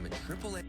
I'm a triple A.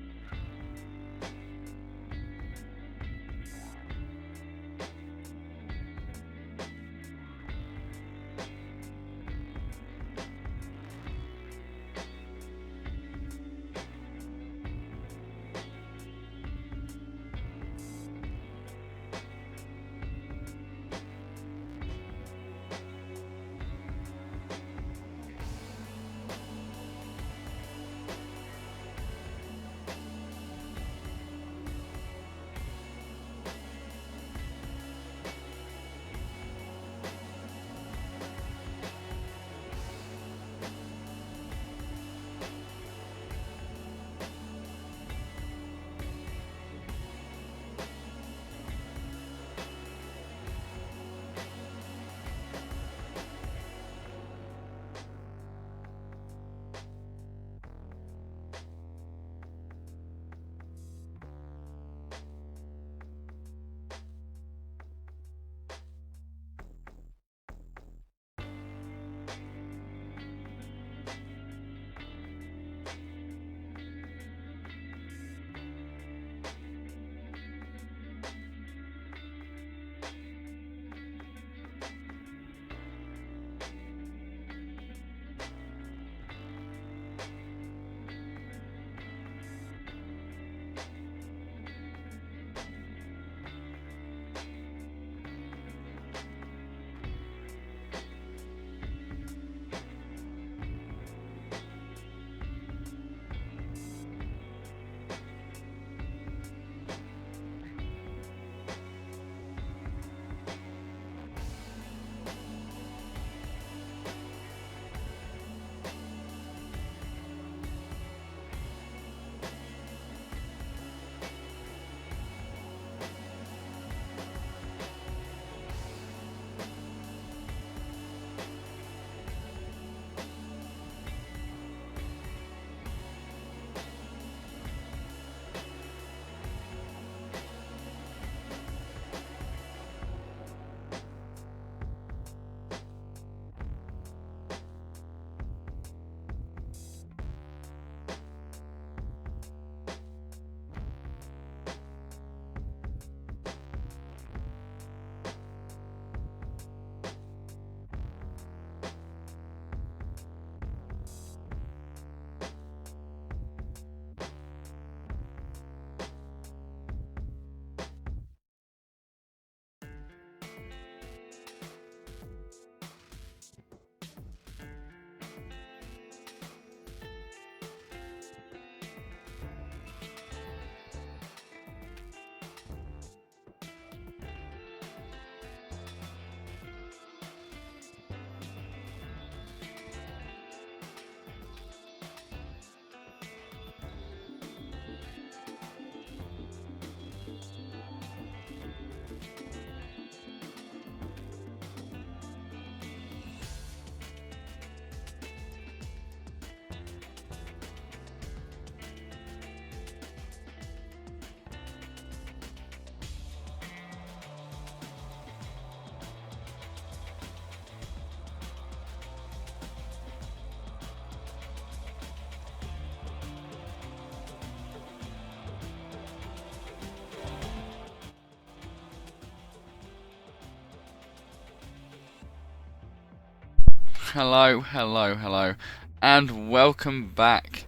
Hello, and welcome back.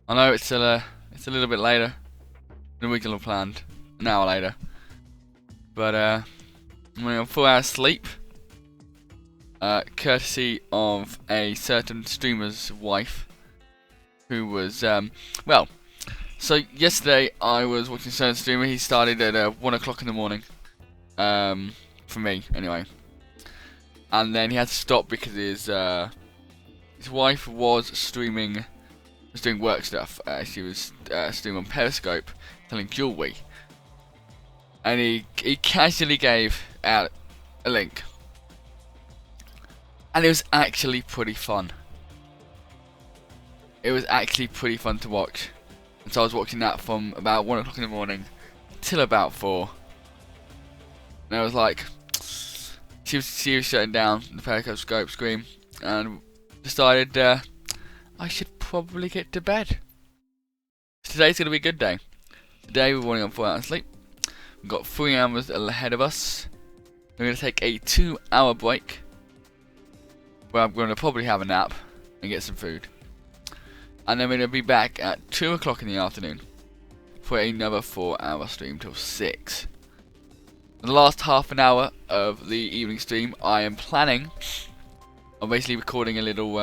I know it's a little bit later than originally planned, an hour later, but I'm on 4 hours sleep, courtesy of a certain streamer's wife, who was well. So yesterday I was watching a certain streamer. He started at 1 o'clock in the morning, for me anyway. And then he had to stop because his wife was doing work stuff. She was streaming on Periscope, telling jewelry, and he casually gave out a link, and it was actually pretty fun. It was actually pretty fun to watch, and so I was watching that from about 1 o'clock in the morning till about 4, and I was like. She was shutting down the Periscope screen and decided I should probably get to bed. today's going to be a good day. Today we're running on 4 hours sleep. We've got 3 hours ahead of us. We're going to take a 2-hour break, where I'm going to probably have a nap and get some food. And then we're going to be back at 2 o'clock in the afternoon for another 4-hour stream till 6. In the last half an hour of the evening stream, I am planning on basically recording a little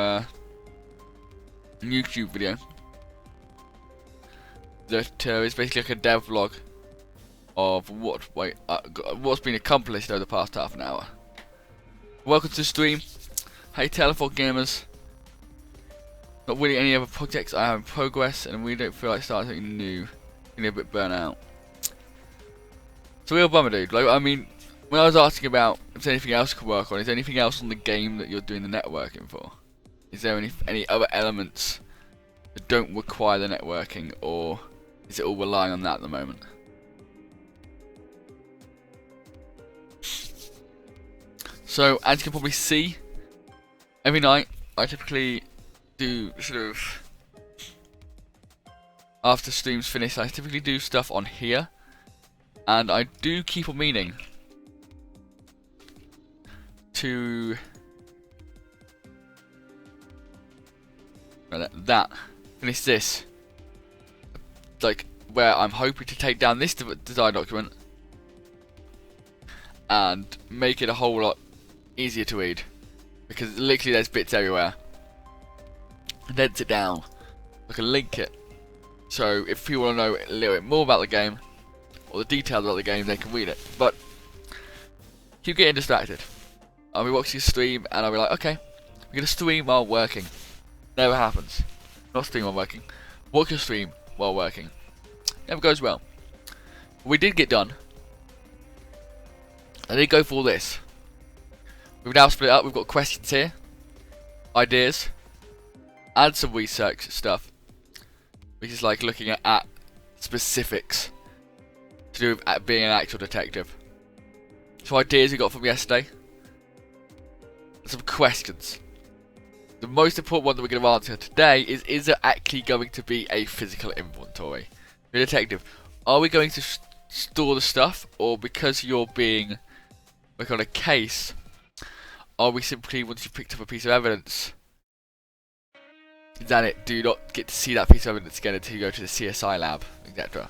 YouTube video that is basically like a dev vlog of what's been accomplished over the past half an hour. Welcome to the stream. Hey Teleport Gamers. Not really any other projects I have in progress, and we don't feel like starting something new. Getting a bit burnt out. It's a real bummer, dude. Like, I mean, when I was asking about if there's anything else you can work on, is there anything else on the game that you're doing the networking for? Is there any other elements that don't require the networking, or is it all relying on that at the moment? So, as you can probably see, every night I typically do sort of, after streams finish, I typically do stuff on here, and I do keep on meaning to finish this, like where I'm hoping to take down this design document and make it a whole lot easier to read, because literally there's bits everywhere. Condense it down. I can link it, so if people want to know a little bit more about the game or the details about the game, they can read it. But keep getting distracted. I'll be watching a stream and I'll be like, okay, we're gonna stream while working. Never happens. Not stream while working. Watch a stream while working. Never goes well. We did get done. I did go for all this. We've now split it up. We've got questions here, ideas, and some research stuff, which is like looking at specifics to do with being an actual detective. So ideas we got from yesterday, some questions. The most important one that we're going to answer today is there actually going to be a physical inventory? The detective, are we going to store the stuff, or because you're being like on a case, are we simply, once you've picked up a piece of evidence, is that it? Do you not get to see that piece of evidence again until you go to the CSI lab, etc.?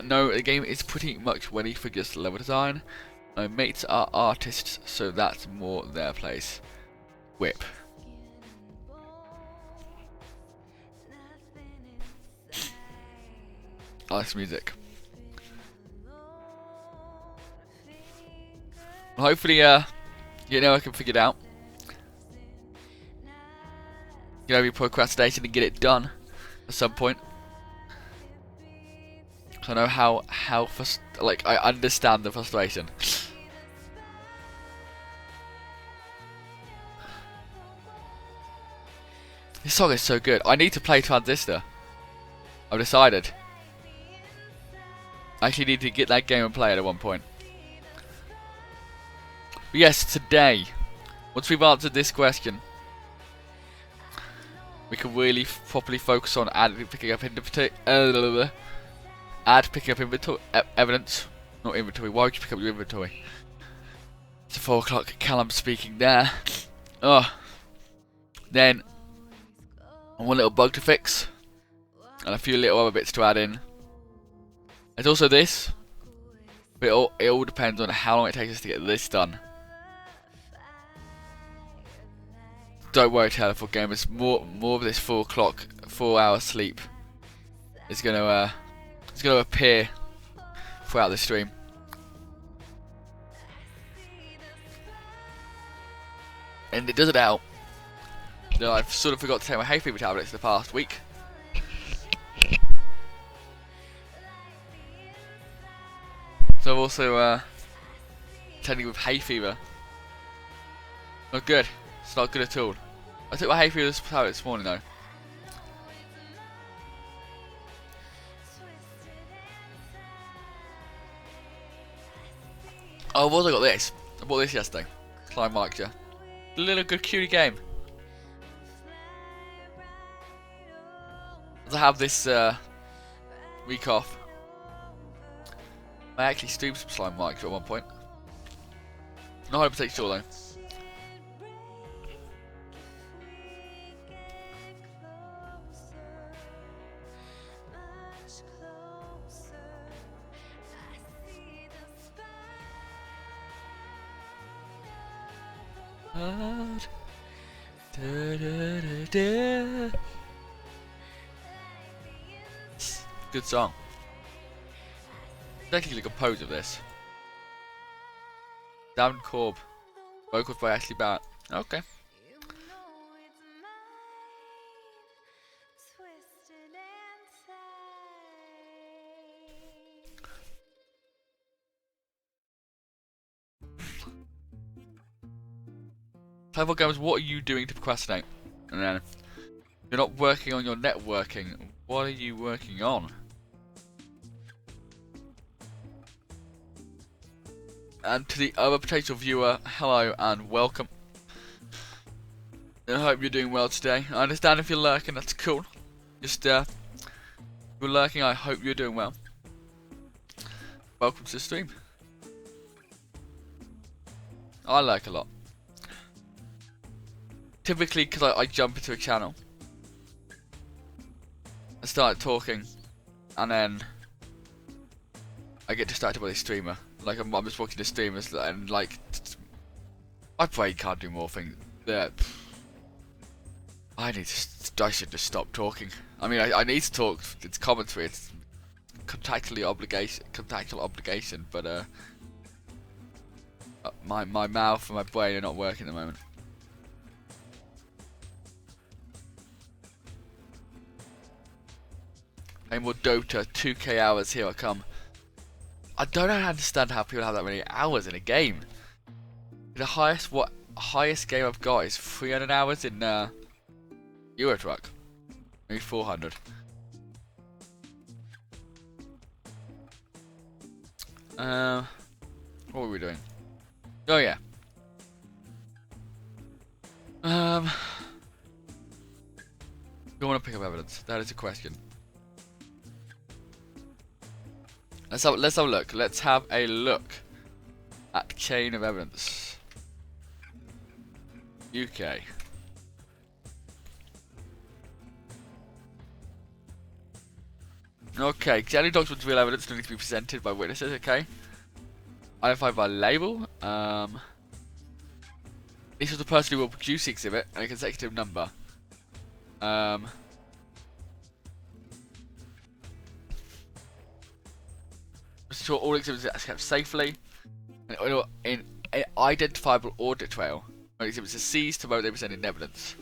No, the game is pretty much ready for just level design. My mates are artists, so that's more their place. Whip. Nice music. Well, hopefully, you know, I can figure it out. You know, be procrastination and get it done at some point. I know how I understand the frustration. This song is so good. I need to play Transistor. I've decided. I actually need to get that game and play it at one point. But yes, today, once we've answered this question, we can really properly focus on picking up inventory, evidence, not inventory. Why would you pick up your inventory? It's 4 o'clock. Callum speaking there. Oh, then one little bug to fix, and a few little other bits to add in. There's also this, but it all depends on how long it takes us to get this done. Don't worry, Teleport Gamers. More of this 4 hour sleep is gonna appear throughout the stream. And it doesn't help that I've sort of forgot to take my hay fever tablets the past week. So I've also attending with hay fever. Not good. It's not good at all. I took my hay fever tablet this morning though. Oh, I've also got this. I bought this yesterday. Clive Markja. A little good cutie game. As I have this week off, I actually streamed some Slime Micro at one point. Not 100% sure though. Good song. Technically composed of this. Down Corb. Vocals by Ashley Barrett. Okay. Typhoid Gamers, what are you doing to procrastinate? And then, you're not working on your networking. What are you working on? And to the other potential viewer, hello and welcome. I hope you're doing well today. I understand if you're lurking, that's cool. Just, if you're lurking, I hope you're doing well. Welcome to the stream. I lurk a lot. Typically, because I jump into a channel. I start talking, and then I get distracted by the streamer. Like, I'm just watching the streamers, and like, my brain can't do more things. I should just stop talking. I mean, I need to talk. It's commentary. It's contractual obligation. But my mouth and my brain are not working at the moment. Any more Dota? 2K hours. Here I come. I don't understand how people have that many hours in a game. The highest game I've got is 300 hours in Euro Truck. Maybe 400. What were we doing? Oh yeah. You want to pick up evidence? That is a question. Let's have a look. Let's have a look at chain of evidence. UK. Okay, any documents with real evidence need to be presented by witnesses, okay. Identified by label. This is the person who will produce the exhibit and a consecutive number. Ensure all exhibits are kept safely. In an identifiable audit trail. When exhibits are seized to they presented evidence.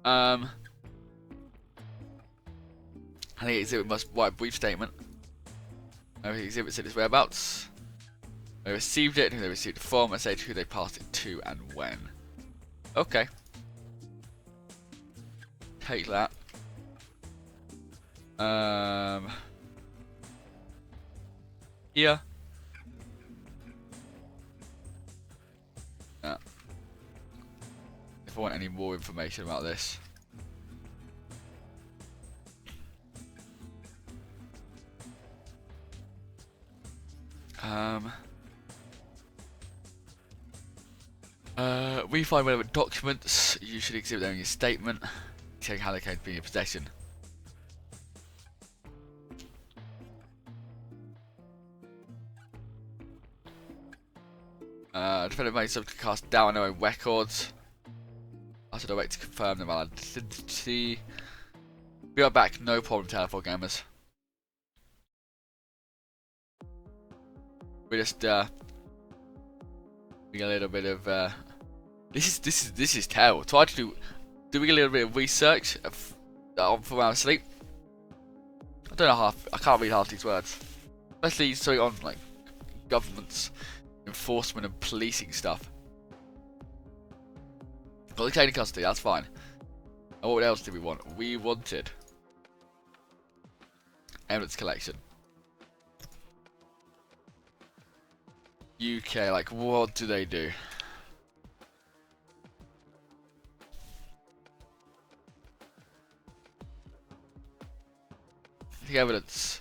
And the exhibit must write a brief statement. The exhibit said its whereabouts. They received it, who they received it from, and say who they passed it to and when. Okay. Take that. Here. If I want any more information about this. We find relevant documents. You should exhibit them in your statement. Check how they came to be in your possession. Defendant made some to cast doubt on their own records. I should wait to confirm their identity. We are back, no problem, Telephone Gamers. We just we get a little bit of this is terrible. Try to doing a little bit of research from our sleep. I don't know I can't read half these words, especially something on like government's enforcement and policing stuff. Got the chain of custody, that's fine. And what else did we want? We wanted evidence collection. UK, like what do they do? The evidence.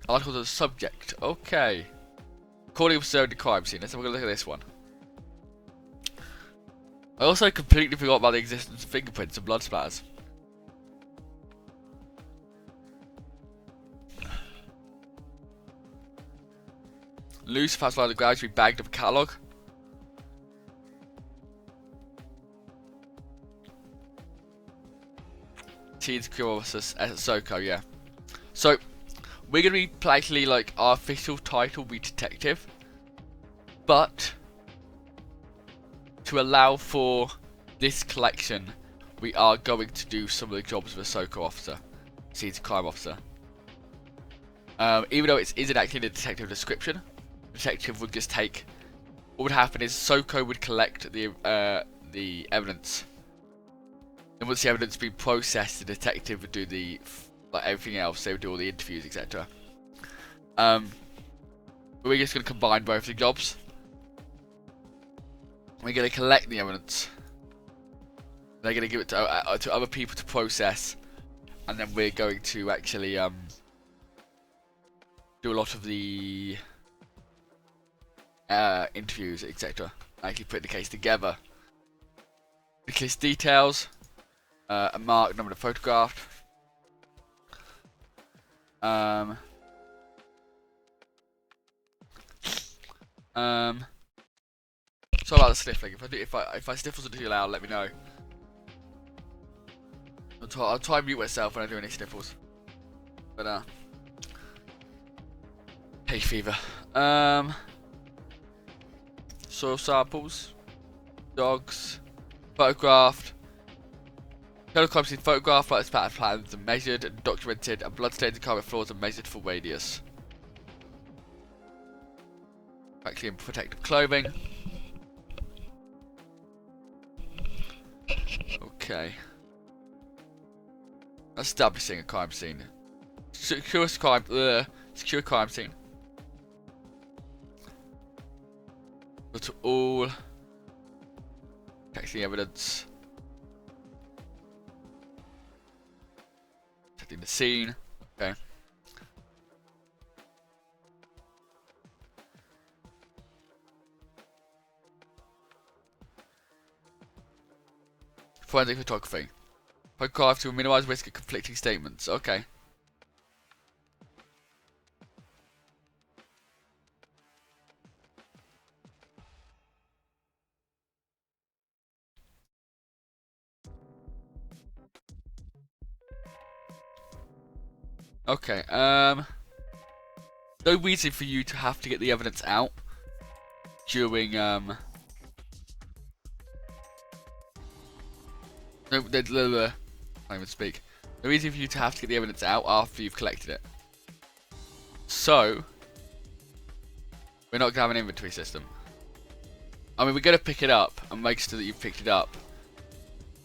Articles of the subject. Okay. Recording observed the crime scene. Let's have a look at this one. I also completely forgot about the existence of fingerprints and blood splatters. Loose fast line of ground to be bagged up a catalogue. Teens Secure Officer Soko, yeah. So we're gonna be likely like our official title will be detective. But to allow for this collection, we are going to do some of the jobs of a Soko officer, senior crime officer. Even though it isn't actually the detective description, the detective would just take. What would happen is Soko would collect the evidence, and once the evidence has been processed, the detective would do the everything else. They would do all the interviews, etc. But we're just going to combine both the jobs. We're going to collect the evidence. They're going to give it to other people to process, and then we're going to actually do a lot of the interviews, etc. Actually put the case together. The case details, a mark, number of photograph. So about the sniffling. If I sniffle something too loud, let me know. I'll try and mute myself when I do any sniffles. But hay fever. Soil samples, dogs, photographed. Total crime scene photographed, like pattern plans are measured and documented, and bloodstains and carpet floors are measured for radius. Actually in protective clothing. Okay. Establishing a crime scene. Secure crime scene. Go to all. Texting evidence. Setting the scene. Okay. Forensic photography. Photograph to minimize risk of conflicting statements. Okay. Okay, no reason for you to have to get the evidence out during, no, I can't even speak. No reason for you to have to get the evidence out after you've collected it. So, we're not going to have an inventory system. I mean, we're going to pick it up and make sure that you've picked it up.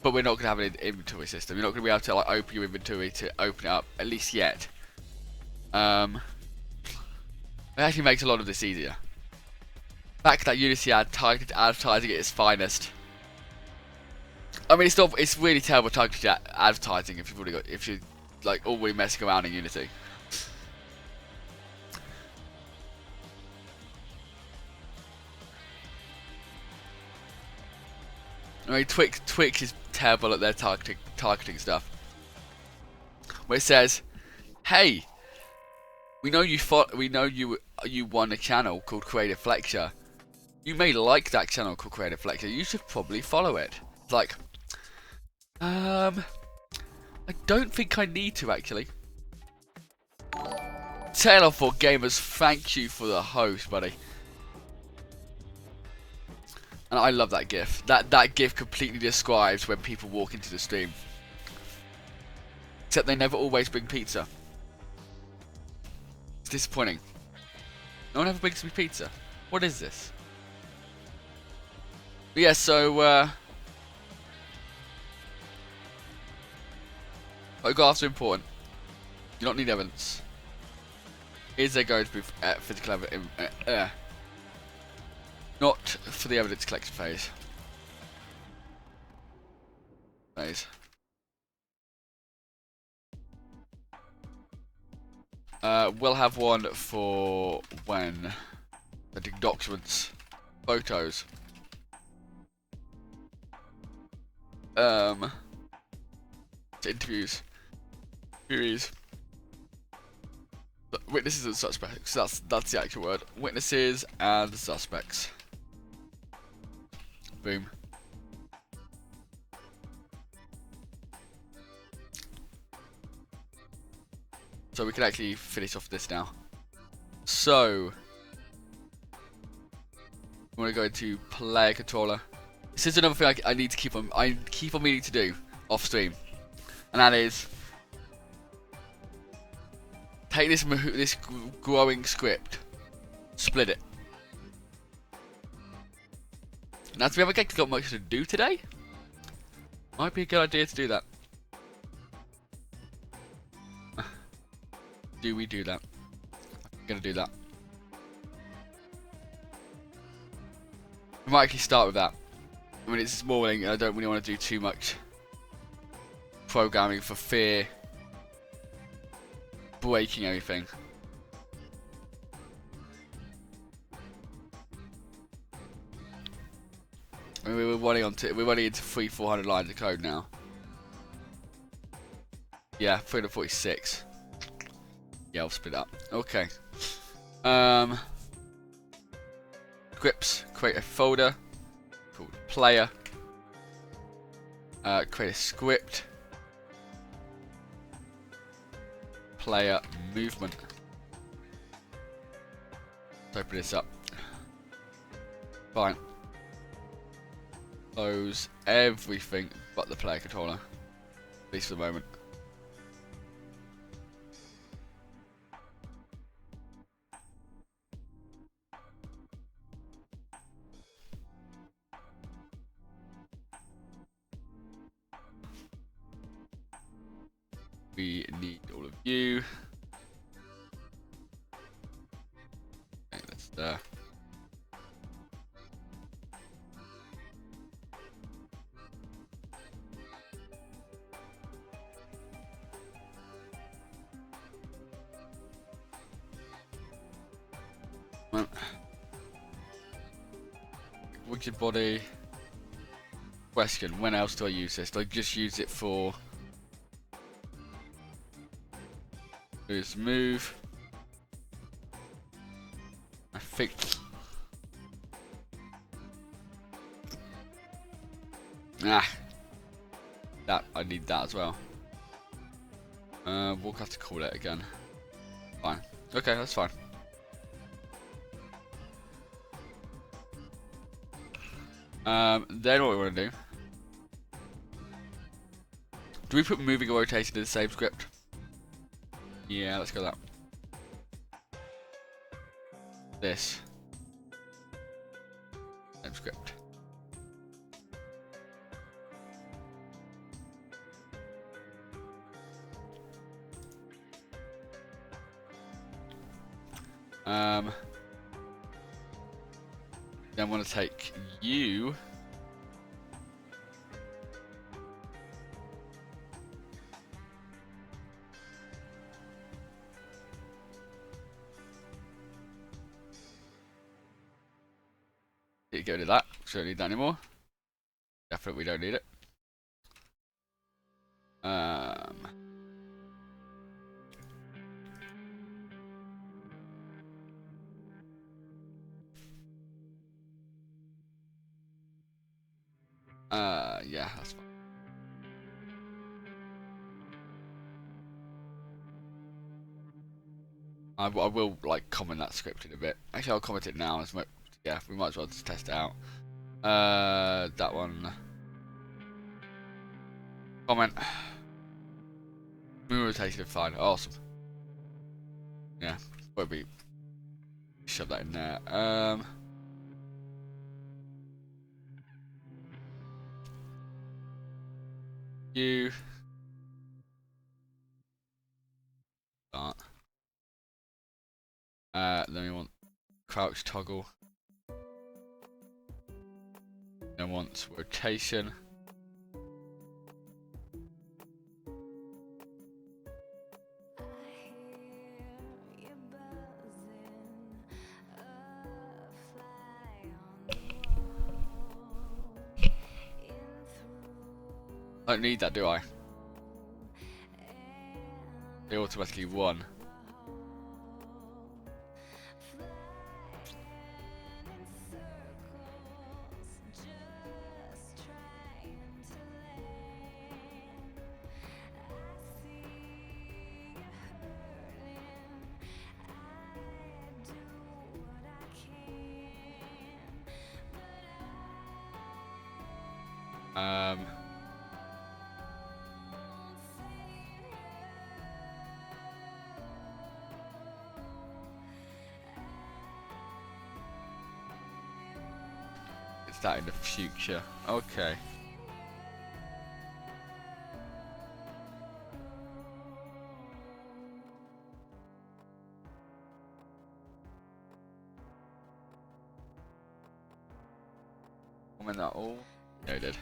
But we're not going to have an inventory system. You're not going to be able to like open your inventory to open it up, at least yet. It actually makes a lot of this easier. The fact that Unity ad targeted advertising at its finest. I mean, it's really terrible targeted advertising if you're like already messing around in Unity. I mean, Twitch is terrible at their targeting stuff. Where it says, "Hey, we know you won a channel called Creative Flexure. You may like that channel called Creative Flexure. You should probably follow it." It's like, I don't think I need to actually. Taylor for Gamers, thank you for the host, buddy. And I love that GIF. That GIF completely describes when people walk into the stream. Except they never always bring pizza. It's disappointing. No one ever brings me pizza. What is this? But yeah, so photographs are important. You don't need evidence. Is there going to be physical evidence? Not for the evidence collection phase. We'll have one for when sending documents, photos, interviews, queries, witnesses and suspects. That's the actual word. Witnesses and suspects. Boom. So we can actually finish off this now. So we want to go into player controller. This is another thing I need to keep on. I keep on meaning to do off stream, and that is take this growing script, split it. Now, as we haven't got much to do today, might be a good idea to do that. Do we do that? I'm gonna do that. We might actually start with that. I mean, it's morning and I don't really want to do too much programming for fear breaking anything. I mean, we're running into 300-400 lines of code now. Yeah, 346. Yeah, I'll split up. Okay. Scripts. Create a folder called player. Create a script. Player movement. Let's open this up. Fine. Close everything but the player controller. At least for the moment. We need all of you. Okay, that's there. Well, wicked body. Question: when else do I use this? Do I just use it for this move? I think. Ah, that I need that as well. We'll have to call it again. Fine. Okay, that's fine. Then what we want to do? Do we put moving or rotating in the same script? Yeah, let's go that. This. Same script. Then I want to take you. Get rid of that. We don't need that anymore. Definitely we don't need it. Yeah, that's fine. I will like comment that script in a bit. Actually, I'll comment it now. Yeah, we might as well just test it out. That one. Comment. Move rotation fine. Awesome. Yeah, won't be. Shove that in there. You. Start. Then we want crouch toggle. Then want rotation. Don't need that, do I? They automatically won. It's that in the future. Okay. Comment that all. Yeah, he did.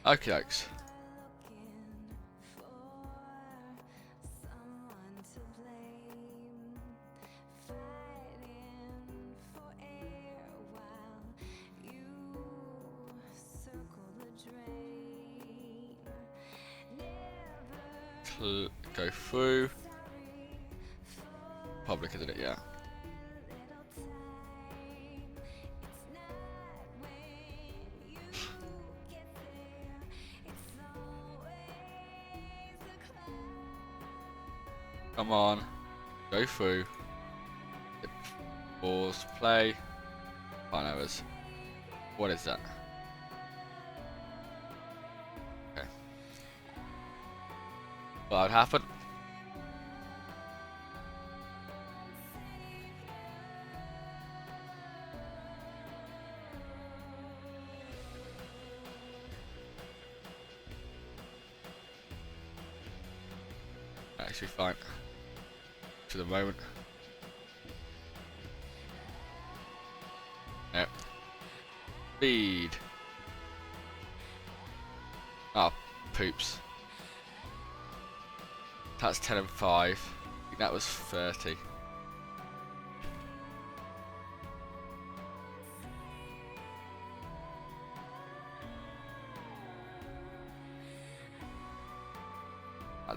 Okay, thanks. Go through. Public, isn't it? Yeah. Come on. Go through. Pause. Play. 5 hours. What is that? Okay. What would happen? Actually fine. For the moment. Yep. Speed. Oh, poops. That's 10 and 5. I think that was 30.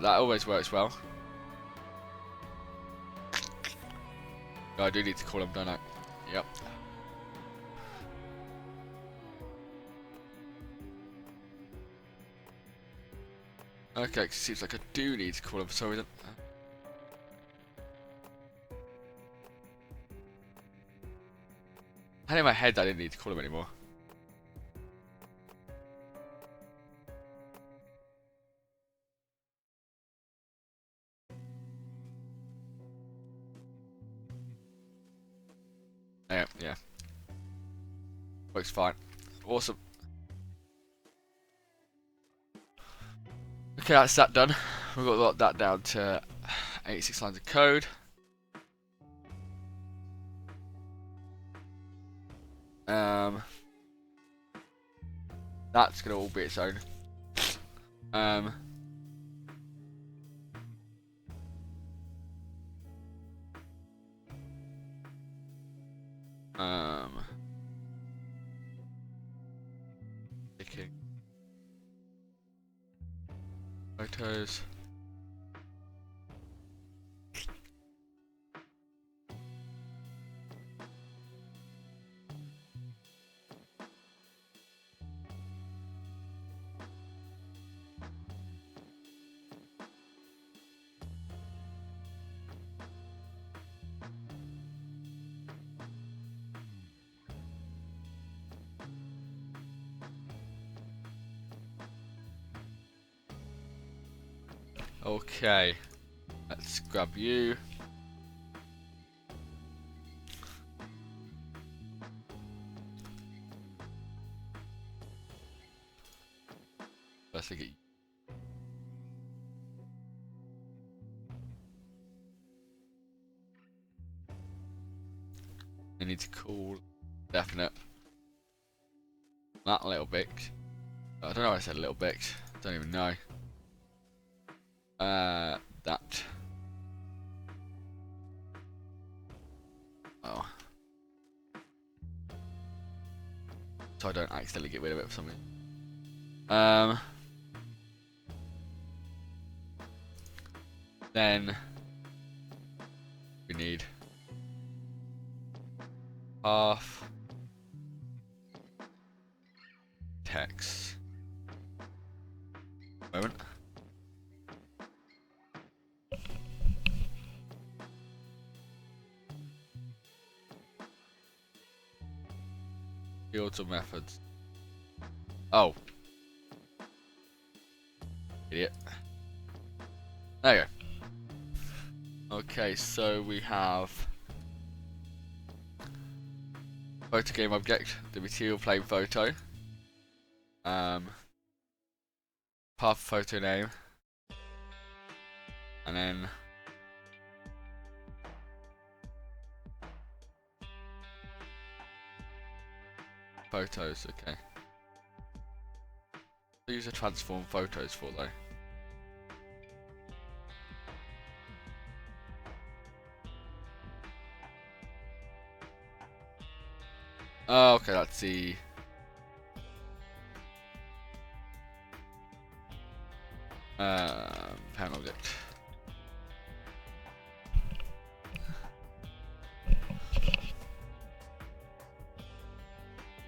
That always works well. I do need to call him, don't I? Yep. Okay, seems like I do need to call him for some reason. I had in my head that I didn't need to call him anymore. Yeah. Works fine. Awesome. Okay, that's that done. We've got that down to 86 lines of code. That's gonna all be its own. Picking photos. Okay, let's grab you. Let's look at you. I need to call definite. That little bit. I don't know why I said little bit. Don't even know. That. Oh. So I don't accidentally get rid of it for something. Then we need half text. Moment. Fields or methods. Oh. Idiot. There you go. Okay, so we have photo game object, the material plane photo, path photo name, and then photos. Okay. What use a transform photos for though? Oh, okay, that's the parent object.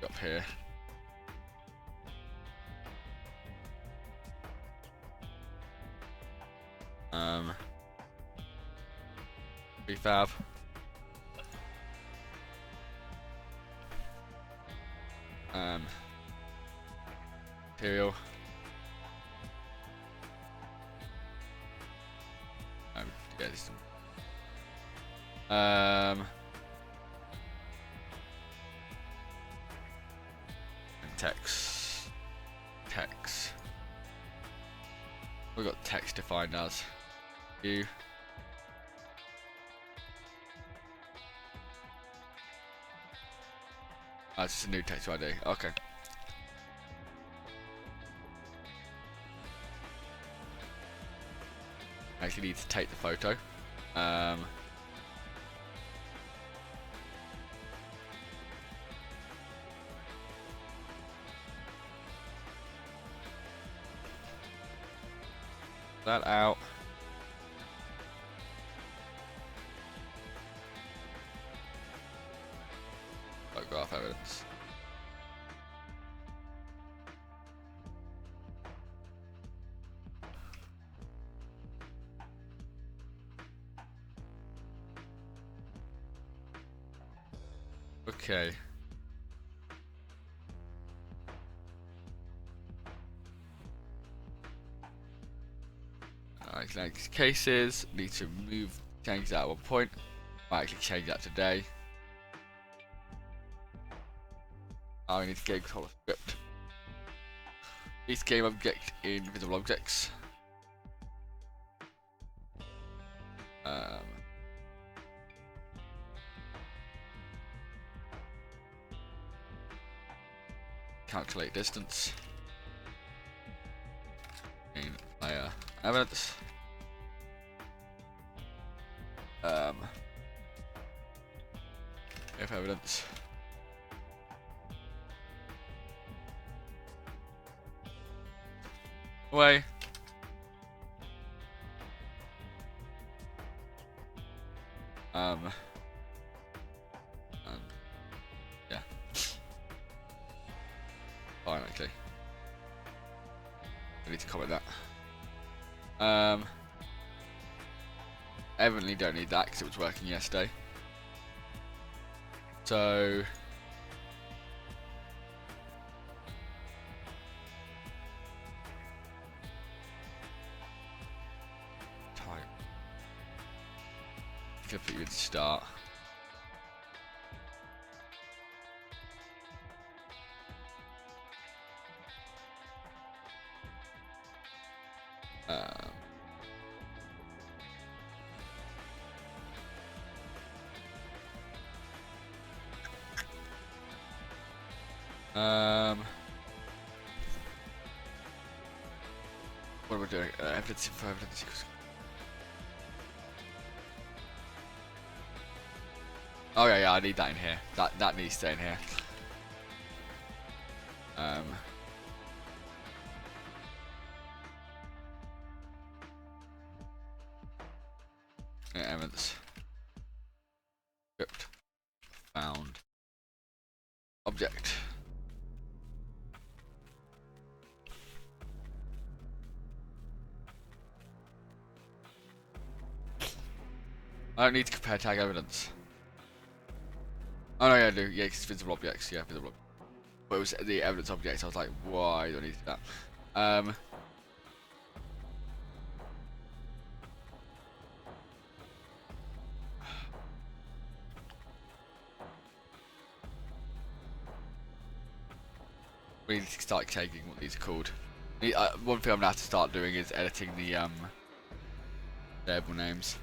Up here. Prefab. Material. Yeah, this and text. Text. We've got text defined as view. Oh, it's just a new text ID. Okay. I actually need to take the photo. That out. Photograph evidence. Okay. Alright, next cases. Need to change that at one point. Might actually change that today. I need to game controller script. Each game object in visible objects. Calculate distance. In player evidence. If evidence. Away. Yeah. Fine, actually. I need to comment that. Evidently don't need that because it was working yesterday. So type. Gonna put you in start. What am I doing? Evidence info, evidence equals. Oh yeah, I need that in here. That needs to stay in here. evidence. Script found. Object. I don't need to compare tag evidence. Oh no, yeah, I do. Yeah, it's visible objects. Yeah, visible. But it was the evidence object. I was like, why do I need that? We need to start taking what these are called. One thing I'm gonna have to start doing is editing the variable names.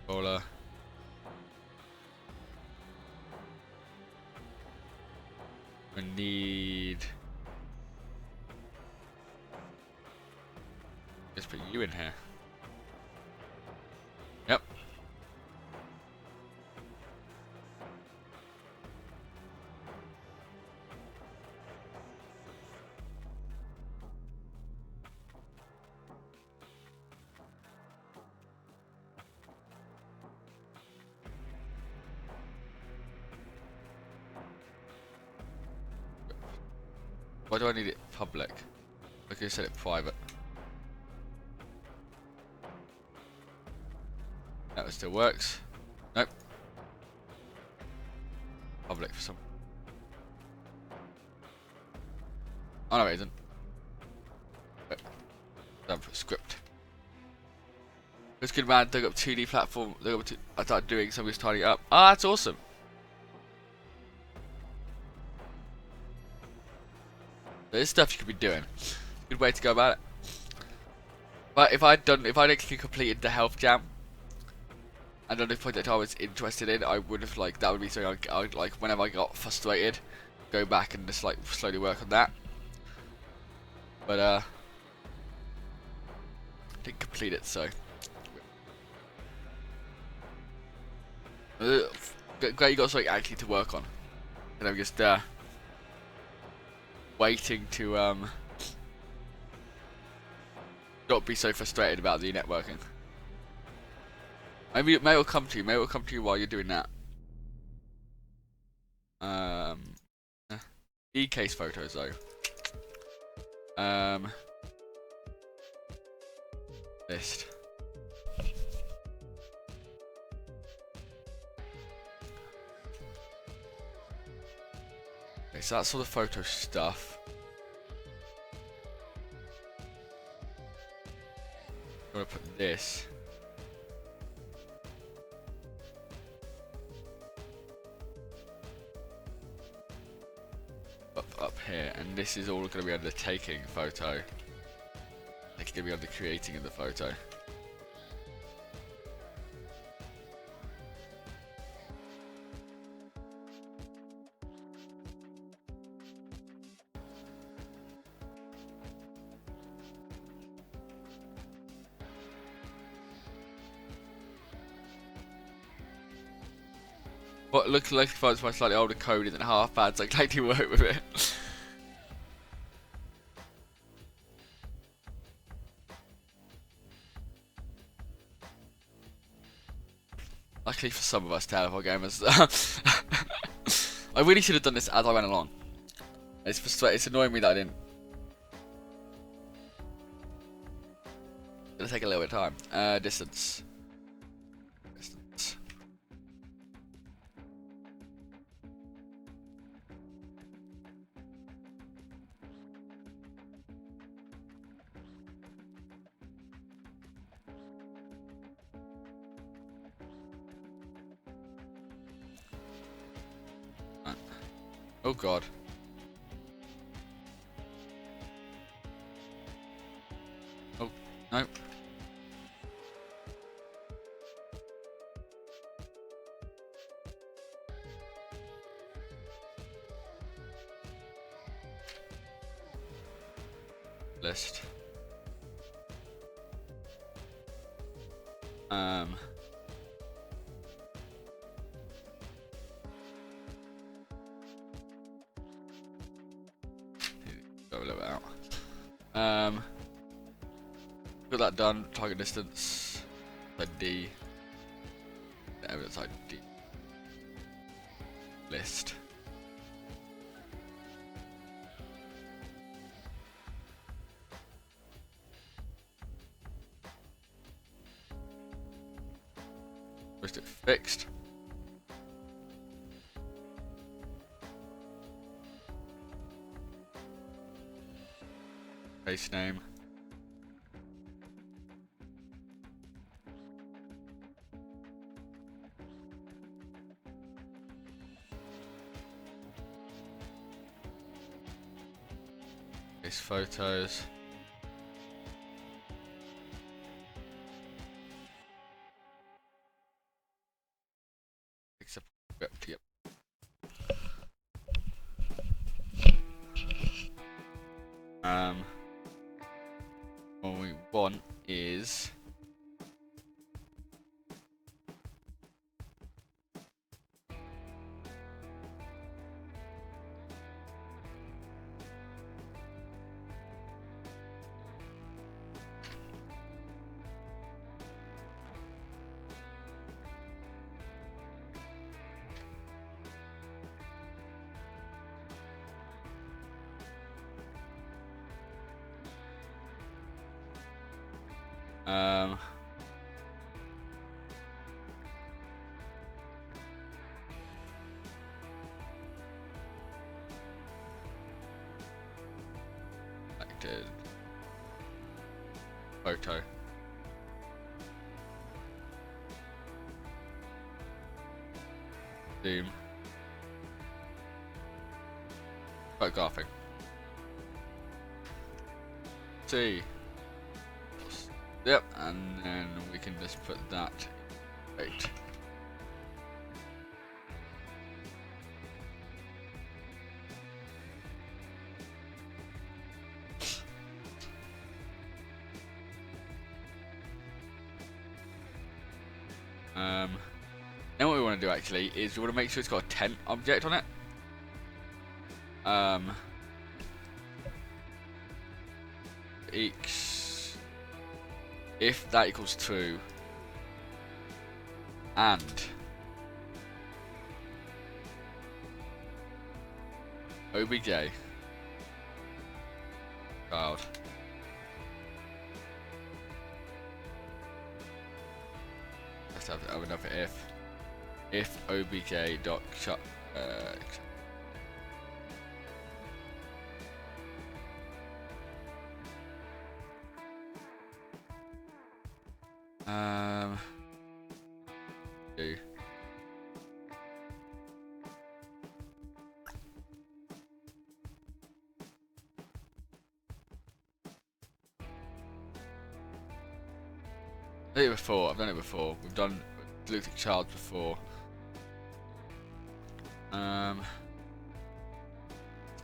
Controller. We need. Let's put you in here. Yep. Why do I need it public? I could set it private. That still works. Nope. Public for some. Oh no, it isn't. Don't put script. It's good, man. Dug up 2D platform. I started doing some of this tidying up. Ah, that's awesome. There's stuff you could be doing. Good way to go about it. But if I'd actually completed the health jam and done a project I was interested in, I would have that would be something I would like whenever I got frustrated, go back and just slowly work on that. But didn't complete it, so. Glad you got something actually to work on. And I'm just waiting to not be so frustrated about the networking. Maybe it may come to you. Maybe it will come to you while you're doing that. E-case photos though. List. Okay, so that's all the photo stuff. I'm gonna put this. Up here, and this is all going to be under taking photo. It's going to be under creating of the photo. What looks like my slightly older code isn't half bad, so I'd like to work with it. Luckily for some of us Telephone gamers. I really should have done this as I went along. It's annoying me that I didn't. It's gonna take a little bit of time. Distance. Oh god. Oh, no. List. Um, go a little bit out. Got that done. Target distance. D. Evidence ID. List. Post it fixed. Base name. Base photos. Except yep. What we want is selected photo. Zoom. Photographing. See. Yep, and then we can just put that right. Then what we want to do actually is we want to make sure it's got a tent object on it. If that equals true, and obj child let's have another if obj dot do I've done it before. I've done it before. We've done looked at child before.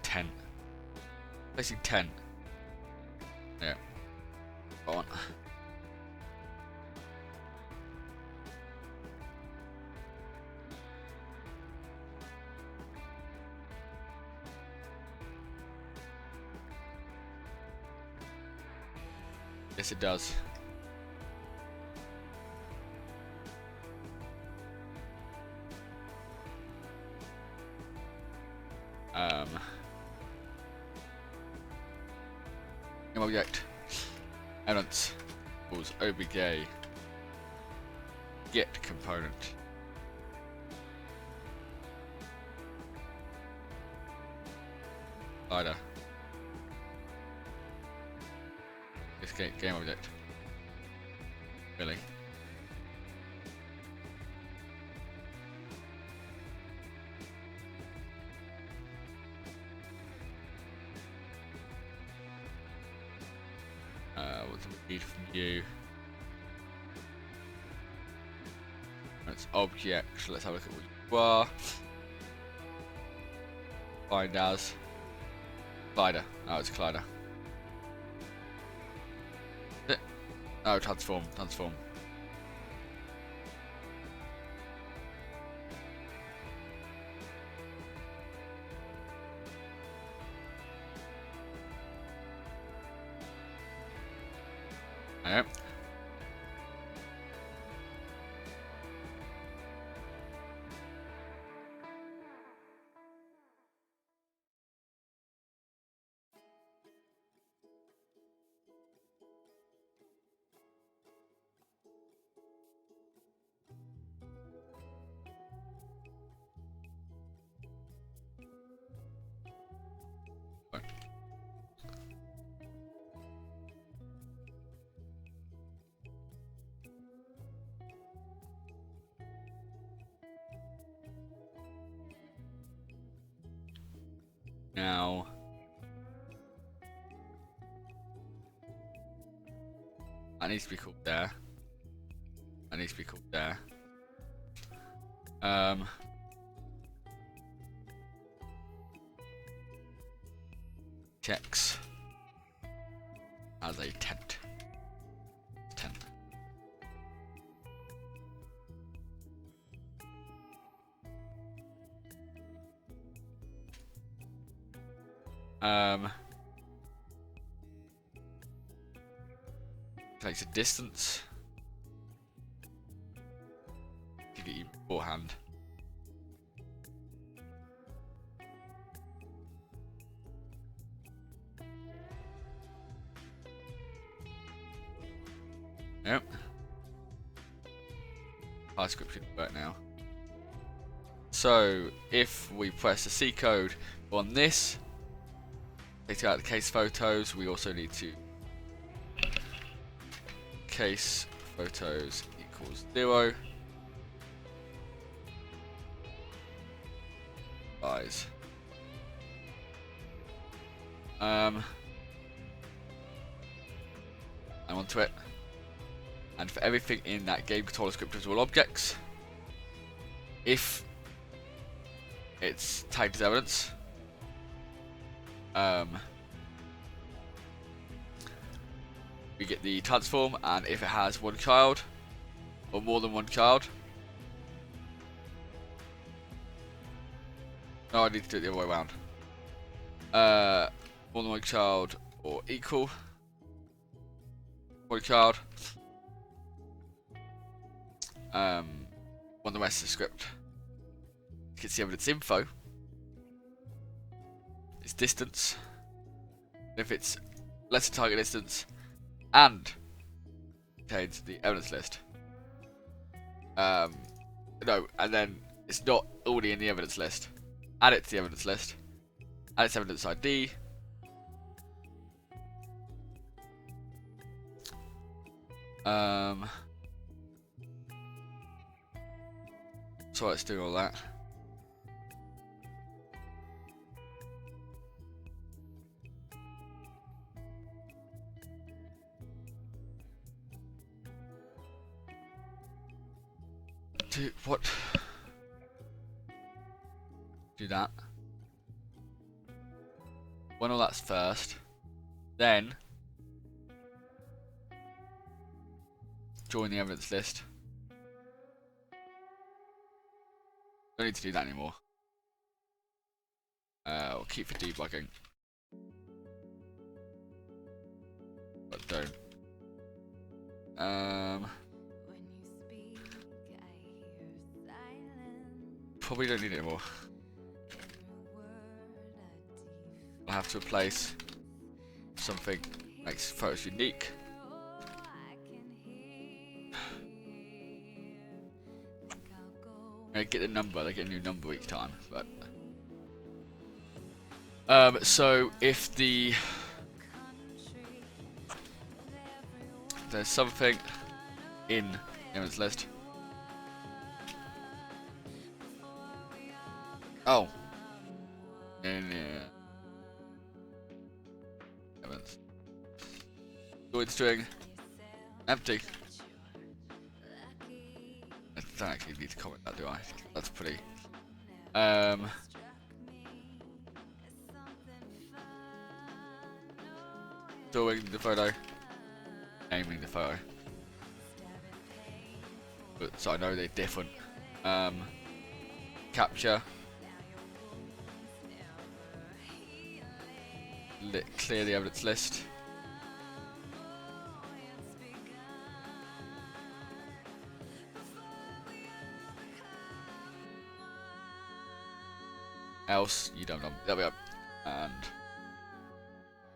10. Basically 10. Yeah. Go on. Yes, it does. Object elements equals obj get component. Slider. This game object. Really. What do we need from you? It's objects. Let's have a look at what you are. Find as Collider. Oh, it's Collider. Oh, transform. Yep. Now, that needs to be called there. That needs to be called there. Checks as a tent. Tent. Takes a distance to get you beforehand. Yep. TypeScript should work now. So if we press the C code on this, take out the case photos, we also need to case photos equals 0. Size. And onto it. And for everything in that game controller script as all objects, if it's tagged as evidence, we get the transform, and if it has one child or more than one child, no, I need to do it the other way around. More than one child or equal one child. On the rest of the script, you can see evidence info. It's distance. If it's less than target distance, and contains the evidence list. No, and then it's not already in the evidence list. Add it to the evidence list. Add its evidence ID. So let's do all that. Do what? Do that. When all that's first, then join the evidence list. Don't need to do that anymore. We'll keep for debugging, but don't. Probably don't need it anymore. I'll have to replace something that makes photos unique. I get the number, they get a new number each time, but so if there's something in the evidence list. Oh. Evidence. Void string. Empty. I don't actually need to comment that, do I? That's pretty. Storing the photo. Naming the photo. But so I know they're different. Capture. Clear the evidence list. else, you don't know. There we go. And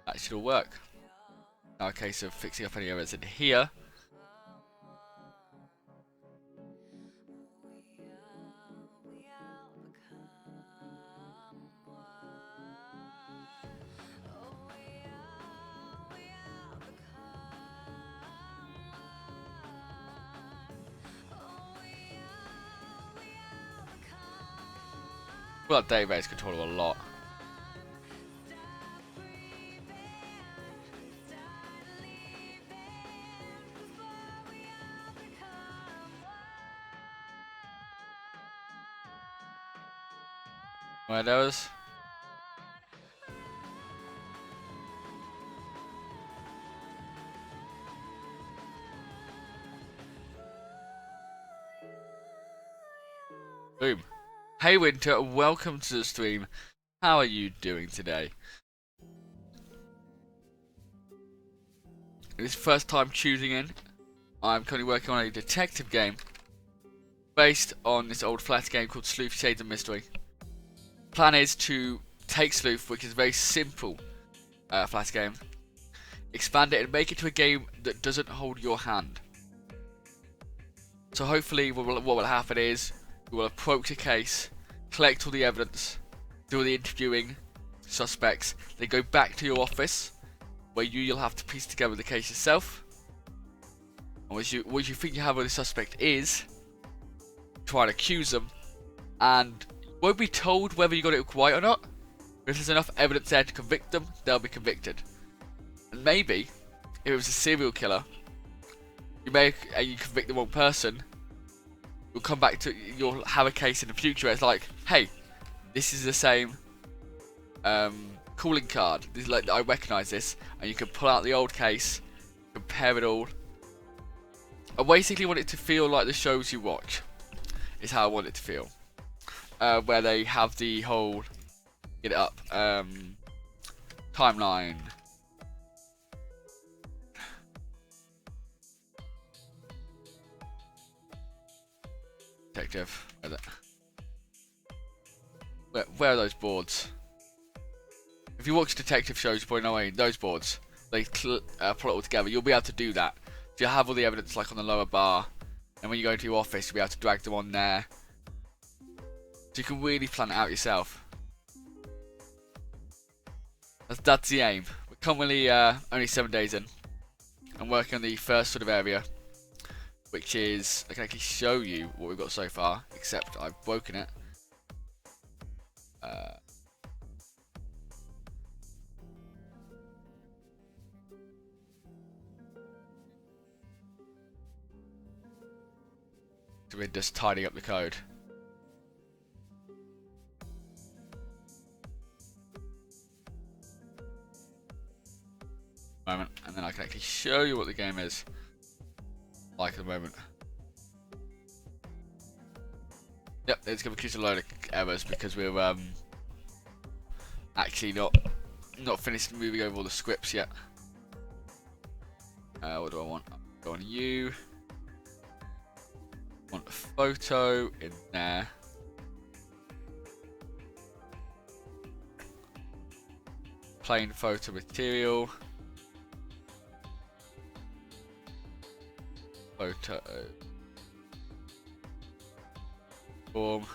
that should all work. Now a case of fixing up any errors in here. Well, that database controller a lot. Where those? Boom. Hey Winter, welcome to the stream. How are you doing today? It's first time tuning in. I'm currently working on a detective game based on this old Flash game called Sleuth Shades of Mystery. Plan is to take Sleuth, which is a very simple Flash game, expand it and make it to a game that doesn't hold your hand. So hopefully what will happen is we will approach a case, collect all the evidence, do all the interviewing suspects, then go back to your office where you'll have to piece together the case yourself. And what you think you have of the suspect is try and accuse them, and you won't be told whether you got it right or not. But if there's enough evidence there to convict them, they'll be convicted. And maybe if it was a serial killer, you convict the wrong person. You'll have a case in the future where it's like, hey, this is the same calling card. This is like, I recognise this, and you can pull out the old case, compare it all. I basically want it to feel like the shows you watch. Is how I want it to feel. Where they have the whole, get it up, timeline. Detective. Where are those boards? If you watch detective shows, you probably know those boards. They pull it all together. You'll be able to do that. So you'll have all the evidence like on the lower bar, and when you go into your office, you'll be able to drag them on there. So you can really plan it out yourself. That's the aim. We're currently only 7 days in. I'm working on the first sort of area, which is, I can actually show you what we've got so far, except I've broken it. So we're just tidying up the code. Moment, and then I can actually show you what the game is like at the moment. Yep, it's going to accuse a load of errors because we're actually not finished moving over all the scripts yet. What do I want? Go on you. Want a photo in there. Plain photo material. Photo form.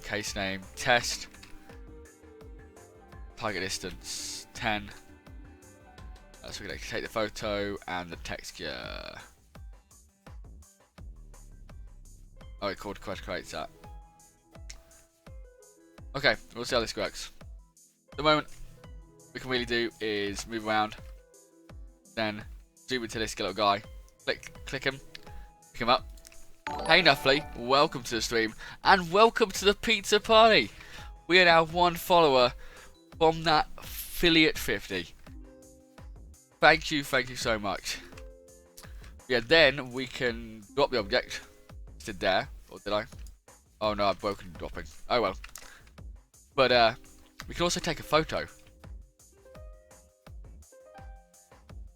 Case name test. Target distance 10. So we can take the photo and the texture. Oh, it creates that. Okay, we'll see how this works. At the moment, we can really do is move around, then zoom into this little guy, click him, pick him up. Hey Nuffly, welcome to the stream, and welcome to the pizza party. We are now 1 follower from that affiliate 50. Thank you so much. Yeah, then we can drop the object. It's there, or did I? Oh no, I've broken dropping. Oh well. But we can also take a photo. I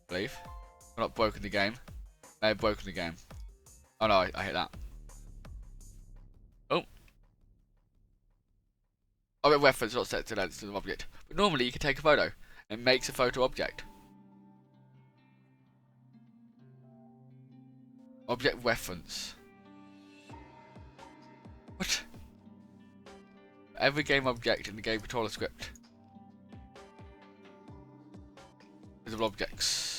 believe. I've not broken the game. I have broken the game. Oh no, I hit that. Oh. Object reference not set to length of the object. But normally you can take a photo. It makes a photo object. Object reference. What? Every game object in the game controller script. Visible objects.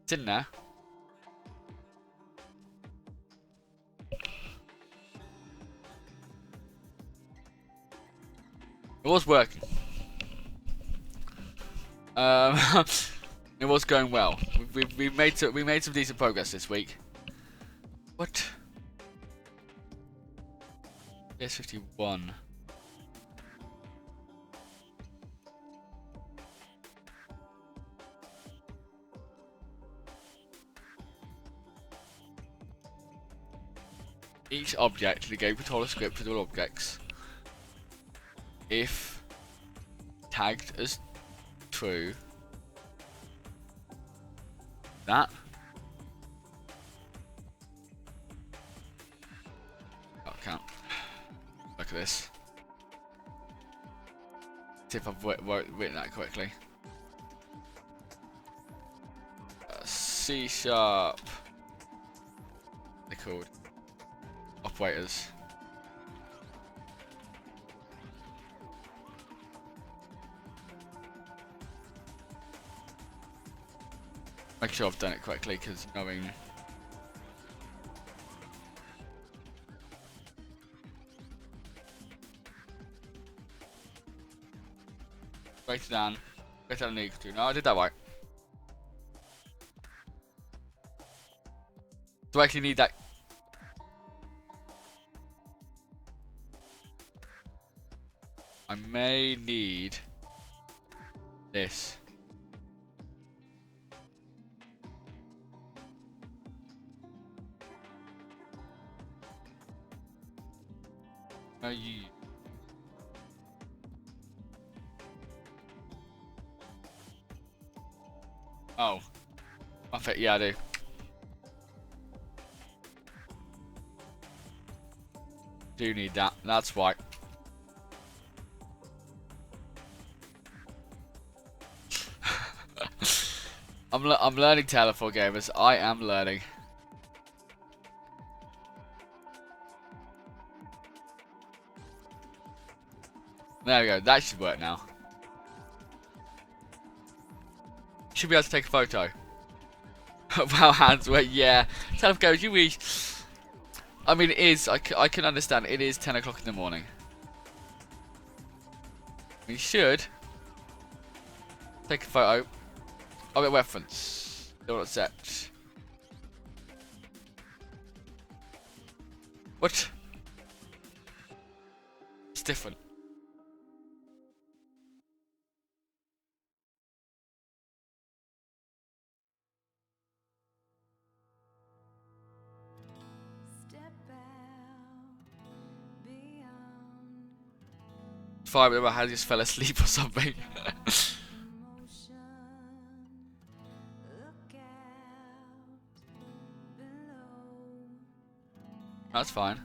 It's in there. It was working. It was going well. We made some decent progress this week. What? Yes, 51. Each object in the game controller script with all objects, if tagged as true, that that'll count. Look at this. See if I've written that correctly. C#. They're called operators. Make sure I've done it correctly, because knowing greater than equal to. No, I did that right. Do I actually need that? I may need this. No, you. Oh. Yeah, I do. Do need that. That's right. I'm learning Telefor gamers. I am learning. There we go. That should work now. Should be able to take a photo. Wow, hands were, yeah. Telefor gamers, you wish. I mean, it is. I can understand. It is 10 o'clock in the morning. We should take a photo. I'll get reference. Don't accept. What? It's different. Fire, but I just fell asleep or something. That's fine.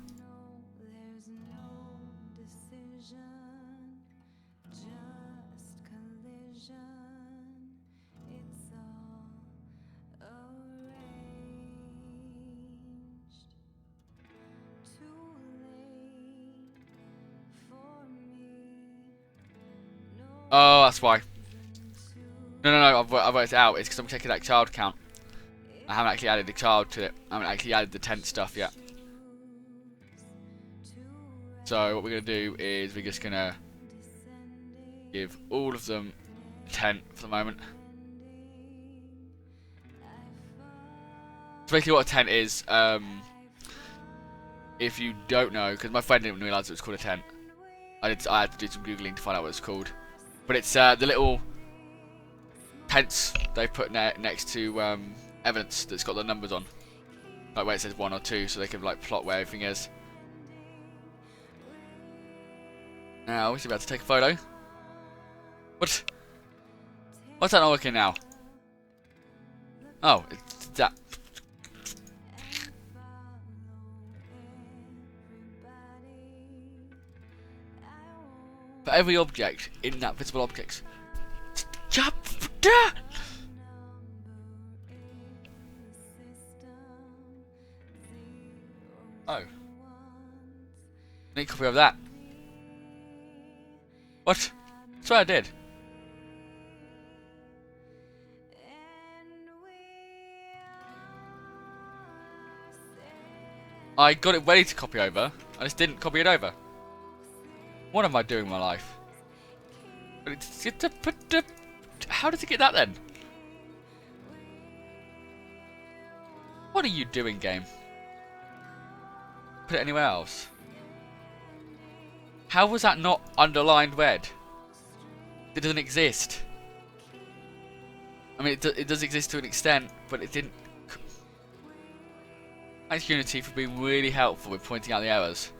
Oh, that's why. No, I've worked it out. It's because I'm checking that child count. I haven't actually added the child to it. I haven't actually added the tent stuff yet. So what we're going to do is we're just going to give all of them a tent for the moment. So basically what a tent is, if you don't know, because my friend didn't realise it was called a tent. I had to do some Googling to find out what it's called. But it's the little tents they put next to evidence that's got the numbers on. Like where it says 1 or 2, so they can like plot where everything is. Now we should be able to take a photo. What? What's that not working now? Oh, it's that. For every object in that visible object. Oh. Need a copy of that. What? That's what I did. I got it ready to copy over. I just didn't copy it over. What am I doing with my life? How did it get that then? What are you doing, game? Put it anywhere else. How was that not underlined red? It doesn't exist. I mean, it does exist to an extent, but it didn't. Thanks Unity for being really helpful with pointing out the errors.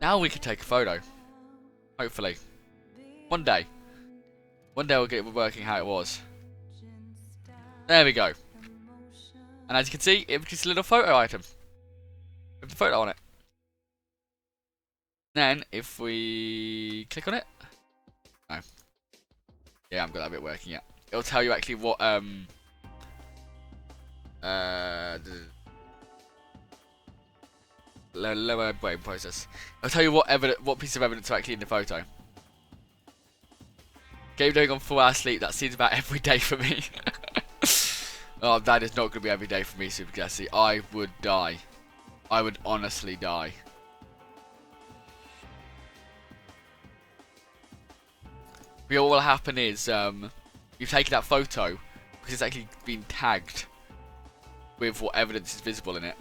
Now we can take a photo. Hopefully. One day. One day we'll get it working how it was. There we go. And as you can see, it's just a little photo item. With the photo on it. Then, if we click on it. No. Yeah, I haven't got that bit working yet. It'll tell you actually what, lower brain process. I'll tell you what piece of evidence are actually in the photo. Game doing on 4 hours sleep, that seems about every day for me. Oh, that is not going to be every day for me, Super Jesse. I would die. I would honestly die. But what will happen is, you've taken that photo, because it's actually been tagged with what evidence is visible in it.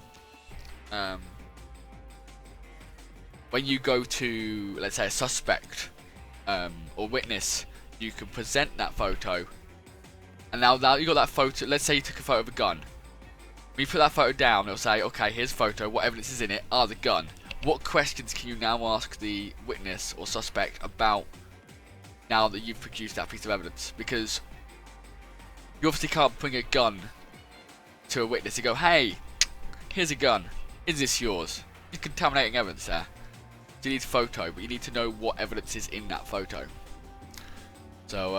When you go to, let's say, a suspect or witness, you can present that photo. And now you got that photo. Let's say you took a photo of a gun. When you put that photo down, it'll say, okay, here's a photo. What evidence is in it? The gun. What questions can you now ask the witness or suspect about now that you've produced that piece of evidence? Because you obviously can't bring a gun to a witness and go, hey, here's a gun. Is this yours? You're contaminating evidence there. So you need a photo, but you need to know what evidence is in that photo. So,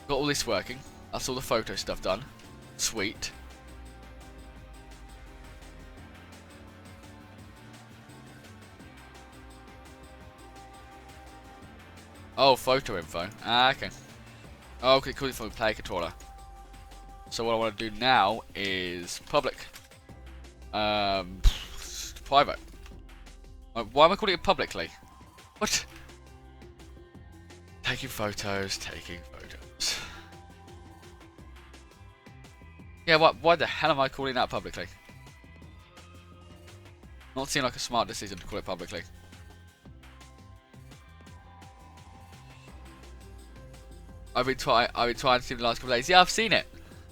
got all this working. That's all the photo stuff done. Sweet. Oh, photo info. Okay. Oh, okay, cool. From the player controller. So what I want to do now is public. Private. Why am I calling it publicly? What? Taking photos. Yeah, why the hell am I calling that publicly? Not seem like a smart decision to call it publicly. I've been trying to see the last couple of days. Yeah, I've seen it.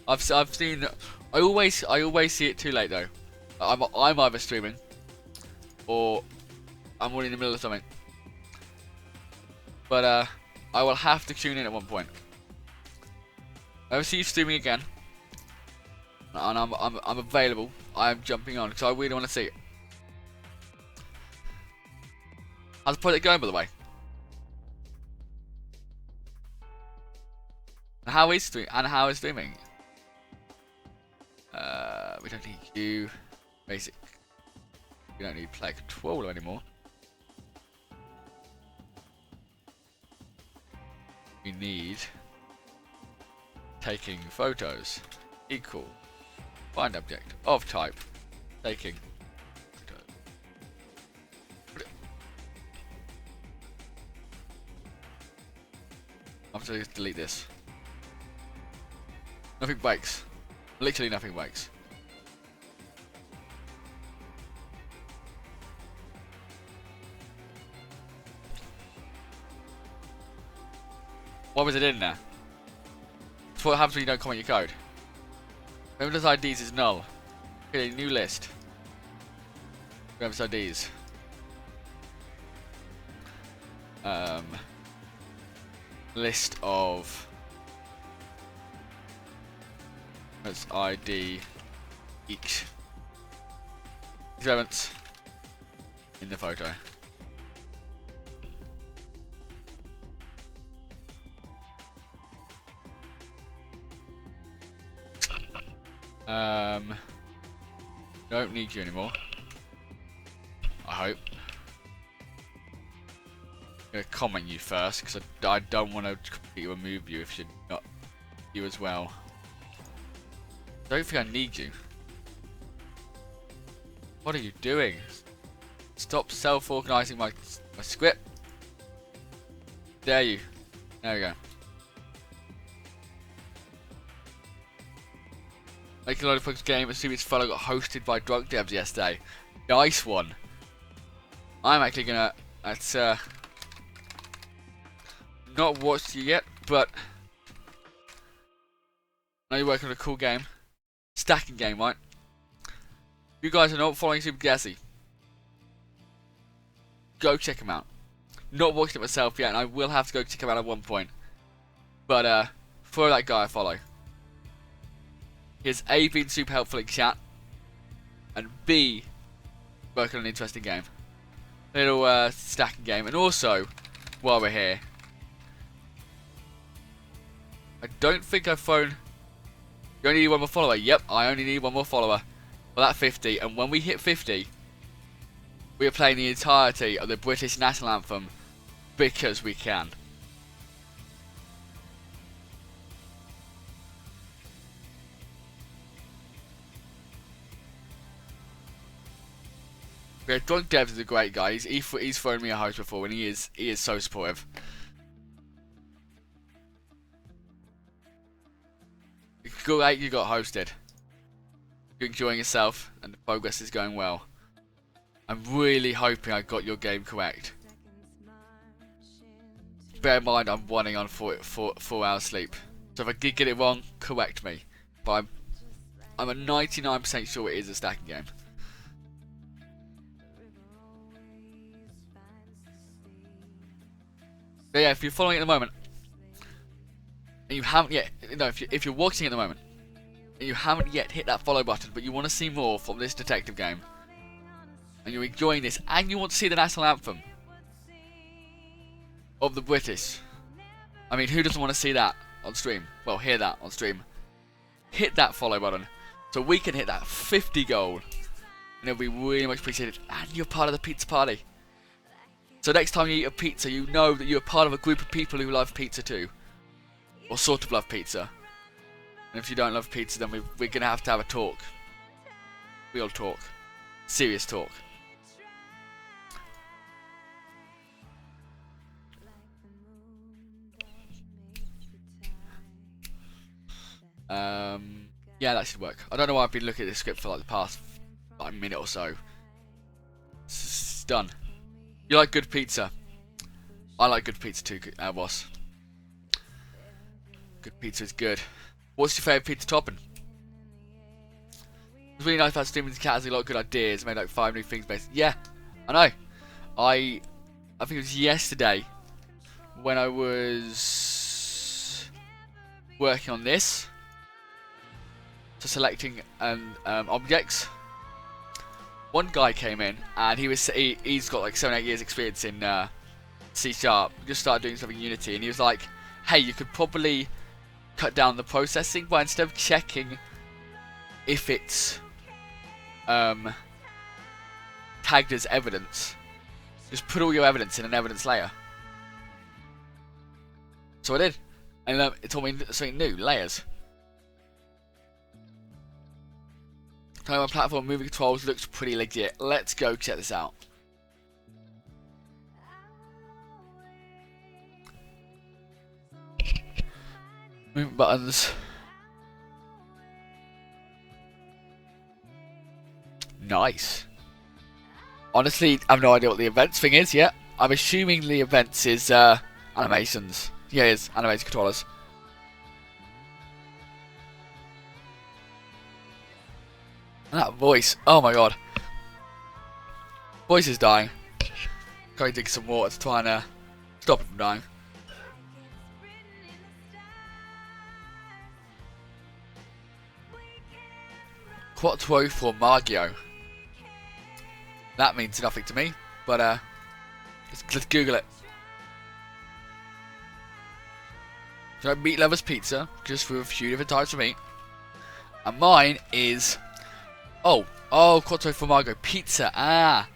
I've seen. I always see it too late though. I'm either streaming, or I'm already in the middle of something. But I will have to tune in at one point. I will see you streaming again, and I'm available. I'm jumping on because I really want to see it. How's the project going, by the way? And how is streaming? We don't need you. Basic. We don't need player controller anymore. We need taking photos equal find object of type taking photo. I'm going to delete this. Nothing breaks. Literally nothing breaks. What was it in there? That's what happens when you don't comment your code. Members IDs is null. Okay, new list. Members IDs. list of let's ID each events in the photo. Don't need you anymore. I hope. I'm gonna comment you first because I don't want to completely remove you if you're not you as well. I don't think I need you. What are you doing? Stop self-organising my script. Dare you? There we go. Making a load of folks game, assuming this fellow got hosted by drug devs yesterday. Nice one. I'm actually gonna not watched you yet, but I know you're working on a cool game. Stacking game, right? You guys are not following Super Gassy. Go check him out. Not watched it myself yet, and I will have to go check him out at one point. But follow that guy I follow. He has A, been super helpful in chat, and B, working on an interesting game. Little stacking game, and also, while we're here, I don't think I've phoned. You only need one more follower. Yep, I only need one more follower. Well, that's 50, and when we hit 50, we are playing the entirety of the British National Anthem because we can. Yeah, Drunk Devs is a great guy. He's thrown me a host before, and he is so supportive. Great, you got hosted. You're enjoying yourself, and the progress is going well. I'm really hoping I got your game correct. Bear in mind, I'm running on 4 hours sleep, so if I did get it wrong, correct me. But I'm a 99% sure it is a stacking game. But yeah, if you're following at the moment, and you haven't yet, if you're watching at the moment, and you haven't yet hit that follow button, but you want to see more from this detective game, and you're enjoying this, and you want to see the national anthem of the British, I mean, who doesn't want to see that on stream? Well, hear that on stream. Hit that follow button, so we can hit that 50 goal, and it'll be really much appreciated, and you're part of the pizza party. So next time you eat a pizza, you know that you're part of a group of people who love pizza too. Or sort of love pizza. And if you don't love pizza, then we're going to have a talk. Real talk. Serious talk. Yeah, that should work. I don't know why I've been looking at this script for like the past minute or so. It's done. You like good pizza? I like good pizza too, boss. Good pizza is good. What's your favourite pizza topping? It's really nice about streaming. Cat has a lot of good ideas. Made like 5 new things based. Yeah, I know. I think it was yesterday when I was working on this, so selecting objects. One guy came in and he's got like 7-8 years experience in C#. Just started doing something in Unity, and he was like, "Hey, you could probably cut down the processing, but instead of checking if it's tagged as evidence, just put all your evidence in an evidence layer." So I did, and it taught me something new: layers. My platform moving controls looks pretty legit. Let's go check this out. Movement buttons. Nice. Honestly, I have no idea what the events thing is yet. I'm assuming the events is animations. Yeah, it is animated controllers. And that voice, oh my god. Voice is dying. Going to drink some water to try and stop him from dying. Quattro Formaggio. That means nothing to me, but let's Google it. So meat lovers pizza, just for a few different types of meat. And mine is Quattro Formaggio pizza. Ah,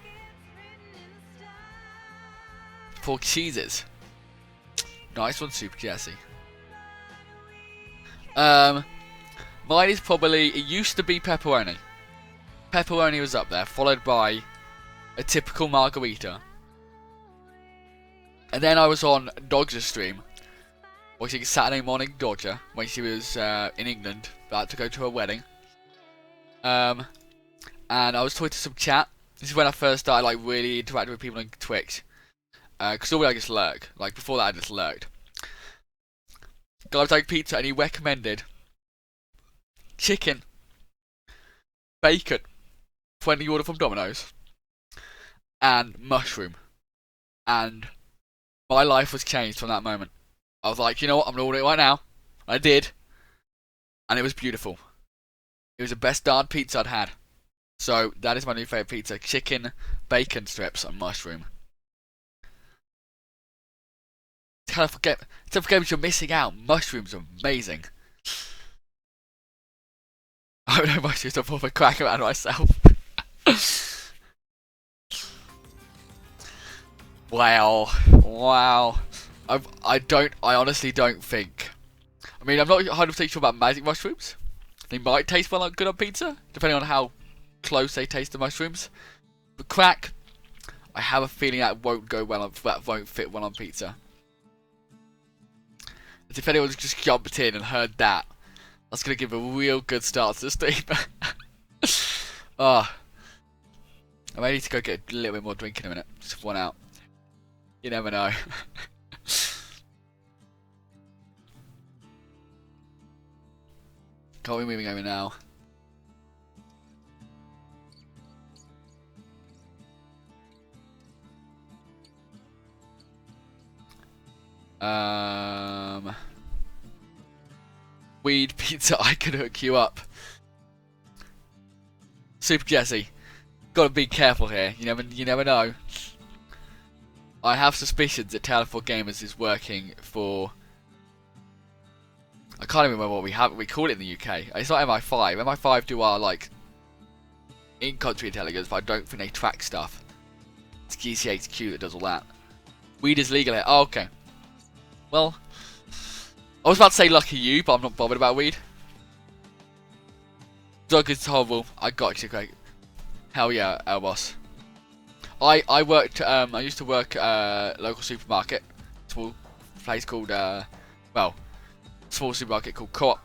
4 cheeses. Nice one, Super Jesse. Mine is probably, it used to be pepperoni. Pepperoni was up there, followed by a typical margarita. And then I was on Dodger's stream, watching Saturday Morning Dodger, when she was in England, about to go to her wedding. And I was talking to some chat. This is when I first started like really interacting with people on Twitch. Because normally I just lurk. Like before that I just lurked. Guy was like pizza and he recommended chicken, bacon, for any order from Domino's, and mushroom. And my life was changed from that moment. I was like, you know what, I'm gonna order it right now. I did. And it was beautiful. It was the best darn pizza I'd had. So that is my new favourite pizza. Chicken, bacon strips, and mushroom. Don't forget what you're missing out. Mushrooms are amazing. I don't know mushrooms, I'm a crack about myself. Wow. I honestly don't think. I mean, I'm not 100% sure about magic mushrooms. They might taste well good on pizza, depending on how close they taste the mushrooms. But crack, I have a feeling that won't fit well on pizza. As if anyone's just jumped in and heard that, that's gonna give a real good start to the stream. I may need to go get a little bit more drink in a minute. Just one out. You never know. Can't be moving over now. Weed pizza, I could hook you up. Super Jesse, gotta be careful here. You never know. I have suspicions that Tower 4 Gamers is working for. I can't even remember what we call it in the UK. It's not MI5. MI5 do our like in-country intelligence, but I don't think they track stuff. It's GCHQ that does all that. Weed is legal here. Oh, okay. Well, I was about to say lucky you, but I'm not bothered about weed. Drug is horrible. I got you, Craig. Hell yeah, Elboss. I used to work local supermarket, small place called small supermarket called Co-op.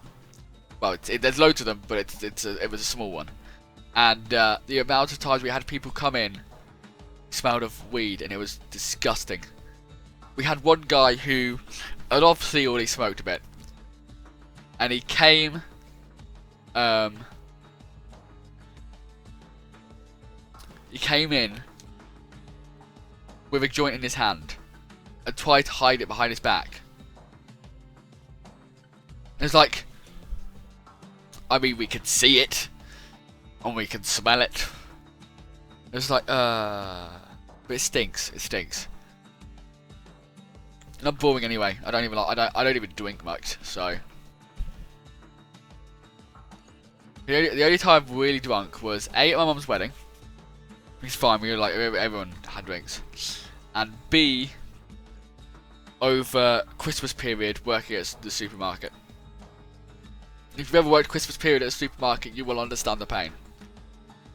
Well, there's loads of them, but it was a small one. And the amount of times we had people come in, smelled of weed, and it was disgusting. We had one guy who had obviously already smoked a bit, and he came, in with a joint in his hand and tried to hide it behind his back. It's like, I mean, we could see it and we can smell it. It's like, but it stinks. It stinks. And I'm boring anyway. I don't even drink much. So the only time I've really drunk was A, at my mum's wedding. It's fine. We were like, everyone had drinks. And B, over Christmas period working at the supermarket. If you've ever worked Christmas period at a supermarket, you will understand the pain.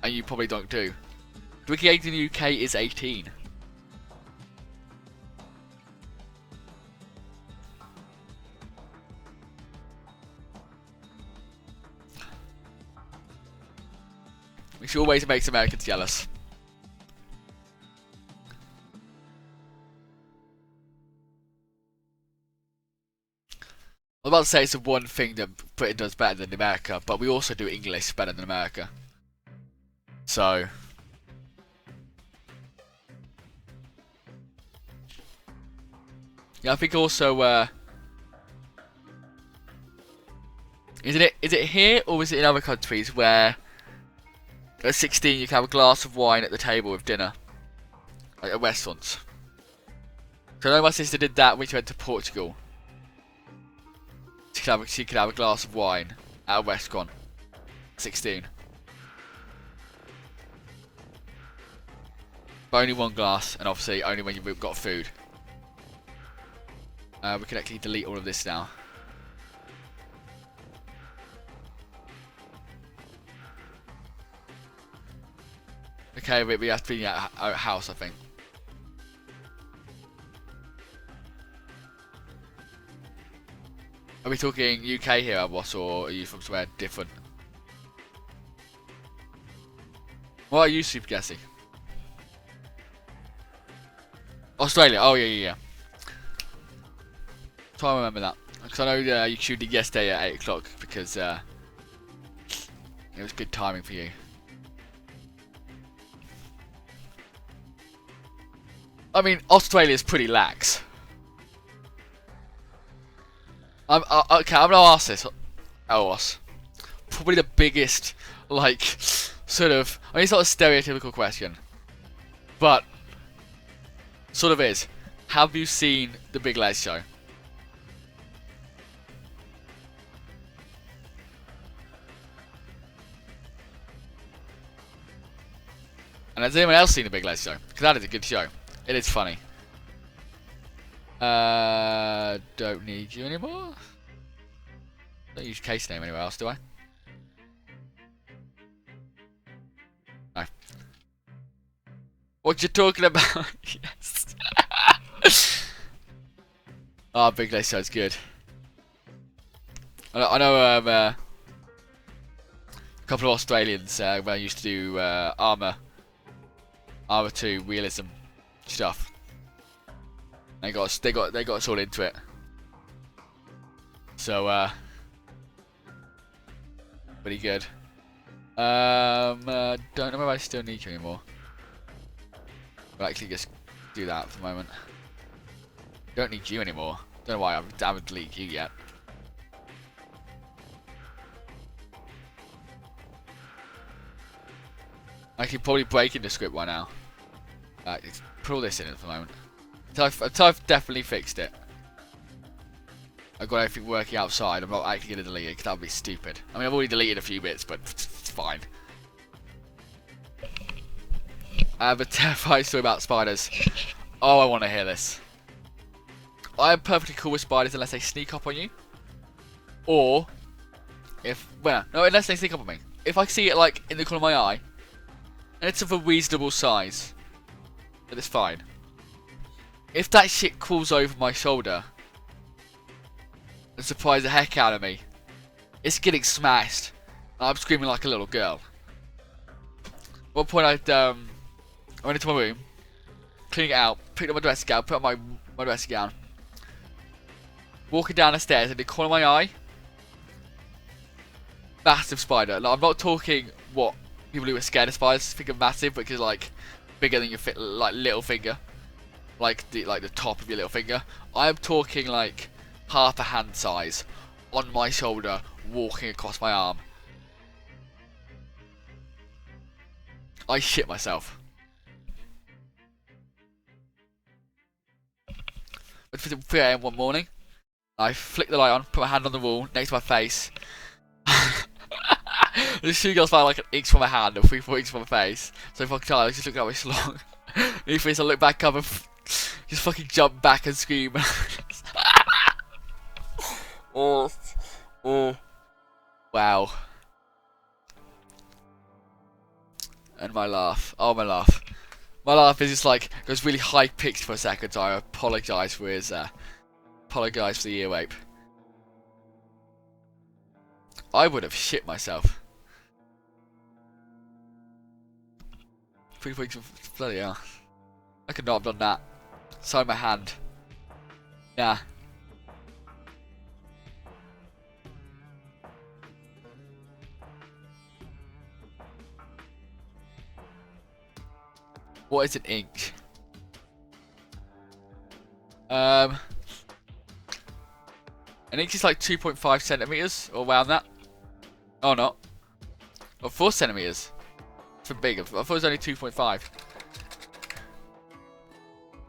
And you probably don't do. Drinking age in the UK is 18. Which always makes Americans jealous. I'm about to say it's the one thing that Britain does better than America, but we also do English better than America. So Yeah, I think also, is it here or is it in other countries where at 16 you can have a glass of wine at the table with dinner, like at restaurants? So I know my sister did that when she went to Portugal. She could have a glass of wine at a restaurant. 16. But only one glass, and obviously only when you've got food. We can actually delete all of this now. Okay, we have to be at our house, I think. Are we talking UK here, boss, or are you from somewhere different? What are you, Super Gassy? Australia. Oh yeah. Try to remember that, because I know you tuned in yesterday at 8 o'clock because it was good timing for you. I mean, Australia's pretty lax. Okay, I'm gonna ask this. Elwas. Probably the biggest, like, sort of. I mean, it's not a stereotypical question, but sort of is. Have you seen The Big Les Show? And has anyone else seen The Big Les Show? Because that is a good show. It is funny. Don't need you anymore. Don't use case name anywhere else, do I? No. What you talking about? Yes. Oh, Big Les Show's good. I know a couple of Australians when I used to do Armour 2 realism stuff. They got us all into it. So pretty good. Don't know if I still need you anymore. I'll actually just do that for the moment. Don't need you anymore. Don't know why I haven't deleted you yet. I could probably break into script right now. Put all this in at the moment. Until I've definitely fixed it. I've got everything working outside. I'm not actually going to delete it because that would be stupid. I mean, I've already deleted a few bits, but it's fine. I have a terrifying story about spiders. Oh, I want to hear this. I am perfectly cool with spiders unless they sneak up on you. Or, unless they sneak up on me. If I see it, like, in the corner of my eye, and it's of a reasonable size, then it's fine. If that shit crawls over my shoulder and surprise the heck out of me, it's getting smashed. I'm screaming like a little girl. At one point I went into my room, cleaning it out, picked up my dressing gown, put on my dressing gown, walking down the stairs, in the corner of my eye, massive spider. Like, I'm not talking what people who are scared of spiders think of massive, because like bigger than your little finger, like the top of your little finger. I am talking like half a hand size, on my shoulder, walking across my arm. I shit myself. At 3 AM one morning, I flicked the light on, put my hand on the wall next to my face. There's 2 girls found like an inch from my hand and 3-4 inches from my face. So fucking tired, I just looked at my slong. I look back up and just fucking jump back and scream. Oh, wow. And my laugh. Oh, my laugh. My laugh is just like, goes really high pitched for a second, so I apologise for his, apologise for the earwape. I would have shit myself. 3 weeks of bloody hell. I could not have done that. Sign my hand. Nah. What is an ink? I think it's like 2.5 centimeters or around that. Oh, not. Or 4 centimeters. For big. I thought it was only 2.5.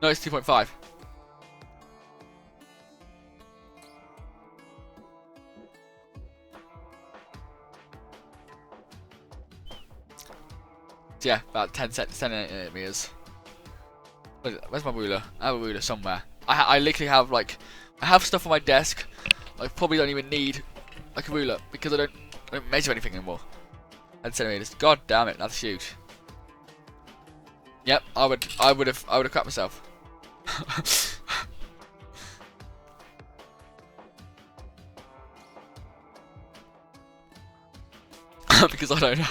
No, it's 2.5. Yeah, about 10 centimeters. Where's my ruler? I have a ruler somewhere. I literally have like, I have stuff on my desk. I probably don't even need like a ruler because I don't measure anything anymore. 10 centimeters. God damn it, that's huge. Yep, I would have crapped myself. Because I don't know.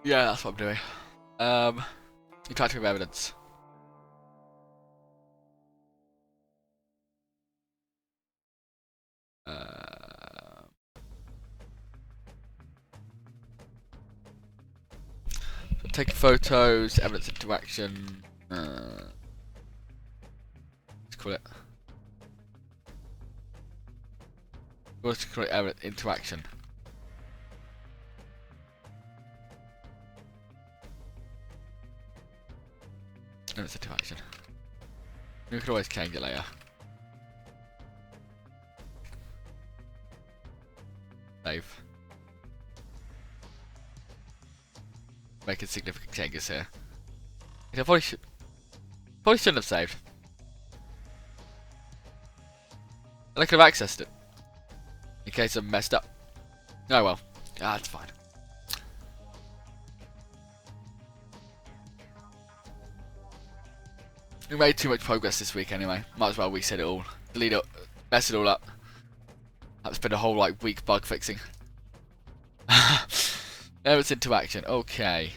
Yeah, that's what I'm doing. Interacting with evidence. So taking photos, evidence interaction. Let's call it. Let's call it evidence interaction. Evidence interaction. We could always change it later. Save. Making significant changes here. I probably shouldn't have saved. And I could have accessed it. In case I messed up. Oh well. Ah, it's fine. We made too much progress this week anyway. Might as well reset it all. Delete it. Mess it all up. I've spent a whole like week bug fixing. There it's into action. Okay.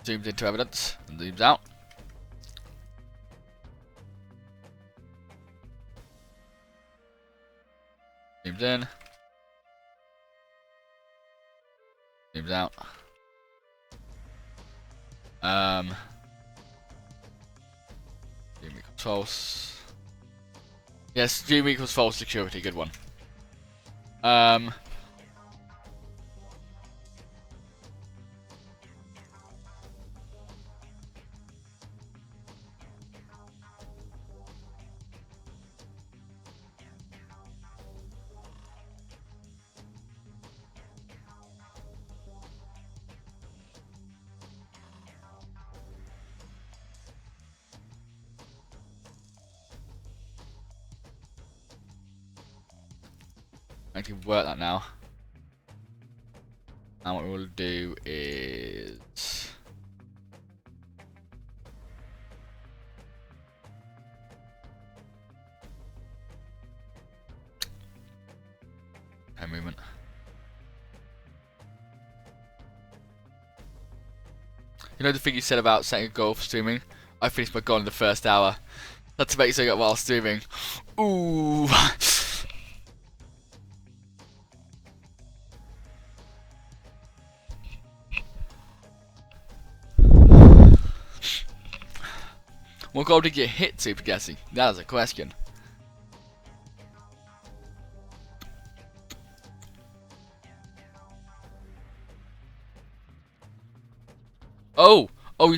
Zooms into evidence and zooms out. Zooms in. Zooms out. Zoom equals false. Yes, zoom equals false security, good one. I can work that now. And what we will do is hand movement. You know the thing you said about setting a goal for streaming? I finished my goal in the first hour. Had to make something up while streaming. Ooh. What goal did you hit, Super Jesse? That is a question. Oh! Oh,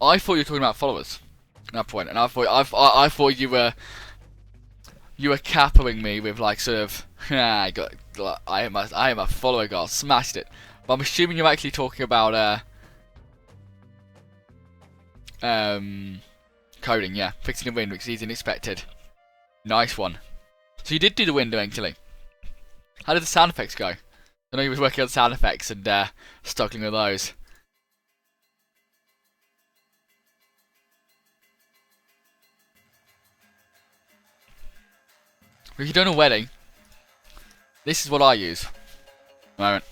I thought you were talking about followers at that point, and I thought you were capping me with like sort of I am a follower goal, smashed it. But I'm assuming you're actually talking about coding, yeah, fixing the wind, which is unexpected. Nice one. So you did do the window actually. How did the sound effects go? I know you was working on sound effects and struggling with those. If you're doing a wedding, this is what I use. Moment.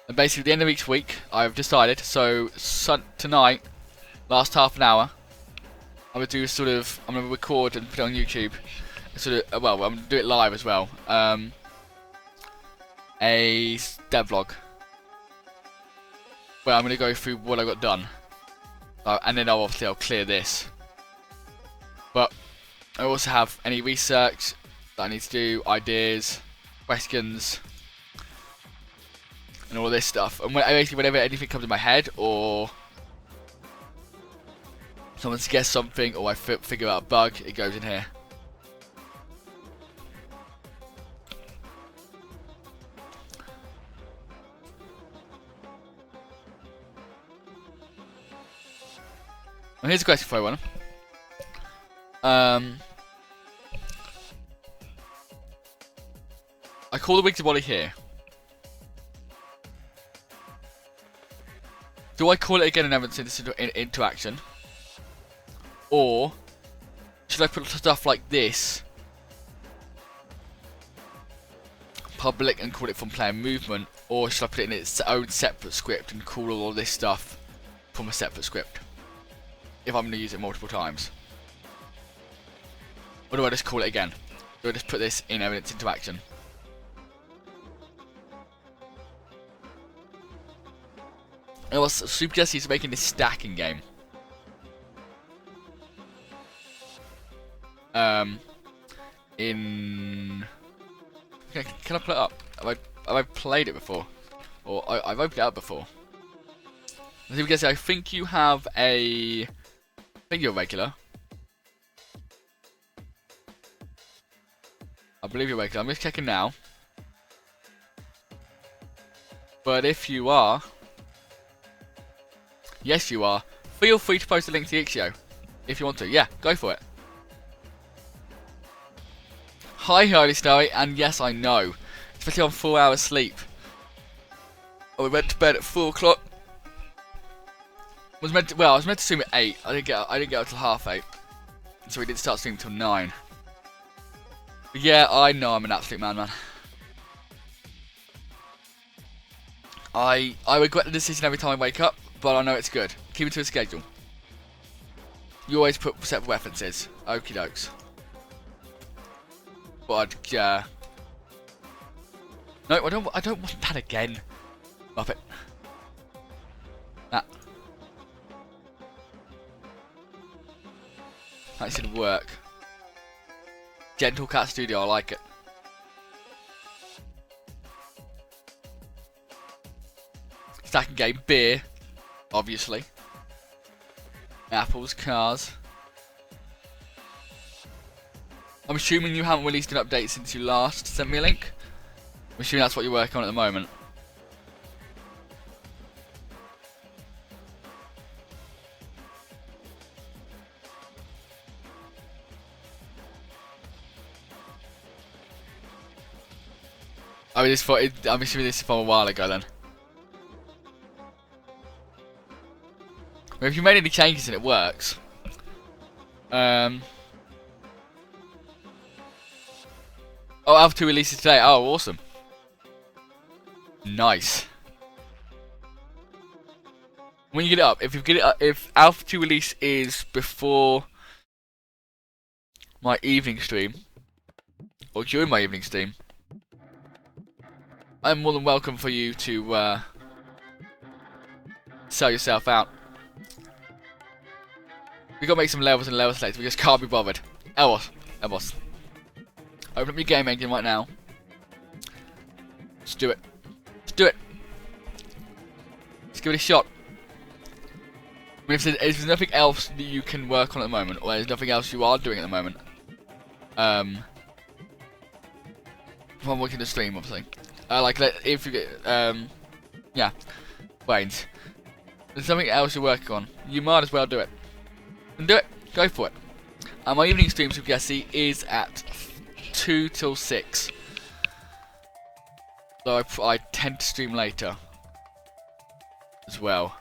And basically, at the end of each week, I've decided. So tonight, last half an hour, I'm gonna do sort of. I'm gonna record and put it on YouTube. Sort of. Well, I'm gonna do it live as well. A devlog. Where I'm gonna go through what I got done, and then I'll clear this. But I also have any research that I need to do, ideas, questions, and all this stuff. And basically, whenever anything comes in my head, or someone suggests something, or I figure out a bug, it goes in here. And here's a question for everyone. I call the Wigsy Wally here. Do I call it again and have it into action? Or should I put stuff like this public and call it from player movement? Or should I put it in its own separate script and call all this stuff from a separate script? If I'm going to use it multiple times. Or do I just call it again? Do I just put this in evidence into action? I was Super Jesse's making this stacking game. Can I pull it up? Have I played it before? Or I've opened it up before. Super Jesse, I think you have a. I think you're regular. I believe you're regular. I'm just checking now. But if you are, yes, you are. Feel free to post a link to the Ixio if you want to. Yeah, go for it. Hi, Harley Snowy, and yes, I know, especially on 4 hours sleep. We went to bed at 4 o'clock. I was meant to stream at 8. I didn't get up till 8:30, so we didn't start streaming till 9. But yeah, I know I'm an absolute man. I regret the decision every time I wake up, but I know it's good. Keep it to a schedule. You always put separate references. Okie dokes. But no, I don't want that again. Muppet. That should work. Gentle Cat Studio, I like it. Stacking game, beer, obviously. Apples, cars. I'm assuming you haven't released an update since you last sent me a link. I'm assuming that's what you're working on at the moment. I'm assuming this is from a while ago then. Well, if you made any changes and it works. Oh, Alpha 2 releases today. Oh, awesome. Nice. When you get it up, if Alpha 2 release is before my evening stream, or during my evening stream, I'm more than welcome for you to sell yourself out. We gotta make some levels and level selects. We just can't be bothered. Elboss. Open up your game engine right now. Let's do it. Let's do it. Let's give it a shot. I mean, if there's nothing else that you can work on at the moment, or there's nothing else you are doing at the moment, if I'm working the stream, obviously. If you get, yeah, brains. There's something else you're working on, you might as well do it. And do it. Go for it. My evening stream, Super Jesse, is at 2 till 6. So I tend to stream later as well.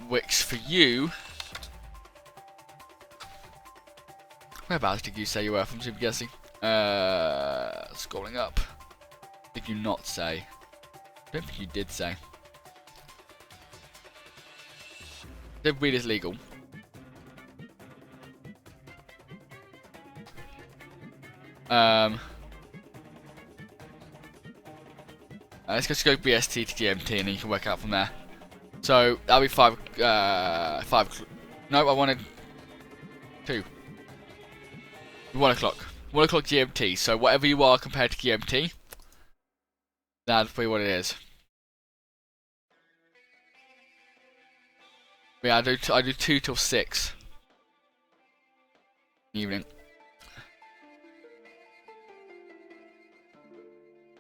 Which for you, whereabouts did you say you were from Super Guessing? Scrolling up. Did you not say? I don't think you did say. Dead weed is legal. Let's just go BST to GMT and then you can work out from there. So that'll be 5. No, I wanted 2. 1 o'clock. 1 o'clock GMT. So whatever you are compared to GMT, that's probably what it is. But yeah, I do 2 till 6 evening.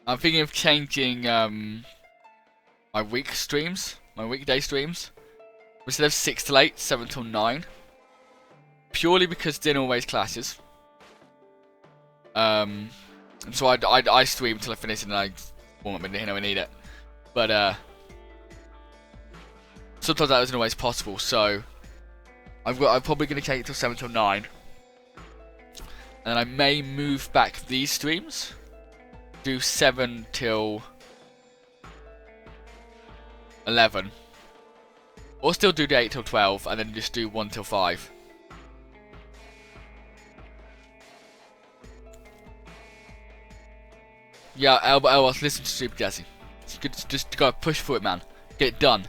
I'm thinking of changing my week streams, my weekday streams, instead of 6 till 8, 7 till 9. Purely because dinner always clashes. And so I stream till I finish and I won't need it. But sometimes that isn't always possible. So I'm probably going to take it till 7 till 9, and I may move back these streams. Do 7 till 11, or still do the 8 till 12, and then just do 1 till 5. Yeah, Elbow, listen to Super Jesse. Just gotta push for it, man. Get it done.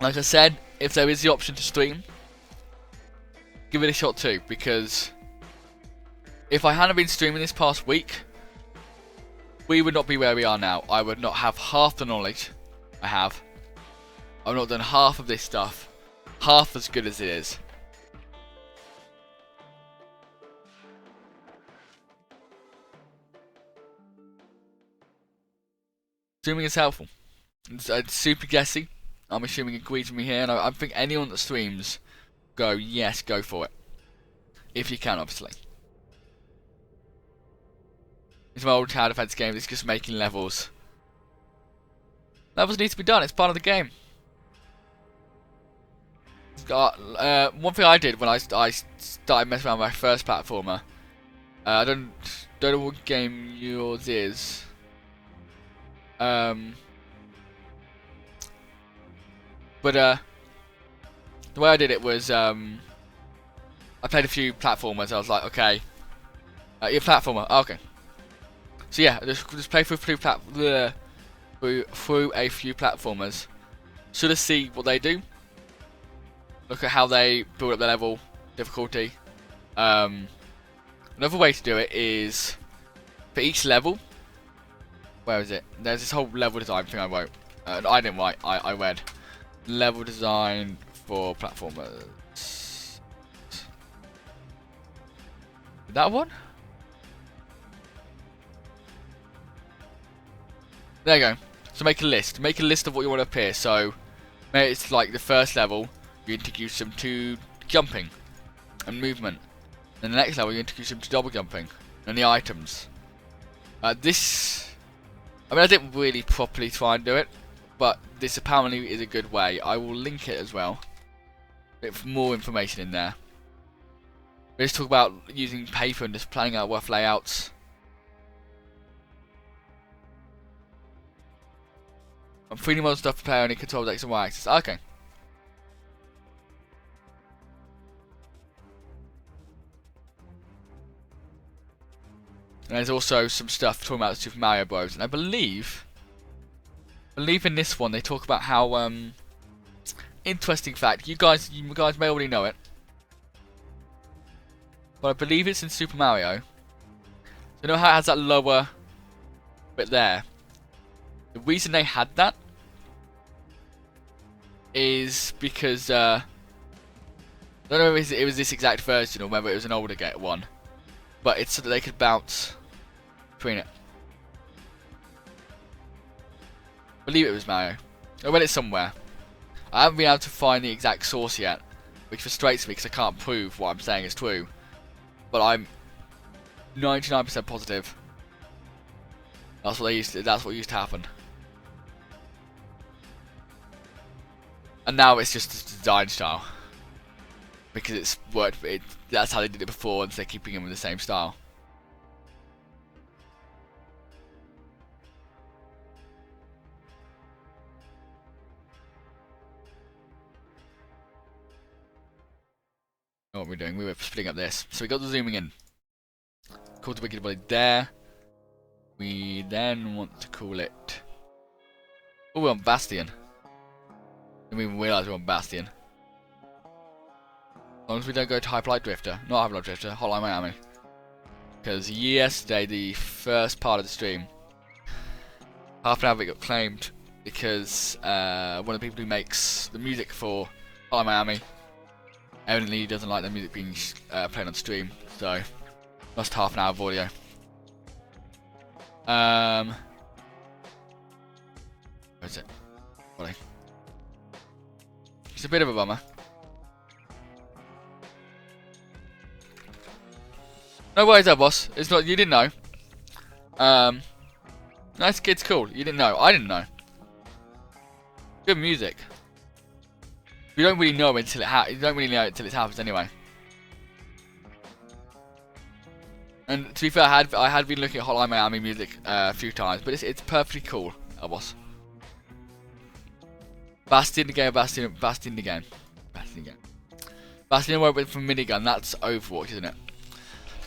Like I said, if there is the option to stream, give it a shot too, because if I hadn't been streaming this past week, we would not be where we are now. I would not have half the knowledge I have. I've not done half of this stuff, half as good as it is. Streaming is helpful. It's super guessy. I'm assuming agrees with me here, and I think anyone that streams, yes, go for it. If you can, obviously. It's my old tower defense game, it's just making levels. Levels need to be done, it's part of the game. One thing I did when I started messing around with my first platformer, I don't know what game yours is. But the way I did it was I played a few platformers. I was like, okay, you're a platformer. Oh, okay. So yeah, just play through a few platformers. Sort of see what they do. Look at how they build up their level difficulty. Another way to do it is for each level. Where is it? There's this whole level design thing I wrote. I didn't write. I read. Level design for platformers. That one? There you go. So make a list. Make a list of what you want to appear. So maybe it's like the first level, you introduce them to jumping and movement. Then the next level, you introduce them to double jumping and the items. I didn't really properly try and do it, but this apparently is a good way. I will link it as well. With more information in there. Let's talk about using paper and just planning out rough layouts. I'm 3D model stuff to play only controls X and Y axis. Okay. And there's also some stuff talking about Super Mario Bros. And I believe in this one they talk about how interesting fact. You guys may already know it, but I believe it's in Super Mario. You know how it has that lower bit there? The reason they had that is because I don't know if it was this exact version or whether it was an older one, but it's so that they could bounce between it. I believe it was Mario. I read it somewhere. I haven't been able to find the exact source yet, which frustrates me because I can't prove what I'm saying is true. But I'm 99% positive. That's what used to happen. And now it's just a design style. Because it's worked, that's how they did it before, and so they're keeping it with the same style. What we're doing, we were splitting up this. So we got the zooming in. Call the wicked body there. We then want to call it. Oh, we're on Bastion. Didn't even realise we're on Bastion. As long as we don't go to Hyperlight Drifter, not Hyperlight Drifter, Hotline Miami. Because yesterday, the first part of the stream, half an hour of it got claimed because one of the people who makes the music for Hotline Miami evidently doesn't like the music being played on stream, so lost half an hour of audio. Where is it? Sorry. It's a bit of a bummer. No worries though, boss. It's not, you didn't know. Nice kid's cool. You didn't know. I didn't know. Good music. You don't really know until you don't really know it until it happens anyway. And to be fair, I had been looking at Hotline Miami music a few times, but it's perfectly cool, boss. Bastion the game, Bastion the game. Bastion the game. Bastion went from minigun, that's Overwatch, isn't it?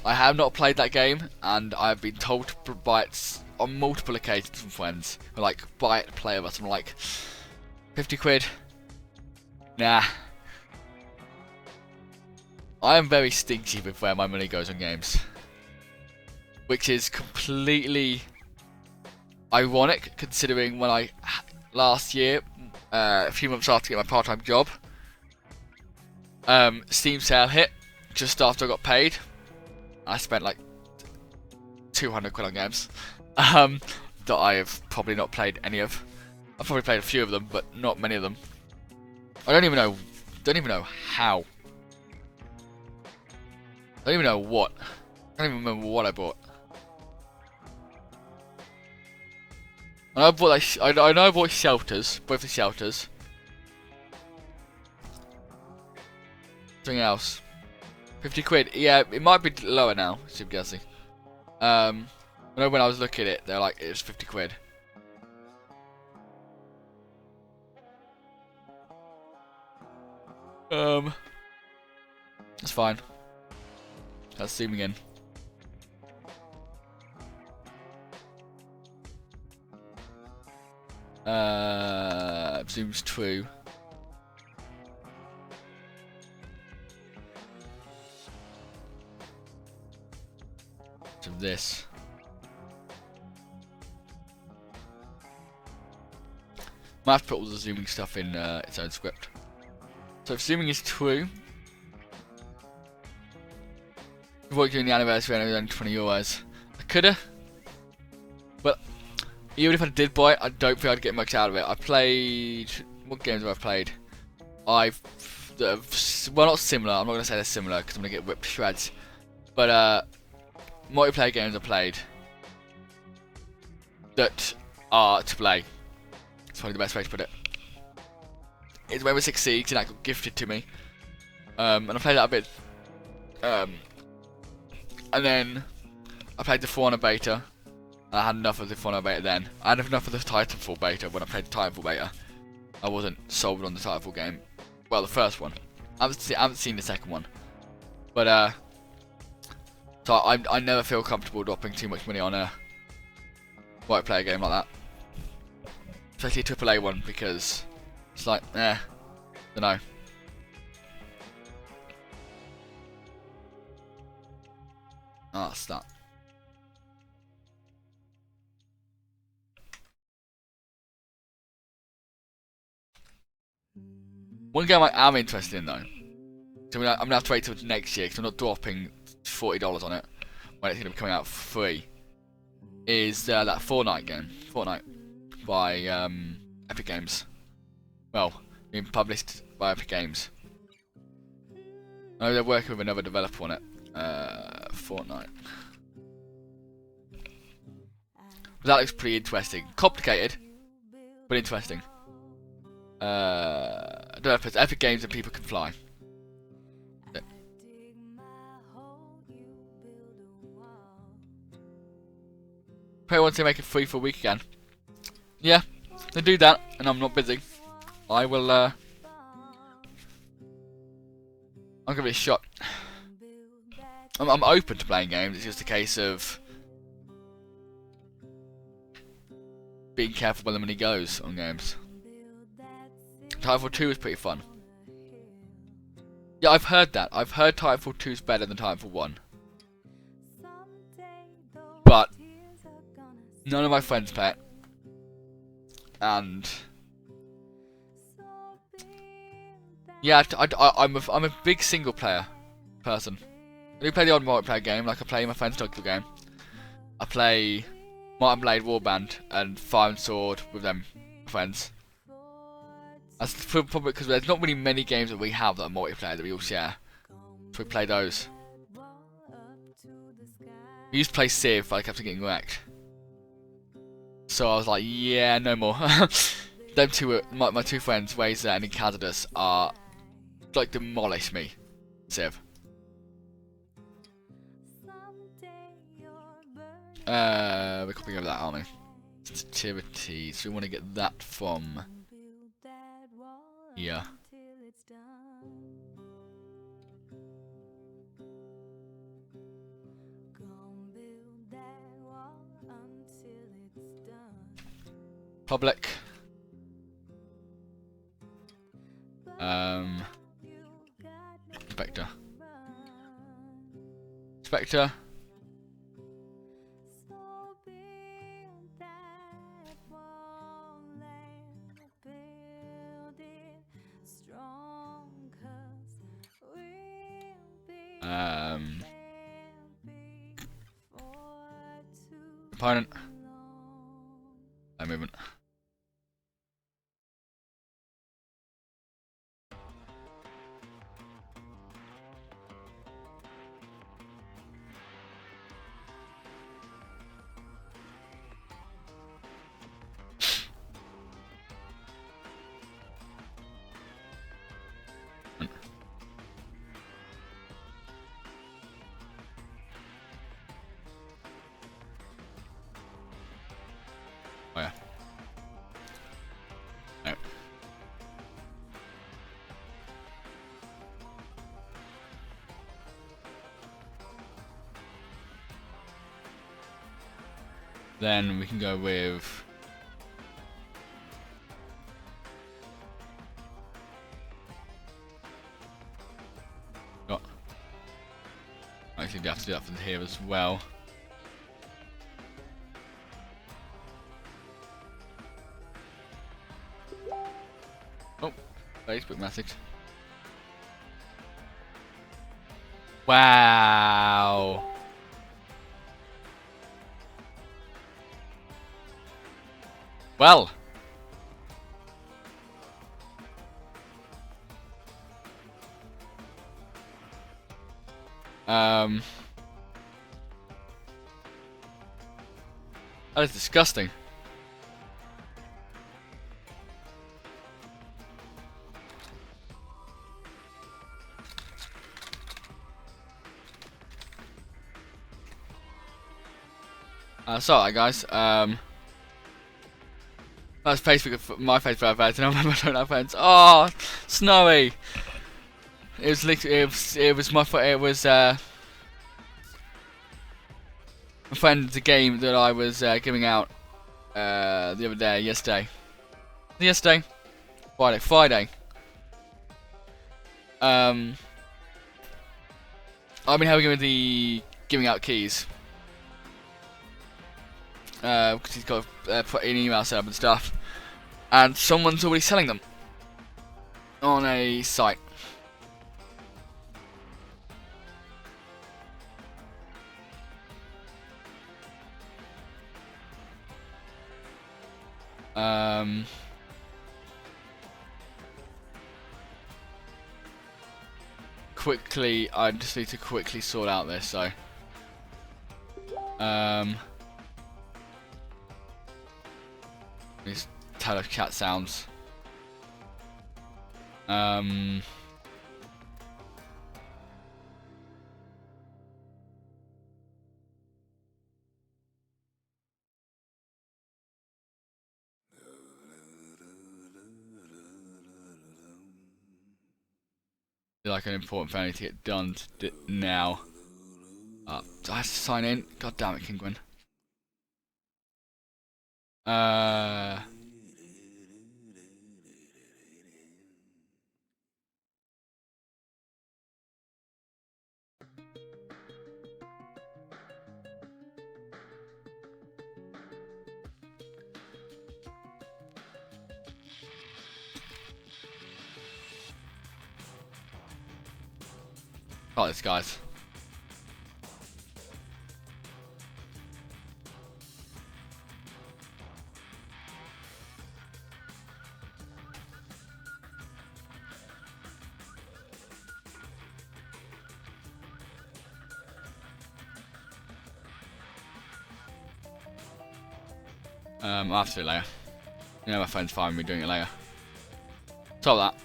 I have not played that game, and I've been told to buy it on multiple occasions from friends. Who are like, buy it, play with us. I'm like, 50 quid? Nah. I am very stingy with where my money goes on games. Which is completely ironic, considering when I, last year, a few months after getting my part-time job, Steam sale hit, just after I got paid. I spent like 200 quid on games that I have probably not played any of. I've probably played a few of them, but not many of them. I don't even know how. I don't even know what. I don't even remember what I bought. And I bought like, I know I bought shelters, both the shelters. Something else. 50 quid. Yeah, it might be lower now, I'm guessing. I know when I was looking at it, they're like, it was 50 quid. That's fine. That's zooming in. Zooms true. Of this. Might have to put all the zooming stuff in its own script. So if zooming is true, work during the anniversary and it was only €20. I coulda, but even if I did buy it, I don't think I'd get much out of it. I played, what games have I played? Well, not similar. I'm not gonna say they're similar because I'm gonna get whipped to shreds. But multiplayer games I played that are AAA. It's probably the best way to put it. It's Rainbow Six Siege, and that got gifted to me. And I played that a bit. And then I played the For Honor beta. And I had enough of the For Honor beta then. I had enough of the Titanfall beta when I played the Titanfall beta. I wasn't sold on the Titanfall game. Well, the first one. I haven't seen the second one. But so I never feel comfortable dropping too much money on a multiplayer game like that. Especially a AAA one, because it's like, dunno. Oh, that's that. One game I am interested in though, so I'm gonna have to wait till next year because I'm not dropping $40 on it when it's gonna be coming out free. Is that Fortnite game? Fortnite by Epic Games. Well, being published by Epic Games. I know they're working with another developer on it. Fortnite. But that looks pretty interesting. Complicated, but interesting. developers, Epic Games, and People Can Fly. Probably want to make it free for a week again. Yeah, they do that, and I'm not busy. I will. I'll give it a shot. I'm open to playing games. It's just a case of being careful when the money goes on games. Titanfall 2 is pretty fun. Yeah, I've heard that. I've heard Titanfall 2 is better than Titanfall 1. But none of my friends play it. And yeah, I'm a big single player person. I do play the odd multiplayer game, like I play my friend's Tokyo game. I play Might & Blade Warband and Fire and Sword with them friends. That's probably because there's not really many games that we have that are multiplayer that we all share. So we play those. We used to play Civ, but I kept on getting wrecked. So I was like, yeah, no more. Them two, my two friends, Razor and Incadidus, are like demolish me. Civ. We're copying over that, aren't we? Sensitivity. So we want to get that from here. Public. Spectre. Spectre. Component. Movement. Oh yeah. No. Then we can go with actually we have to do that from here as well. Oh, Facebook message. Wow. Well. That is disgusting. Sorry guys, that's Facebook, my Facebook event, and I remember I don't have friends. Oh, Snowy! It was literally, it was my friend's game that I was giving out the other day, yesterday. Friday. I've been helping him with the giving out keys. Because he's got put an email set up and stuff, and someone's already selling them on a site. Quickly, I just need to quickly sort out this. So, these tele chat sounds. Um. Feel like an important thing I need to get done now. Do I have to sign in? God damn it, King Gwyn. Oh, this guys. I'll have to do it later. You know, my phone's fine with me doing it later. Stop that.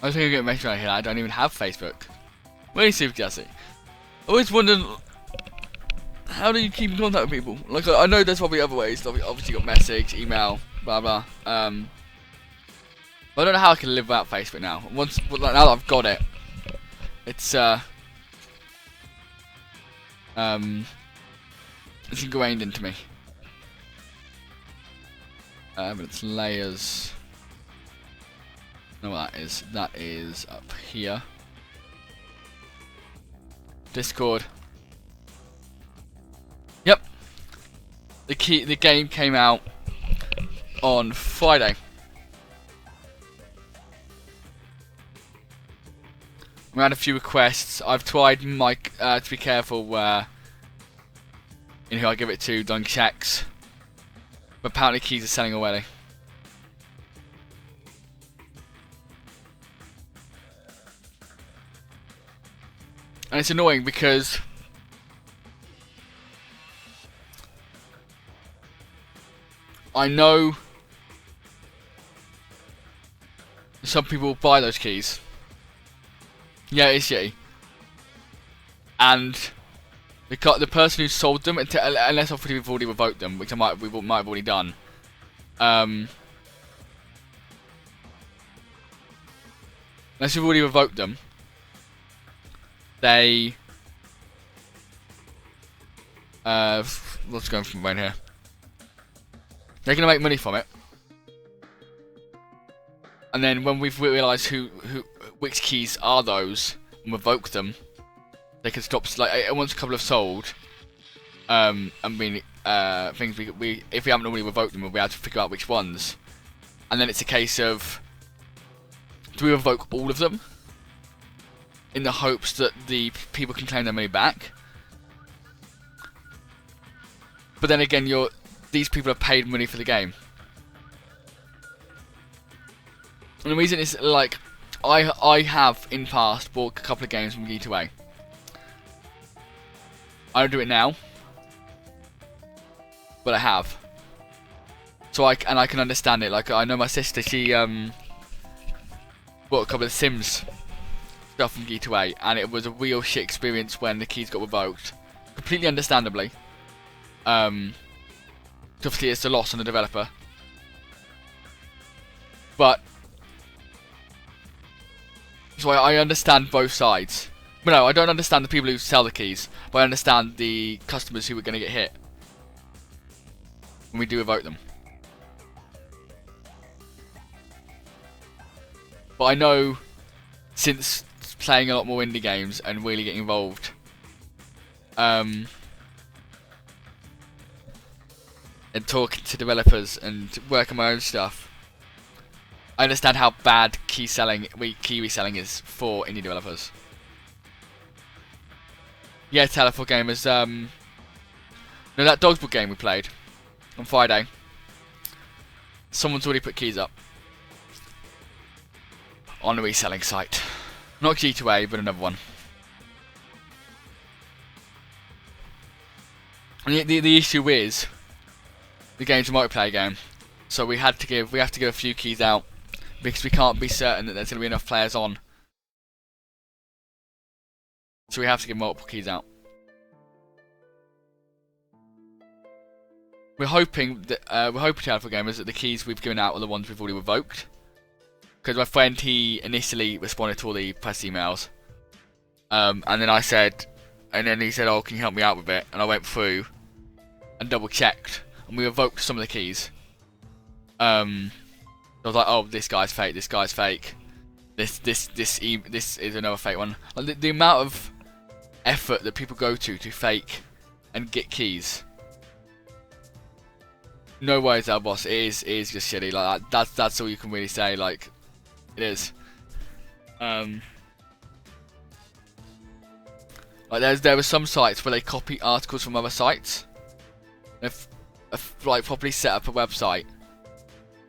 I was thinking of getting right here. I don't even have Facebook. Really, Super Jesse. I always wondered, how do you keep in contact with people? Like, I know there's probably other ways. Obviously, you got message, email, blah blah. But I don't know how I can live without Facebook now. Now that I've got it, it's ingrained into me. But it's layers. I know what that is. That is up here. Discord. Yep. The game came out on Friday. We had a few requests. I've tried to be careful where in who I give it to, done checks. But apparently keys are selling already. And it's annoying because I know some people buy those keys. Yeah, it's Yeti. And the person who sold them, unless obviously we've already revoked them, which we might have already done. Unless we've already revoked them, they let's go from right here. They're gonna make money from it, and then when we've realised which keys are those and revoke them, they can stop. Like once a couple have sold, I mean things we if we haven't already revoked them, we'll be able to figure out which ones, and then it's a case of do we revoke all of them in the hopes that the people can claim their money back. But then again, these people have paid money for the game. And the reason is, like, I have, in past, bought a couple of games from G2A. I don't do it now. But I have. So I can understand it. Like, I know my sister, she bought a couple of Sims stuff from G2A, and it was a real shit experience when the keys got revoked. Completely understandably. Obviously it's a loss on the developer. But so I understand both sides. But no, I don't understand the people who sell the keys, but I understand the customers who are going to get hit when we do revoke them. But I know, since playing a lot more indie games and really getting involved, and talking to developers and working my own stuff, I understand how bad key reselling is for indie developers. Yeah, Teleport Gamers. No, that Dogsburg game we played on Friday. Someone's already put keys up on a reselling site. Not G2A, but another one. And the issue is, The game's a multiplayer game, so we have to give a few keys out because we can't be certain that there's going to be enough players on. So we have to give multiple keys out. We're hoping to Alpha Gamers that the keys we've given out are the ones we've already revoked. Because my friend, he initially responded to all the press emails, and then he said, "Oh, can you help me out with it?" And I went through and double checked, and we revoked some of the keys. I was like, "Oh, this guy's fake. This guy's fake. This is another fake one." Like, the amount of effort that people go to fake and get keys. No worries, our boss. It is just shitty. Like that's all you can really say. Like, it is. Like there were some sites where they copy articles from other sites. If like properly set up a website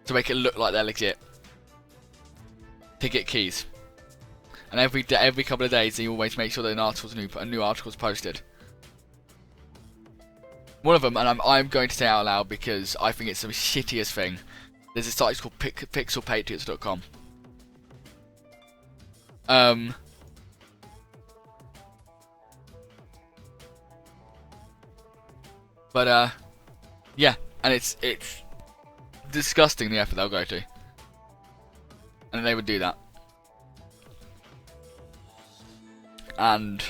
to make it look like they're legit to get keys. And every couple of days, they always make sure that a new article's posted. One of them, and I'm going to say it out loud because I think it's the shittiest thing. There's a site called pixelpatriots.com. But yeah, and it's disgusting the effort they'll go to, and they would do that. And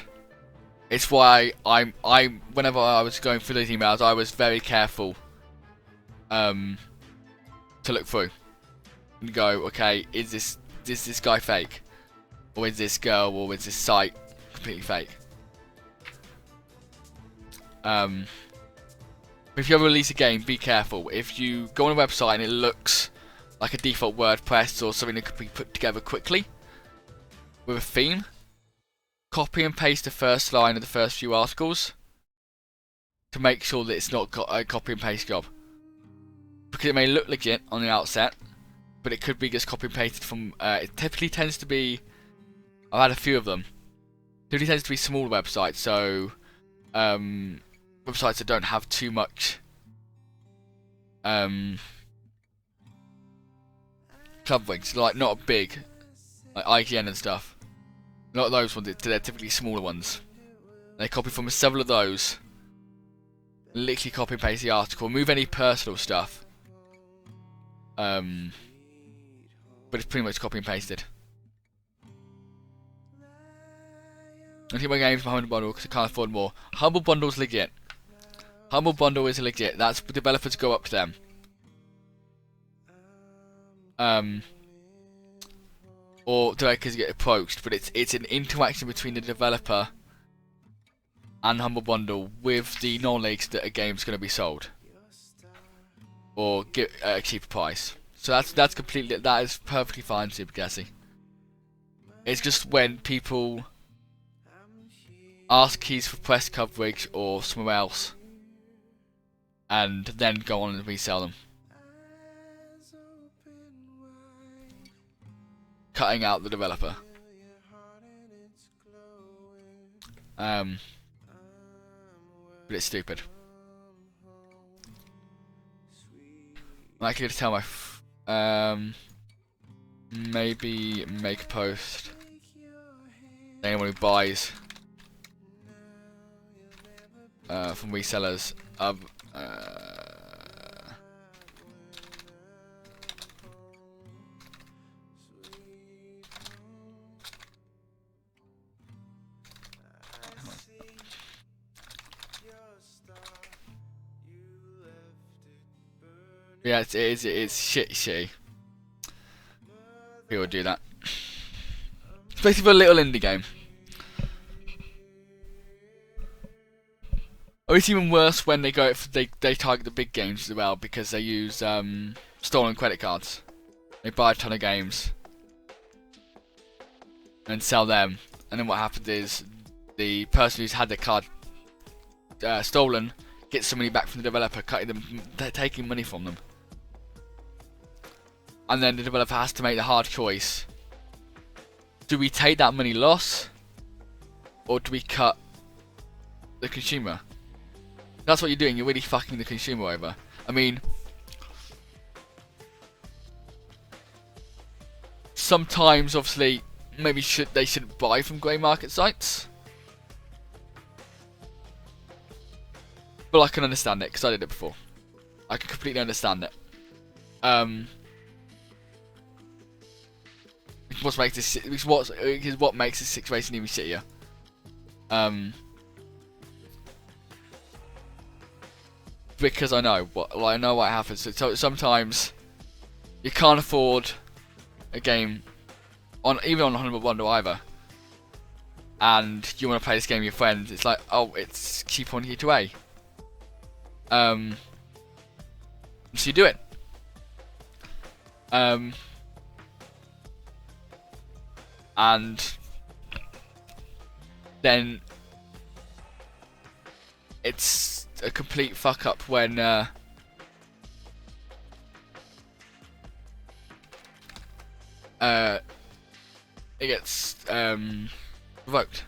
it's why whenever I was going through those emails, I was very careful to look through and go, okay, is this guy fake, or is this girl, or is this site completely fake? If you ever release a game, be careful. If you go on a website and it looks like a default WordPress or something that could be put together quickly with a theme, copy and paste the first line of the first few articles to make sure that it's not got a copy and paste job. Because it may look legit on the outset, but it could be just copy and pasted from, it typically tends to be, I've had a few of them, typically tends to be small websites, so websites that don't have too much coverage, like not big, like IGN and stuff. Not those ones, they're typically smaller ones. They copy from several of those, literally copy and paste the article, move any personal stuff, but it's pretty much copy and pasted. I keep my games from Humble Bundle because I can't afford more. Humble Bundle's legit. Humble Bundle is legit. That's developers go up to them. Or developers get approached, but it's an interaction between the developer and Humble Bundle with the knowledge that a game's going to be sold or get a cheaper price. So that is perfectly fine, Super Gassy. It's just when people ask keys for press coverage or somewhere else, and then go on and resell them, cutting out the developer. But it's stupid. I could tell my maybe make a post. Anyone who buys from resellers of yeah, it's shitty. People do that, especially for a little indie game. Or it's even worse when they target the big games as well, because they use stolen credit cards. They buy a ton of games and sell them, and then what happens is the person who's had their card stolen gets some money back from the developer, taking money from them, and then the developer has to make the hard choice: do we take that money loss, or do we cut the consumer? That's what you're doing. You're really fucking the consumer over. I mean, sometimes obviously maybe they shouldn't buy from grey market sites, but I can understand it because I did it before. I can completely understand it. What makes this situation even shittier. Because I know what happens. So sometimes you can't afford a game even on Humble Bundle either, and you want to play this game with your friends. It's like, oh, it's cheap on G2A. So you do it. And then it's a complete fuck up when it gets revoked.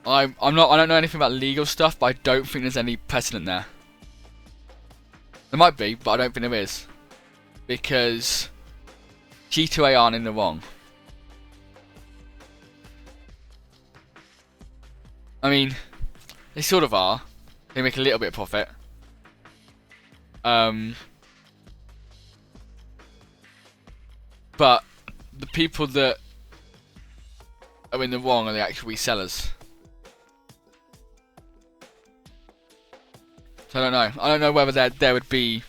I don't know anything about legal stuff, but I don't think there's any precedent there. There might be, but I don't think there is, because G2A aren't in the wrong. I mean, they sort of are. They make a little bit of profit. But the people that are in the wrong are the actual resellers. So I don't know. I don't know whether there would be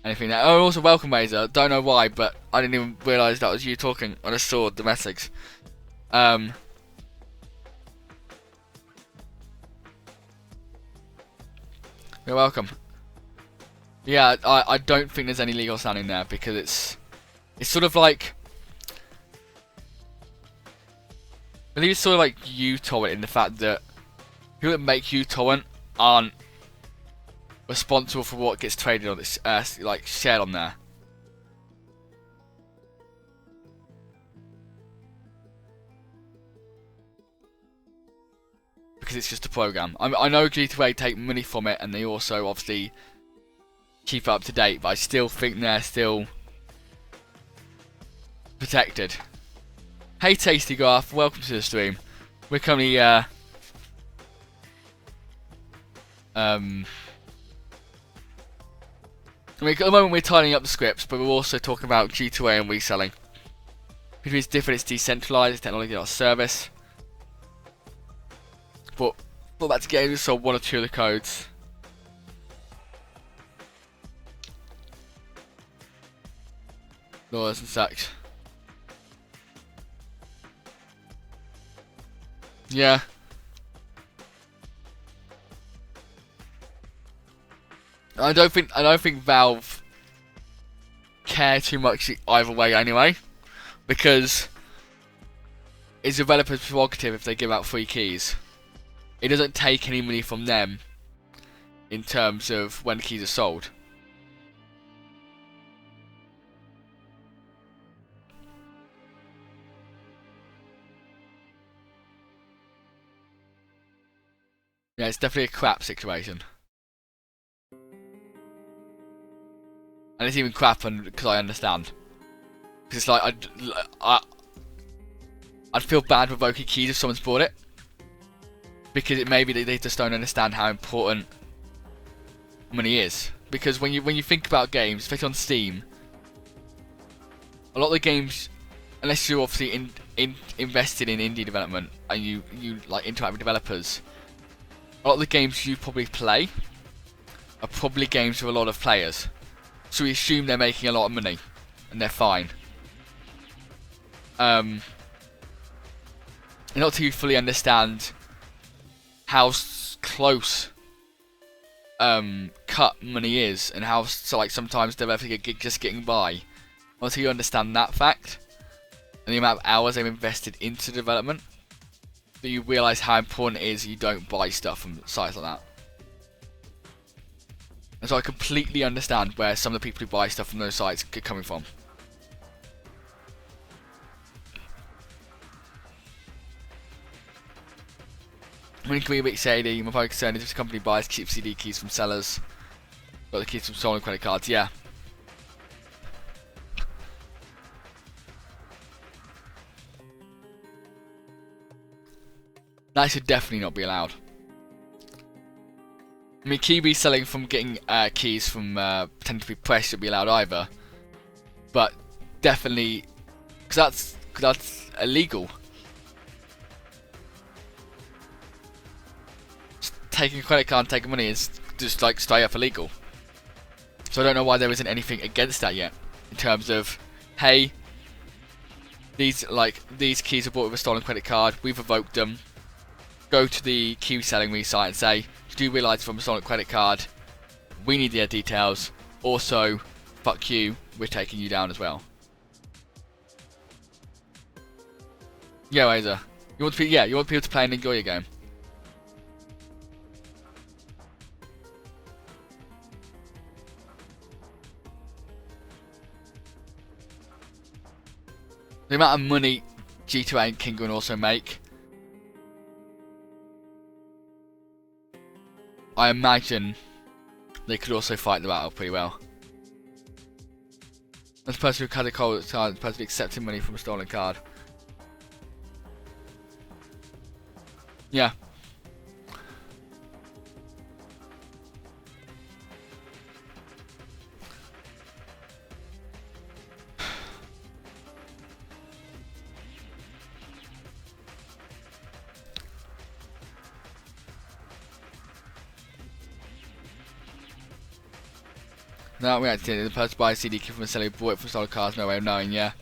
anything there. Oh, also welcome, Razor. Don't know why, but I didn't even realise that was you talking. I just saw the message. You're welcome. Yeah, I don't think there's any legal standing there, because it's sort of like, I believe it's sort of like uTorrent, in the fact that people that make uTorrent aren't responsible for what gets traded on this, like shared on there. Because it's just a program. I know G2A take money from it, and they also obviously keep it up to date, but I still think they're still protected. Hey Tasty Graph, welcome to the stream. We're currently I mean, at the moment we're tidying up the scripts, but we're also talking about G2A and reselling. Because it's different, it's decentralized, it's technology, not a service. But that's getting just sold one or two of the codes. Lawyers and such. Yeah. I don't think Valve care too much either way anyway, because it's a developer's prerogative if they give out free keys. It doesn't take any money from them in terms of when keys are sold. Yeah, it's definitely a crap situation. And it's even crap because I understand. Because it's like, I'd feel bad revoking keys if someone's bought it. Because it maybe they just don't understand how important money is. Because when you think about games, especially on Steam, a lot of the games, unless you're obviously invested in indie development and you like interact with developers, a lot of the games you probably play are probably games with a lot of players. So we assume they're making a lot of money, and they're fine. And not to fully understand how close cut money is, and how like sometimes developers just getting by. Until you understand that fact, and the amount of hours they've invested into development, that you realise how important it is you don't buy stuff from sites like that. And so I completely understand where some of the people who buy stuff from those sites are coming from. When it can be a bit shady, my only concern is if the company buys cheap CD keys from sellers, got the keys from stolen credit cards, yeah. That should definitely not be allowed. I mean, key reselling from getting keys from pretending to be press should be allowed either. But definitely, because that's illegal. Just taking a credit card and taking money is just like straight up illegal. So I don't know why there isn't anything against that yet. In terms of, hey, these keys are bought with a stolen credit card, we've revoked them. Go to the key selling site and say, you do realise from a stolen credit card, we need their details. Also, fuck you, we're taking you down as well. Yeah, Razor. You want people to play and enjoy your game. The amount of money G2A and Kingun also make, I imagine they could also fight the battle pretty well. As a person who had a cold card, the person accepting money from a stolen card. Yeah. No, we actually did. The person buys CD key from a seller who bought it from stolen cards, no way of knowing, yeah.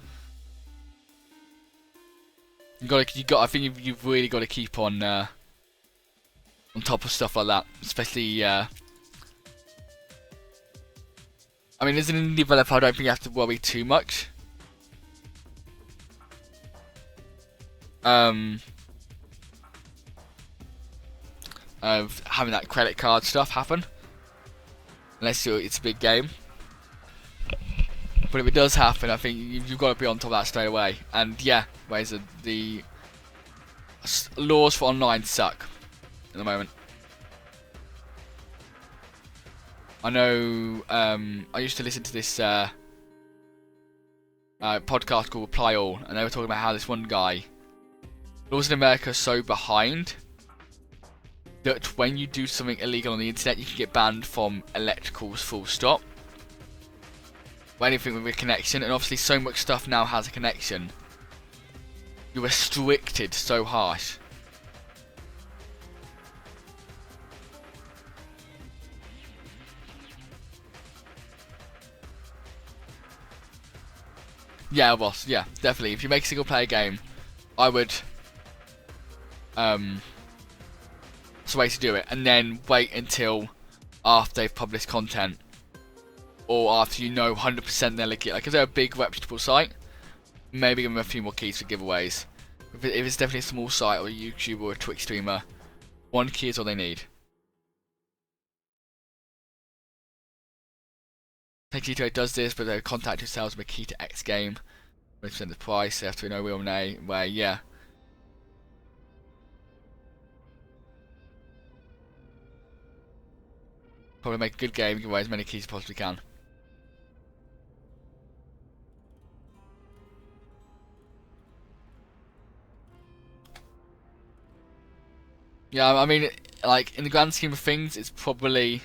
I think you've really got to keep on top of stuff like that, especially. I mean, as an indie developer, I don't think you have to worry too much. Of having that credit card stuff happen, unless it's a big game. But if it does happen, I think you've got to be on top of that straight away. And yeah, the laws for online suck at the moment. I know. I used to listen to this podcast called Reply All, and they were talking about how this one guy, laws in America are so behind that when you do something illegal on the internet, you can get banned from electricals full stop. Or anything with a connection, and obviously so much stuff now has a connection. You're restricted so harsh. Yeah, boss. Yeah, definitely. If you make a single player game, I would. It's a way to do it, and then wait until after they've published content, or after you know 100% they're legit. Like if they're a big reputable site, maybe give them a few more keys for giveaways. If it's definitely a small site or a YouTube or a Twitch streamer, one key is all they need. G2A does this, but they contact who sells them a key to X game. 20% the price, they have to know real name. Where yeah. Probably make a good game, give away as many keys as possibly can. Yeah, I mean, like, in the grand scheme of things, it's probably...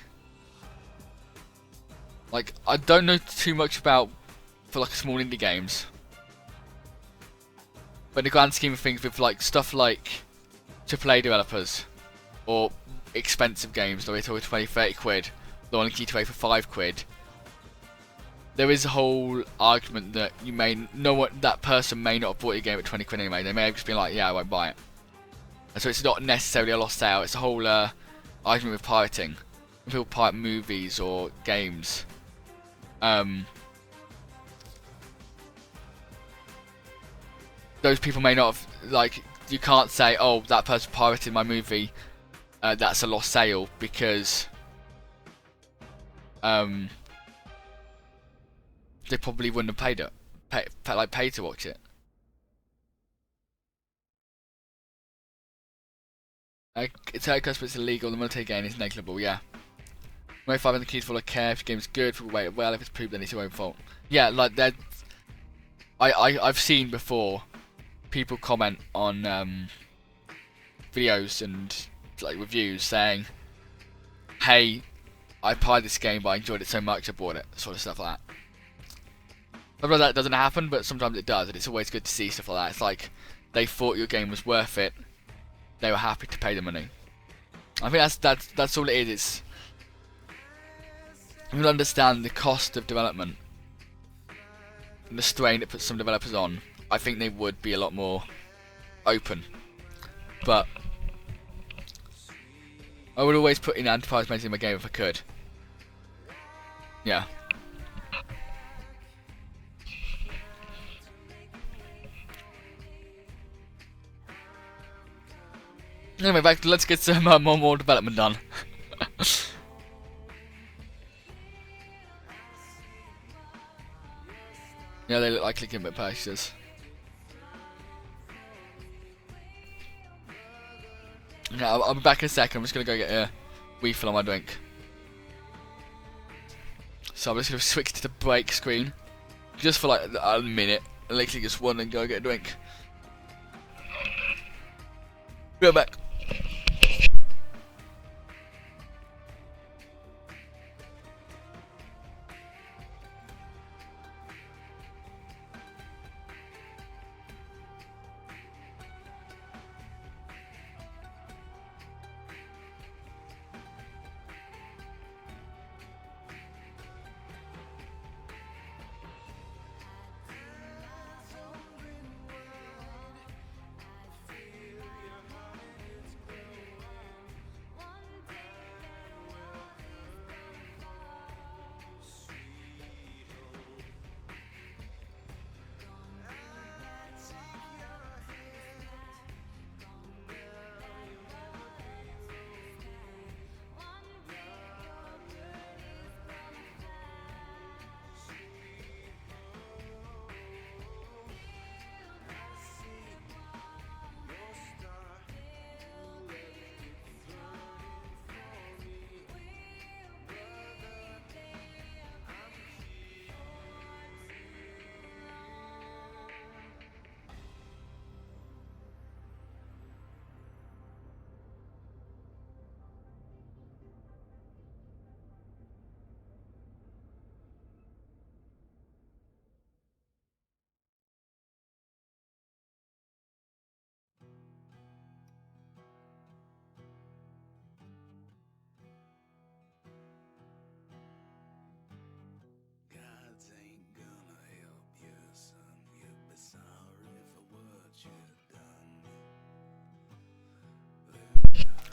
Like, I don't know too much about, for like, small indie games. But in the grand scheme of things, with like, stuff like AAA developers, or expensive games, that we're talking 20, 30 quid, the only G2A for 5 quid, there is a whole argument that you may know what that person may not have bought your game at 20 quid anyway. They may have just been like, yeah, I won't buy it. And so it's not necessarily a lost sale, it's a whole argument with pirating. When people pirate movies or games, those people may not have, like, you can't say, oh, that person pirated my movie, that's a lost sale, because they probably wouldn't have paid it, pay to watch it. It's hurt customers, it's illegal. The monetary gain is negligible. Yeah. May 5 the keys full of care. If the game's good, people wait well. If it's poop, then it's your own fault. Yeah, like that. I've seen before people comment on videos and like reviews saying, "Hey, I played this game, but I enjoyed it so much I bought it," sort of stuff like that. Sometimes that doesn't happen, but sometimes it does, and it's always good to see stuff like that. It's like they thought your game was worth it. They were happy to pay the money. I think that's all it is. It's you understand the cost of development and the strain it puts some developers on. I think they would be a lot more open. But I would always put in enterprise modes in my game if I could. Yeah. Anyway, let's get some more development done. Yeah, they look like clickbait purchases. Yeah, I'll be back in a second. I'm just gonna go get a refill on my drink. So I'm just gonna switch to the break screen, just for like a minute. I literally just want to go get a drink. Be right back.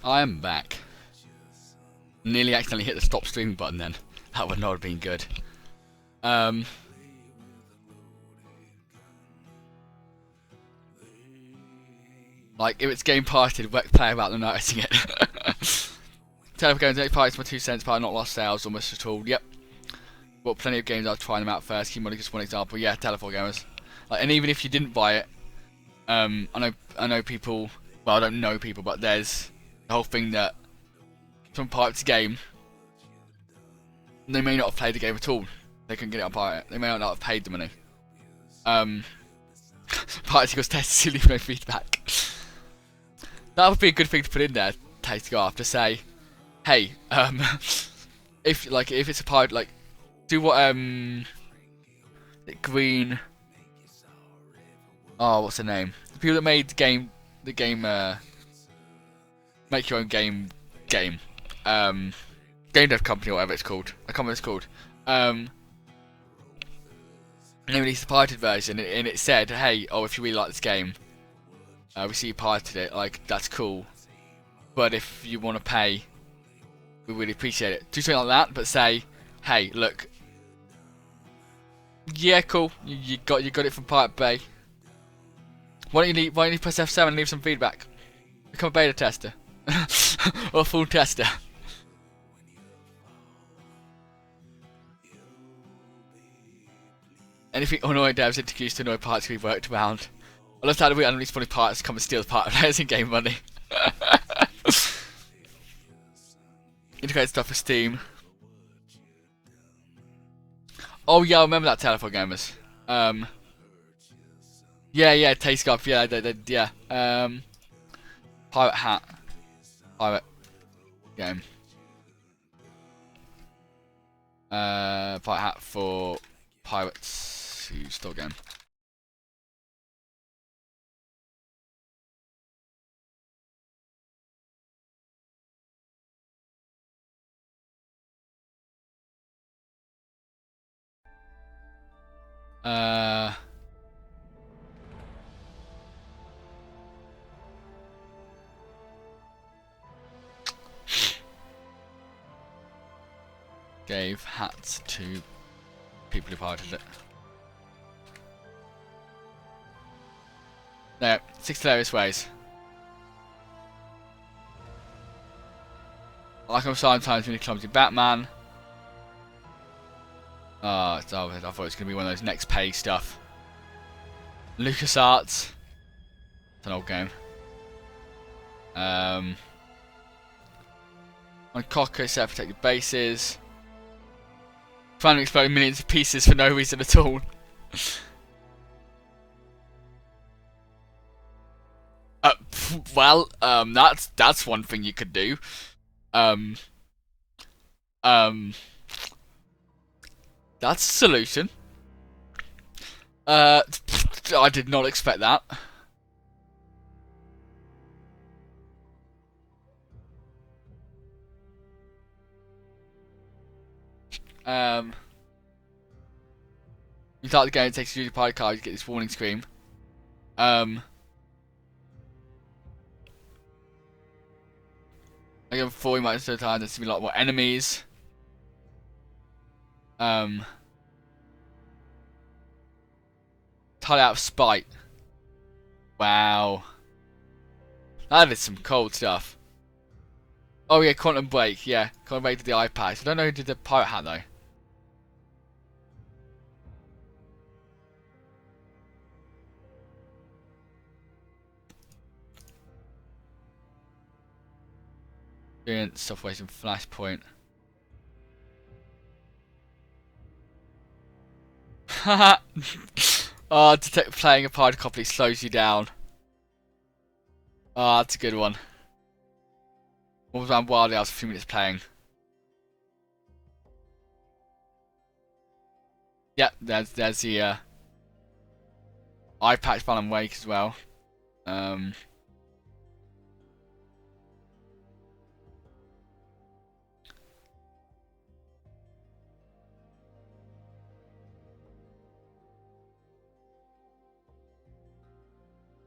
I am back. Nearly accidentally hit the stop streaming button then. That would not have been good. Like, if it's game parted, play about them noticing it. Telephone games, next parties my 2 cents, but I've not lost sales almost at all. Yep. Well, plenty of games I'll try them out first. Keep on just one example. Yeah, Telephone Gamers. Like, and even if you didn't buy it, I know people. Well, I don't know people, but there's the whole thing that some pirates a game, they may not have played the game at all. They couldn't get it on pirate. They may not have paid the money. Pirate equals test to leave no feedback. That would be a good thing to put in there. Take to go after say, hey, if it's a pirate, like do what Green. Oh, what's the name? The people that made the game, make your own game, Game Dev Company or whatever it's called. I can't remember what it's called. And they released the pirated version, and it said, hey, if you really like this game, we see you pirated it, like, that's cool. But if you want to pay, we really appreciate it. Do something like that, but say, hey, look, yeah, cool, you got it from Pirate Bay. Why don't you press F7 and leave some feedback? Become a beta tester. Or a full tester. Anything annoying devs introduced to annoy parts can be worked around. I love how the randomly spawning parts come and steal the part of players in game money. Integrate stuff for Steam. Oh yeah, I remember that Teleport Gamers. Yeah, Taste Scarf, yeah, yeah. Pirate Hat. Pirate game. Pirate Hat for pirates who store game. Gave hats to people who pirated it. No, 6 hilarious ways. Like I'm sometimes really clumsy Batman. I thought it was going to be one of those next page stuff. LucasArts. It's an old game. On Cocker, set protected bases. Finally exploding millions of pieces for no reason at all. Well, that's one thing you could do. That's a solution. I did not expect that. You start the game, it takes you to the party card, you get this warning screen. I go before you might start time, there's gonna be a lot more enemies. Entirely out of spite. Wow. That is some cold stuff. Oh yeah, Quantum Break, yeah. Quantum Break did the iPad. I don't know who did the Pirate Hat though. Experience, software and Flashpoint. Haha. Oh, detect playing a pirate copy slows you down. Oh, that's a good one. What around wildly after a few minutes playing. Yep, there's the eye patch Alan Wake as well.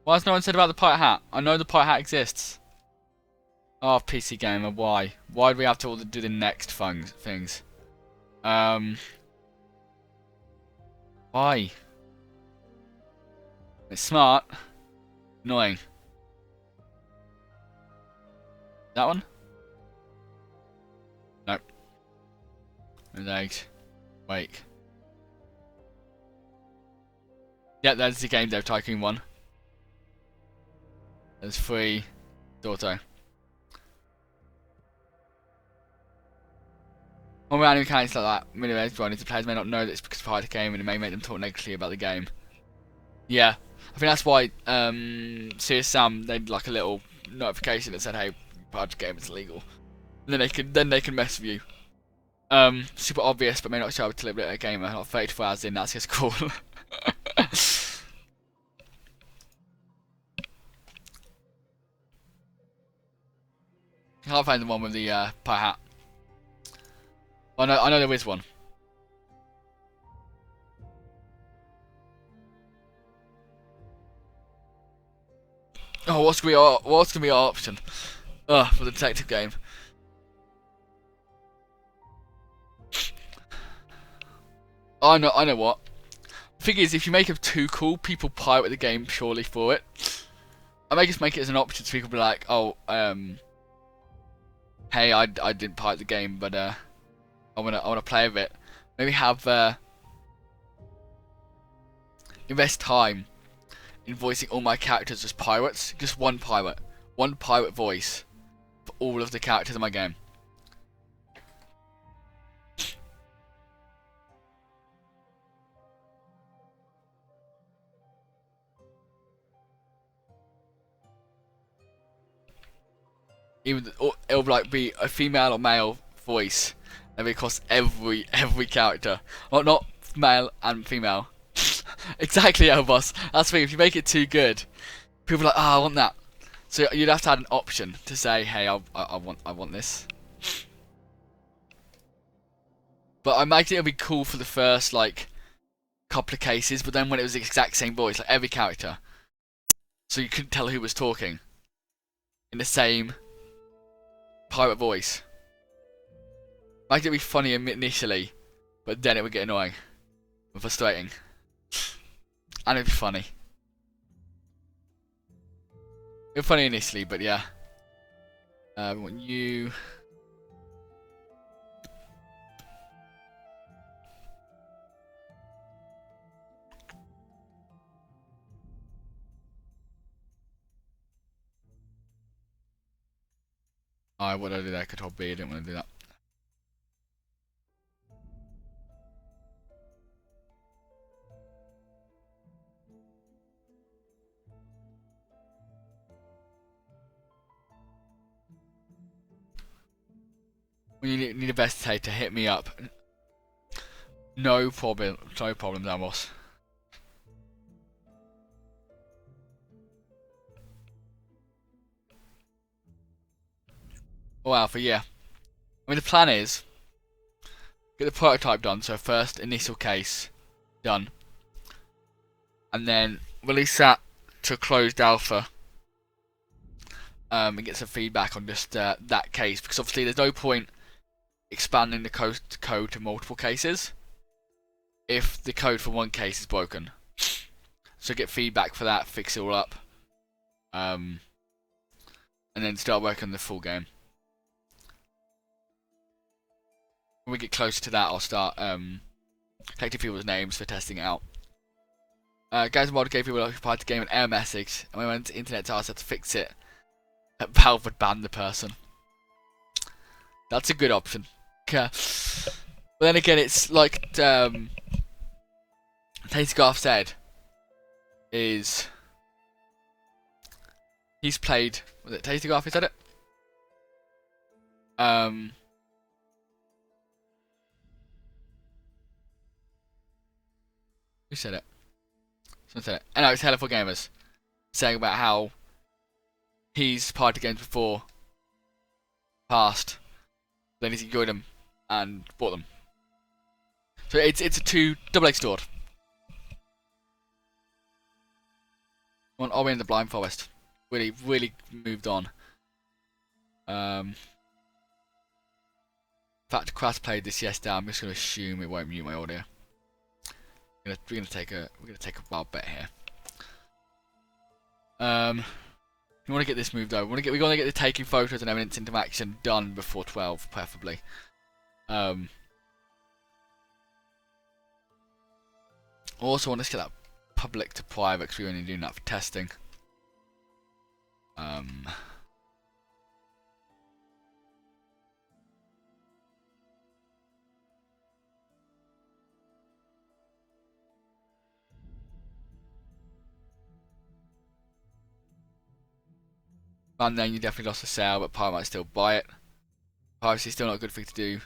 Why has no one said about the Pirate Hat? I know the Pirate Hat exists. Oh, PC Gamer, why? Why do we have to do the next things? Why? It's smart. Annoying. That one? Nope. There's eggs. Wake. Yeah, there's the Game Dev Tycoon one. There's free Daughter. One random mechanics like that, many ways the players may not know that it's because of part of the game and it may make them talk negatively about the game. Yeah. I think that's why Serious Sam, they had like a little notification that said, hey, part of the game is illegal. And then they can mess with you. Super obvious but may not show up to a gamer, not 34 hours in, that's just cool. I can't find the one with the Pirate Hat. I know there is one. Oh, what's gonna be our option? For the detective game. I know what. The thing is, if you make it too cool, people pirate the game purely for it. I may just make it as an option so people be like, oh, hey, I didn't pirate the game, but I wanna play with it. Maybe have invest time in voicing all my characters as pirates. Just one pirate voice for all of the characters in my game. It'll like be a female or male voice, and across every character. Not male and female. Exactly, Elboss. That's the thing. If you make it too good, people are like, I want that. So you'd have to add an option to say, hey, I want this. But I imagine it'll be cool for the first like couple of cases, but then when it was the exact same voice, like every character, so you couldn't tell who was talking in the same pirate voice. Like it'd be funny initially, but then it would get annoying and frustrating. And it'd be funny. It'd be funny initially, but yeah. We want you. Alright, what did I do there? Control B, I didn't want to do that. We need a investigator to hit me up. No problem, Amos. Oh, Alpha, yeah. I mean, the plan is get the prototype done, so first initial case done, and then release that to a closed alpha, and get some feedback on just that case, because obviously there's no point expanding the code to multiple cases if the code for one case is broken. So get feedback for that, fix it all up, and then start working on the full game. When we get closer to that, I'll start collecting people's names for testing it out. Guys, mod gave people occupied the game an error message, and we went to internet to ask how to fix it. Valve would ban the person. That's a good option. But then again, it's like Tastygraph said, is he's played. Was it Tastygraph who said it? Who said it? Someone said it. I know, it's Hello Gamers saying about how he's played games before, past, then he's enjoyed them and bought them. So it's a double-edged sword. One Ori in the Blind Forest really moved on. In fact, Crash played this yesterday. I'm just gonna assume it won't mute my audio. We're gonna take a wild bet here. We want to get this moved over. We want to get the taking photos and evidence interaction done before 12, preferably. Also want to get that public to private because we're only doing that for testing. And then you definitely lost the sale, but Pirate might still buy it. Piracy is still not a good thing to do.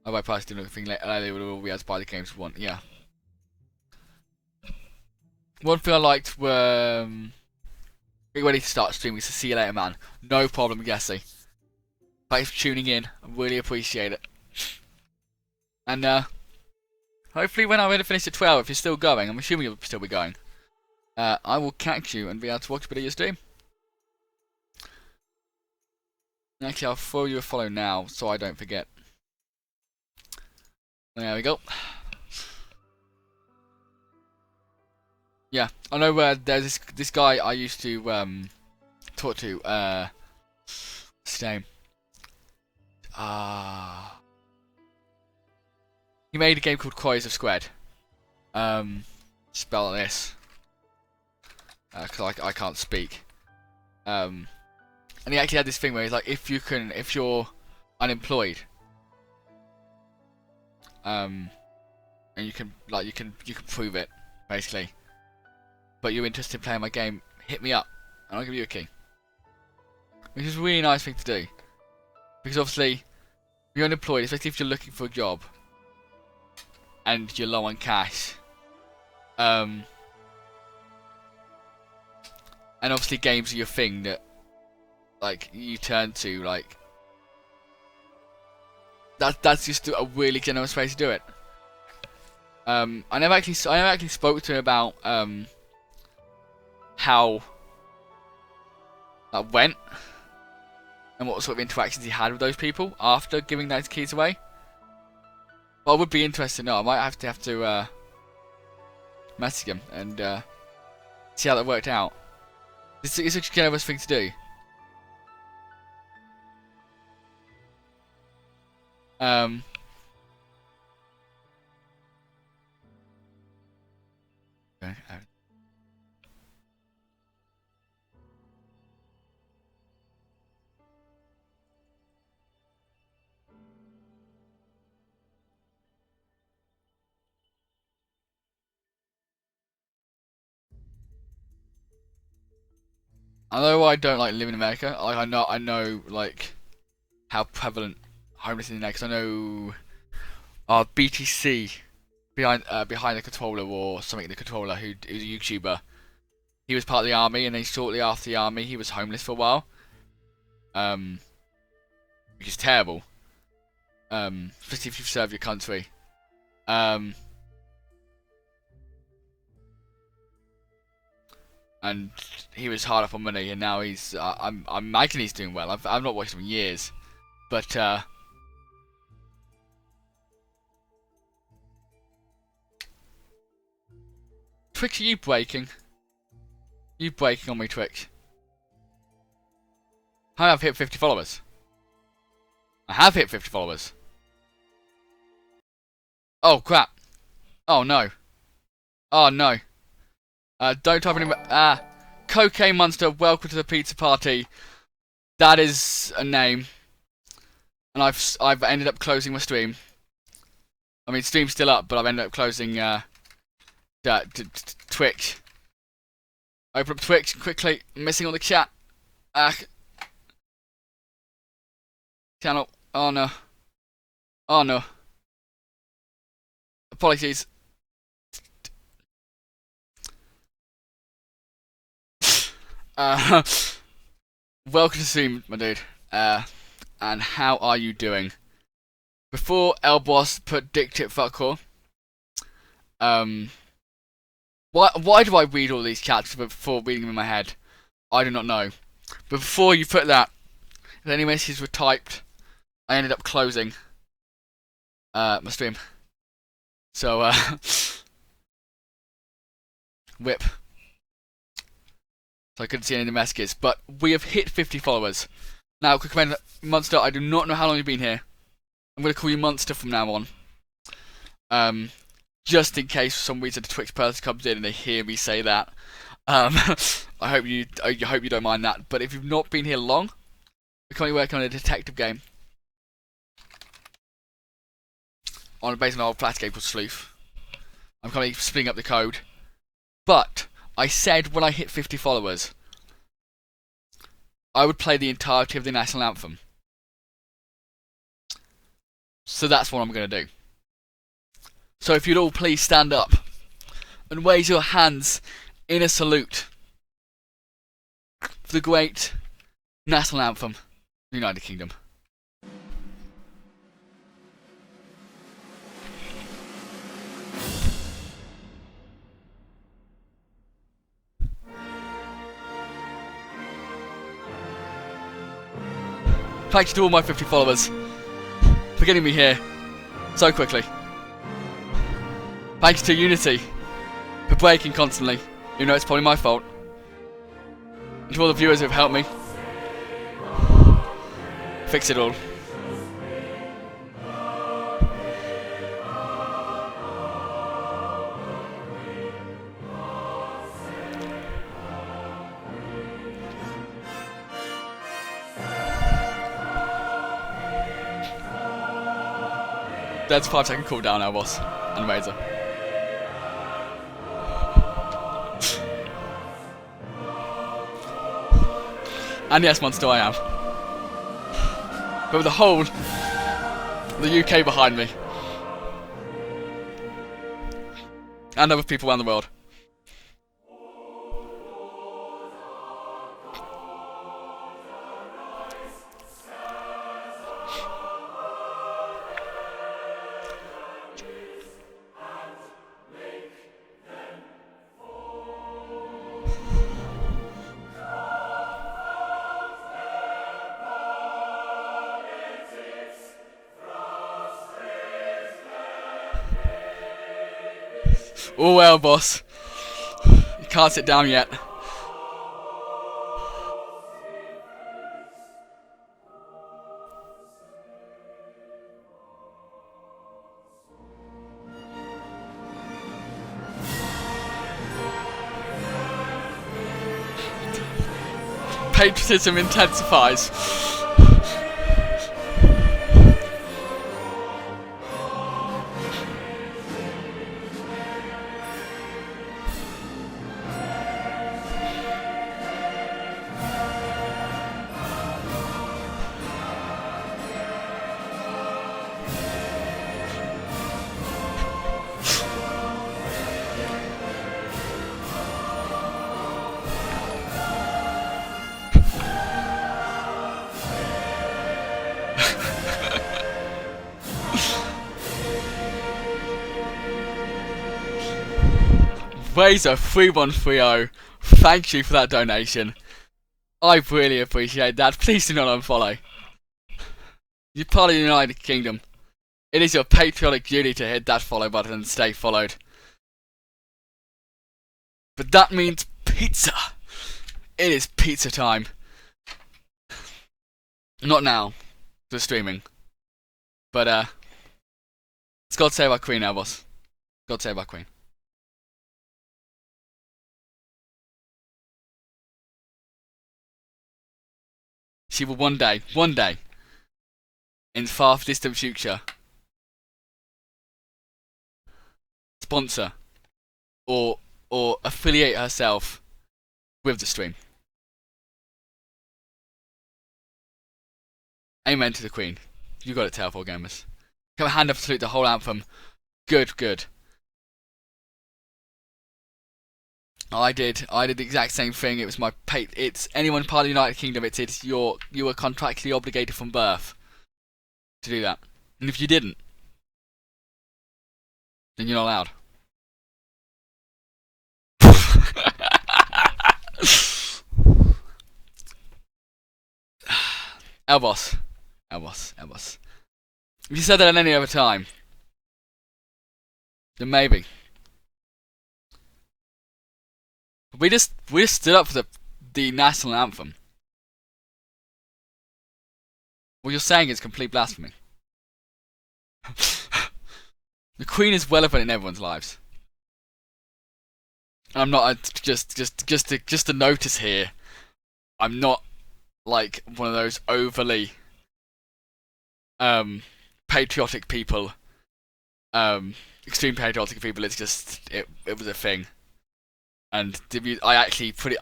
I buy Piracy still not a good thing later. We will be able to buy the games we want. Yeah. One thing I liked were getting ready to start streaming. So see you later, man. No problem, Jesse. Thanks for tuning in. I really appreciate it. And hopefully when I'm ready to finish at 12, if you're still going, I'm assuming you'll still be going. I will catch you and be able to watch a bit of your stream. Actually, I'll throw you a follow now so I don't forget. There we go. Yeah, I know there's this guy I used to talk to. What's his name? He made a game called Quarries of Squared. spell this. Because I can't speak. And he actually had this thing where he's like, if you're unemployed, and you can prove it, basically. But you're interested in playing my game, hit me up, and I'll give you a key. Which is a really nice thing to do. Because obviously, if you're unemployed, especially if you're looking for a job, and you're low on cash, and obviously games are your thing that, like, you turn to, like, that's just a really generous way to do it. I never actually spoke to him about how that went and what sort of interactions he had with those people after giving those keys away. But I would be interested to know. I might have to message him and see how that worked out. It's a generous thing to do. Okay. Although I don't like living in America, like I know like how prevalent homelessness is in there, because I know BTC behind the controller or something. The controller who's a YouTuber. He was part of the army, and then shortly after the army, he was homeless for a while. Which is terrible. Especially if you've served your country. And he was hard up on money, and now he's. I'm imagining he's doing well. I've not watched him in years, but Twix, are you breaking? You breaking on me, Twix? I have hit 50 followers. I have hit 50 followers. Oh crap! Oh no! Oh no! Don't type any. Cocaine Monster, welcome to the pizza party. That is a name, and I've ended up closing my stream. I mean, stream's still up, but I've ended up closing Twitch. Open up Twitch quickly. I'm missing all the chat. Channel. Oh no. Oh no. Apologies. Welcome to stream, my dude. And how are you doing? Before Elboss put dick tip fuckcore. Why do I read all these chats before reading them in my head? I do not know. But before you put that, if any messages were typed, I ended up closing my stream. So whip. So I couldn't see any of the messages. But we have hit 50 followers. Now, quick comment, Monster, I do not know how long you've been here. I'm going to call you Monster from now on. Just in case for some reason the Twitch person comes in and they hear me say that. I hope you don't mind that. But if you've not been here long, we're currently working on a detective game. Based on an old flat game called Sleuth. I'm currently splitting up the code. But I said when I hit 50 followers, I would play the entirety of the national anthem. So that's what I'm going to do. So if you'd all please stand up and raise your hands in a salute for the great national anthem of the United Kingdom. Thanks to all my 50 followers for getting me here so quickly. Thanks to Unity for breaking constantly, even though it's probably my fault. And to all the viewers who have helped me fix it all. There's a 5-second cooldown now, boss. And Razor. And yes, Monster, I am. But with the whole the UK behind me. And other people around the world. Oh well, boss. You can't sit down yet. Patriotism intensifies. Razor 3130, thank you for that donation. I really appreciate that. Please do not unfollow. You're part of the United Kingdom. It is your patriotic duty to hit that follow button and stay followed. But that means pizza. It is pizza time. Not now, just streaming. But it's God save our Queen now, boss. God save our Queen. She will one day, in far distant future, sponsor or affiliate herself with the stream. Amen to the Queen. You got it, Tailfall Gamers. Come hand up salute the whole anthem. Good, good. I did the exact same thing. It was my it's anyone part of the United Kingdom. It's you were contractually obligated from birth to do that. And if you didn't, then you're not allowed. Elboss. If you said that at any other time, then maybe. We just stood up for the national anthem. What you're saying is complete blasphemy. The Queen is relevant in everyone's lives. I'm not just to notice here. I'm not like one of those overly patriotic people. Extreme patriotic people. It's just it was a thing. And I actually pretty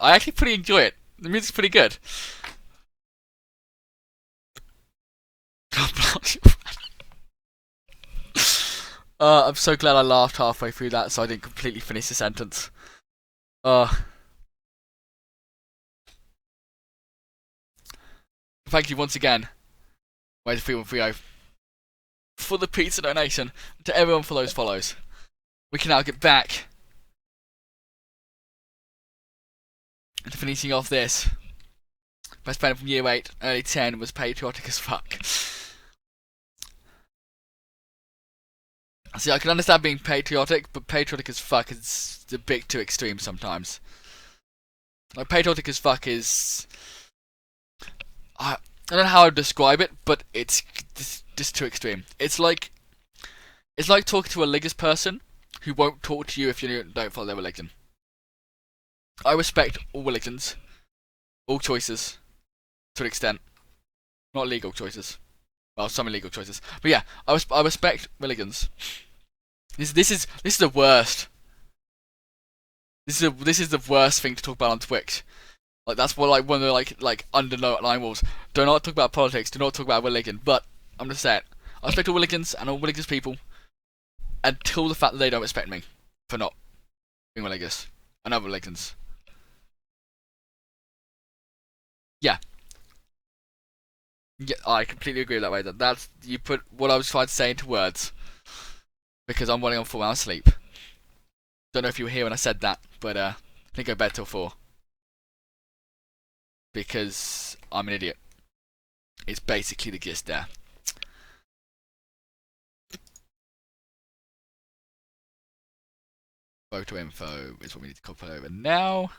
enjoy it. The music's pretty good. God bless you. I'm so glad I laughed halfway through that, so I didn't completely finish the sentence. Thank you once again, Razor3130, for the pizza donation, and to everyone for those follows. We can now get back to finishing off this. Best friend from year 8, early 10 was patriotic as fuck. See, I can understand being patriotic, but patriotic as fuck is a bit too extreme sometimes. Like, patriotic as fuck is... I don't know how to describe it, but it's just too extreme. It's like talking to a religious person who won't talk to you if you don't follow their religion. I respect all religions, all choices, to an extent. Not legal choices. Well, some illegal choices. But yeah, I respect Willigans. This is the worst. This is the worst thing to talk about on Twitch. Like that's what like one of the like underline rules. Do not talk about politics. Do not talk about religion. But I'm just saying, I respect all religions and all religious people until the fact that they don't respect me for not being religious and other religions. Yeah, yeah, I completely agree with that way. That's you put what I was trying to say into words because I'm running on 4 hours sleep. Don't know if you were here when I said that, but I didn't go to bed till 4 because I'm an idiot. It's basically the gist there. Photo info is what we need to copy over now.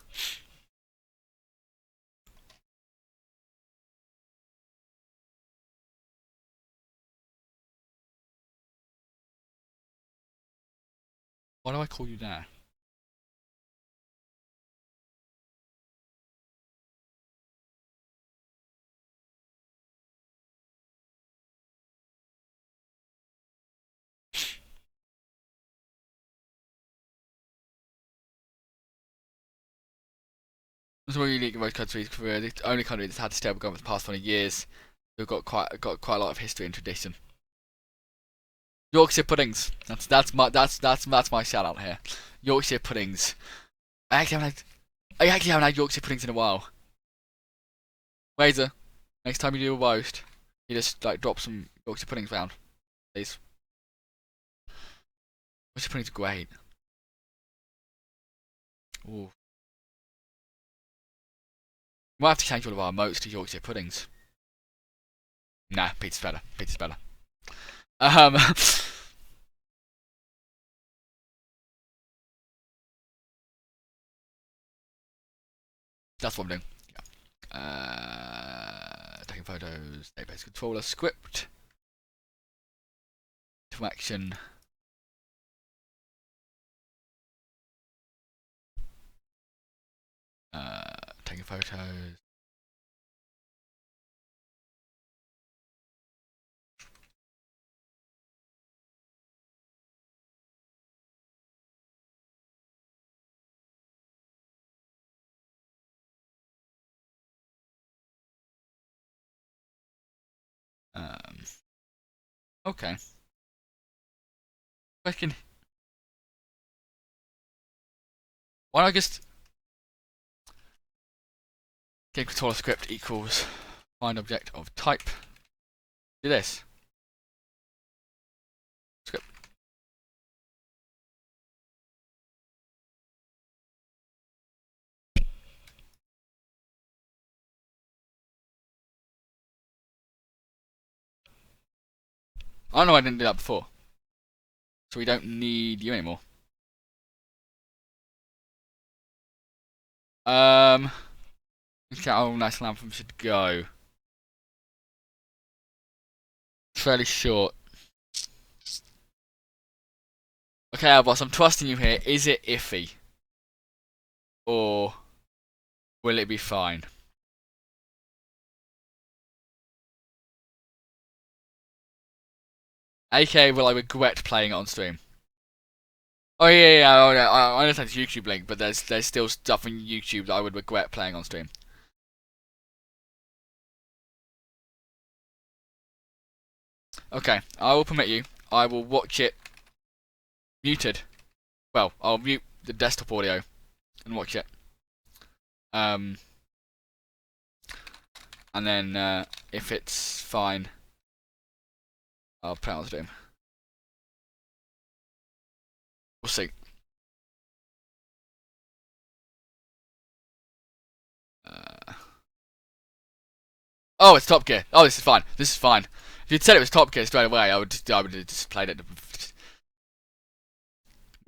Why do I call you now? It's really unique in most countries. We're the only country that's had a stable government for the past 20 years. We've got quite a lot of history and tradition. Yorkshire puddings. That's my shout out here. Yorkshire puddings. I actually haven't had Yorkshire puddings in a while. Razor, next time you do a roast, you just like drop some Yorkshire puddings round, please. Yorkshire puddings are great. Ooh. Might have to change all of our emotes to Yorkshire puddings. Nah, pizza's better. Pizza's better. That's what I'm doing. Taking photos, database controller, script, to action. Taking photos. Okay. Question. Why don't I just game controller script equals find object of type. Do this. Script. I don't know I didn't do that before. So we don't need you anymore. Look at how National Anthem should go. Fairly short. Okay, Albos, I'm trusting you here. Is it iffy? Or will it be fine? AKA, will I regret playing it on stream? Oh yeah. I understand it's YouTube link, but there's still stuff on YouTube that I would regret playing on stream. Okay, I will permit you. I will watch it muted. Well, I'll mute the desktop audio and watch it. And then if it's fine, I'll play on stream. We'll see. Oh, it's Top Gear. Oh, this is fine. This is fine. If you'd said it was Top Gear straight away, I would have just played it.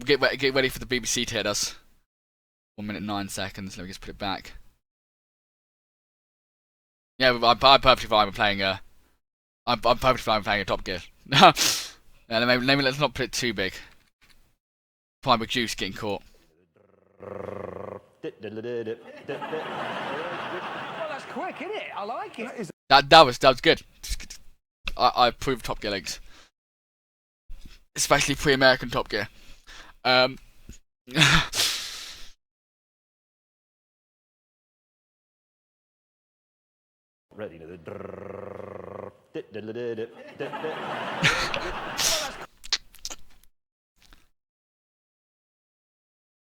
Get ready for the BBC to hit us. 1 minute 9 seconds. Let me just put it back. Yeah, I'm perfectly fine with playing I'm perfectly fine with playing a Top Gear. Yeah, maybe let's not put it too big. Fine with Juice getting caught. Well, that's quick, isn't it? I like it. That was good. I approve Top Gear links, especially pre-American Top Gear. Um, Ready to.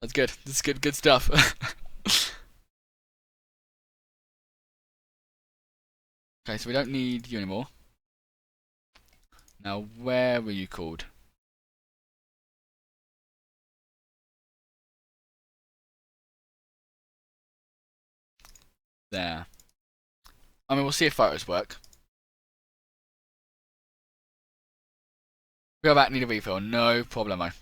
That's good. This is good stuff. Okay, so we don't need you anymore. Now, where were you called? There. I mean, we'll see if photos work. Go back, need a refill. No problemo.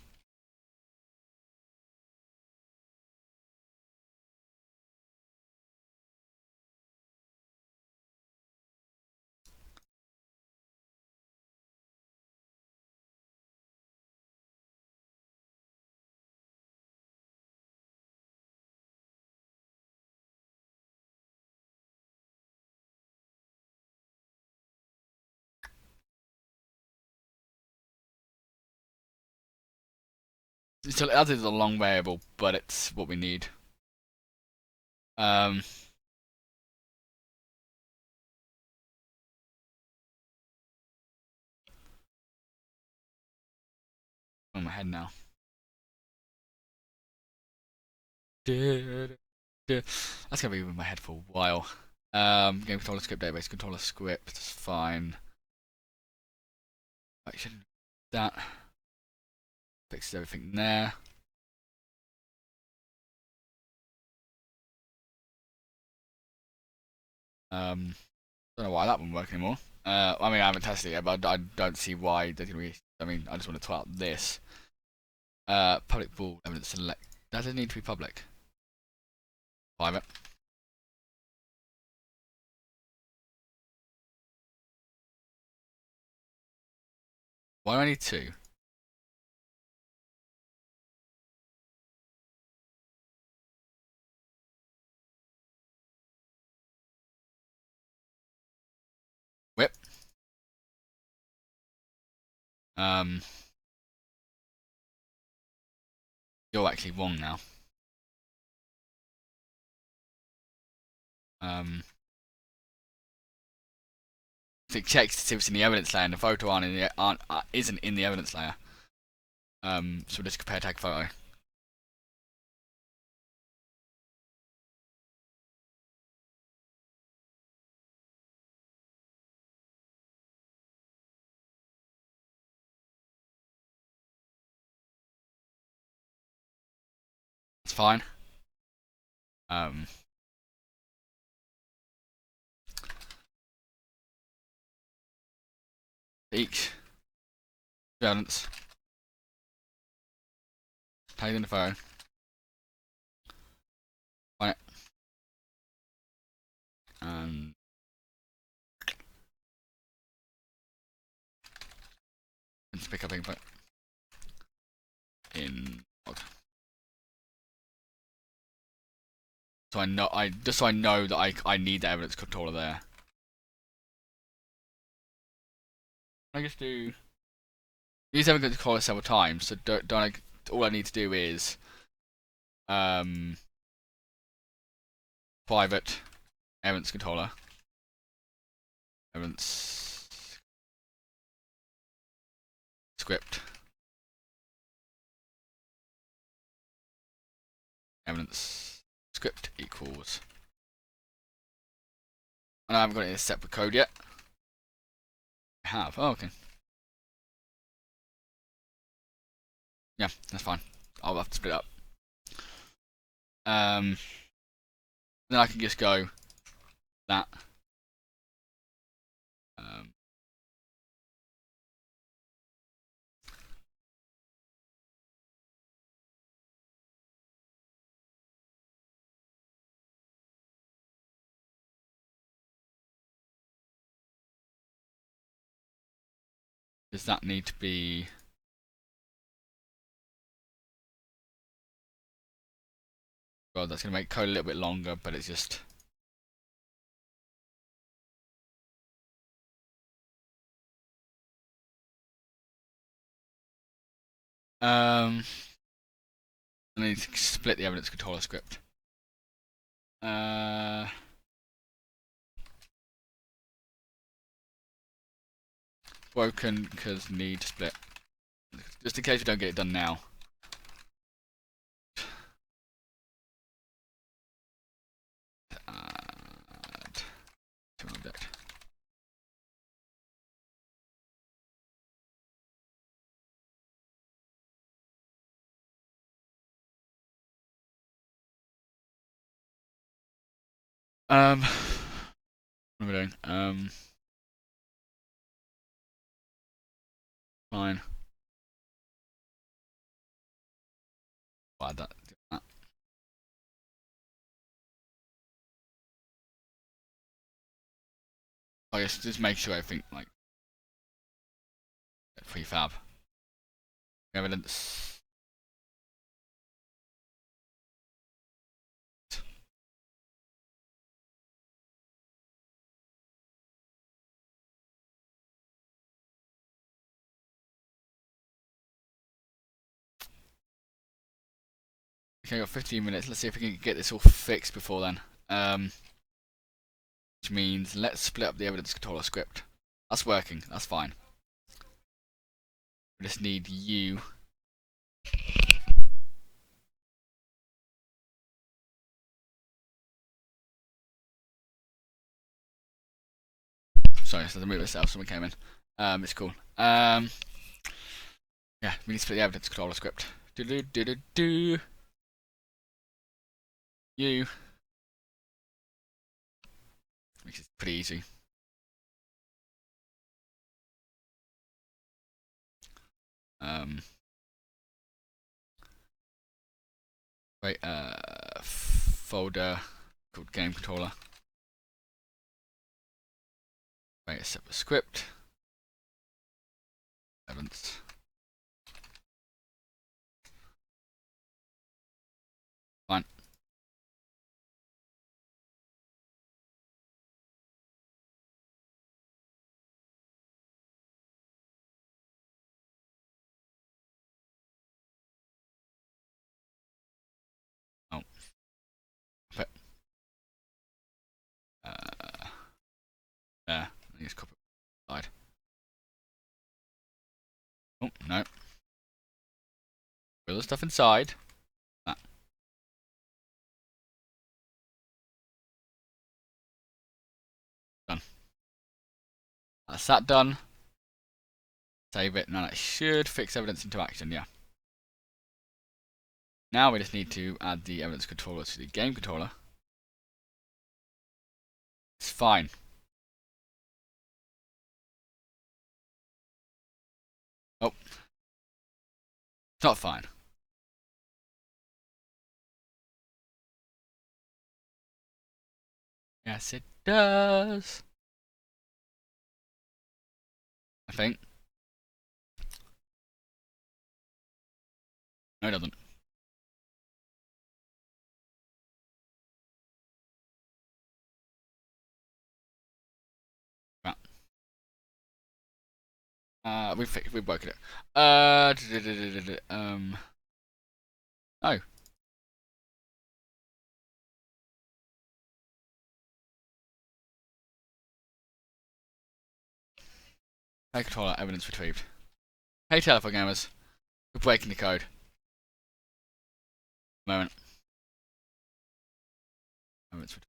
So that is a long variable, but it's what we need. On my head now. That's gonna be in my head for a while. Game controller script database controller script. That's fine. I shouldn't do that. Fixes everything there. Don't know why that won't work anymore. I mean, I haven't tested it yet, but I don't see why there's gonna be. I mean, I just want to try out this. Public pool evidence select. That doesn't need to be public. Private. Why do I need two? Whip. You're actually wrong now. If it checks to see if it's in the evidence layer, and the photo isn't in the evidence layer. So we'll just compare tag photo. It's fine. Each evidence. Tag in the photo. Find it. And let's pick up input in log. So I know that I need the evidence controller there. I just do use evidence controller several times, so all I need to do is private evidence controller. Evidence script. Evidence script equals. And I haven't got it in a separate code yet. I have. Oh, okay. Yeah, that's fine. I'll have to split it up. Then I can just go that. Does that need to be? Well, that's going to make code a little bit longer, but it's just. I need to split the evidence controller script. Broken because need split. Just in case we don't get it done now. Add to an object. What are we doing? Fine. I'll add that. I guess just make sure everything like prefab evidence. Okay, I've got 15 minutes. Let's see if we can get this all fixed before then. Which means let's split up the evidence controller script. That's working. That's fine. We just need you. Sorry, so the move itself. Someone came in. It's cool. Yeah, we need to split the evidence controller script. Do. You. Which is pretty easy. Wait, folder called game controller. Wait, a separate script. Evidence. Fine. Oh. Okay. There. I just copy slide. Oh, no. Put the stuff inside. That. Done. That's that done. Save it. Now that should fix evidence into action, yeah. Now we just need to add the evidence controller to the game controller. It's fine. Oh. It's not fine. Yes, it does. I think. No, it doesn't. We've broken it. Oh. Hey controller, evidence retrieved. Hey telephone gamers, we're breaking the code. Moment. Evidence retrieved.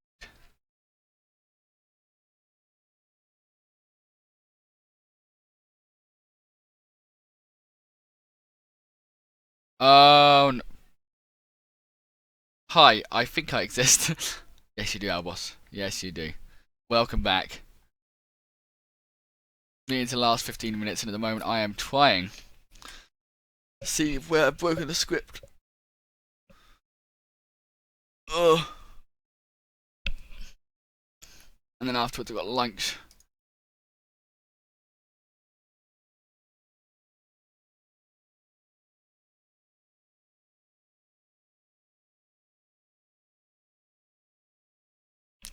Oh no. Hi, I think I exist. Yes you do, Albos. Yes you do. Welcome back. Me into the last 15 minutes, and at the moment I am trying to see where I've broken the script. Ugh. And then afterwards I've got lunch.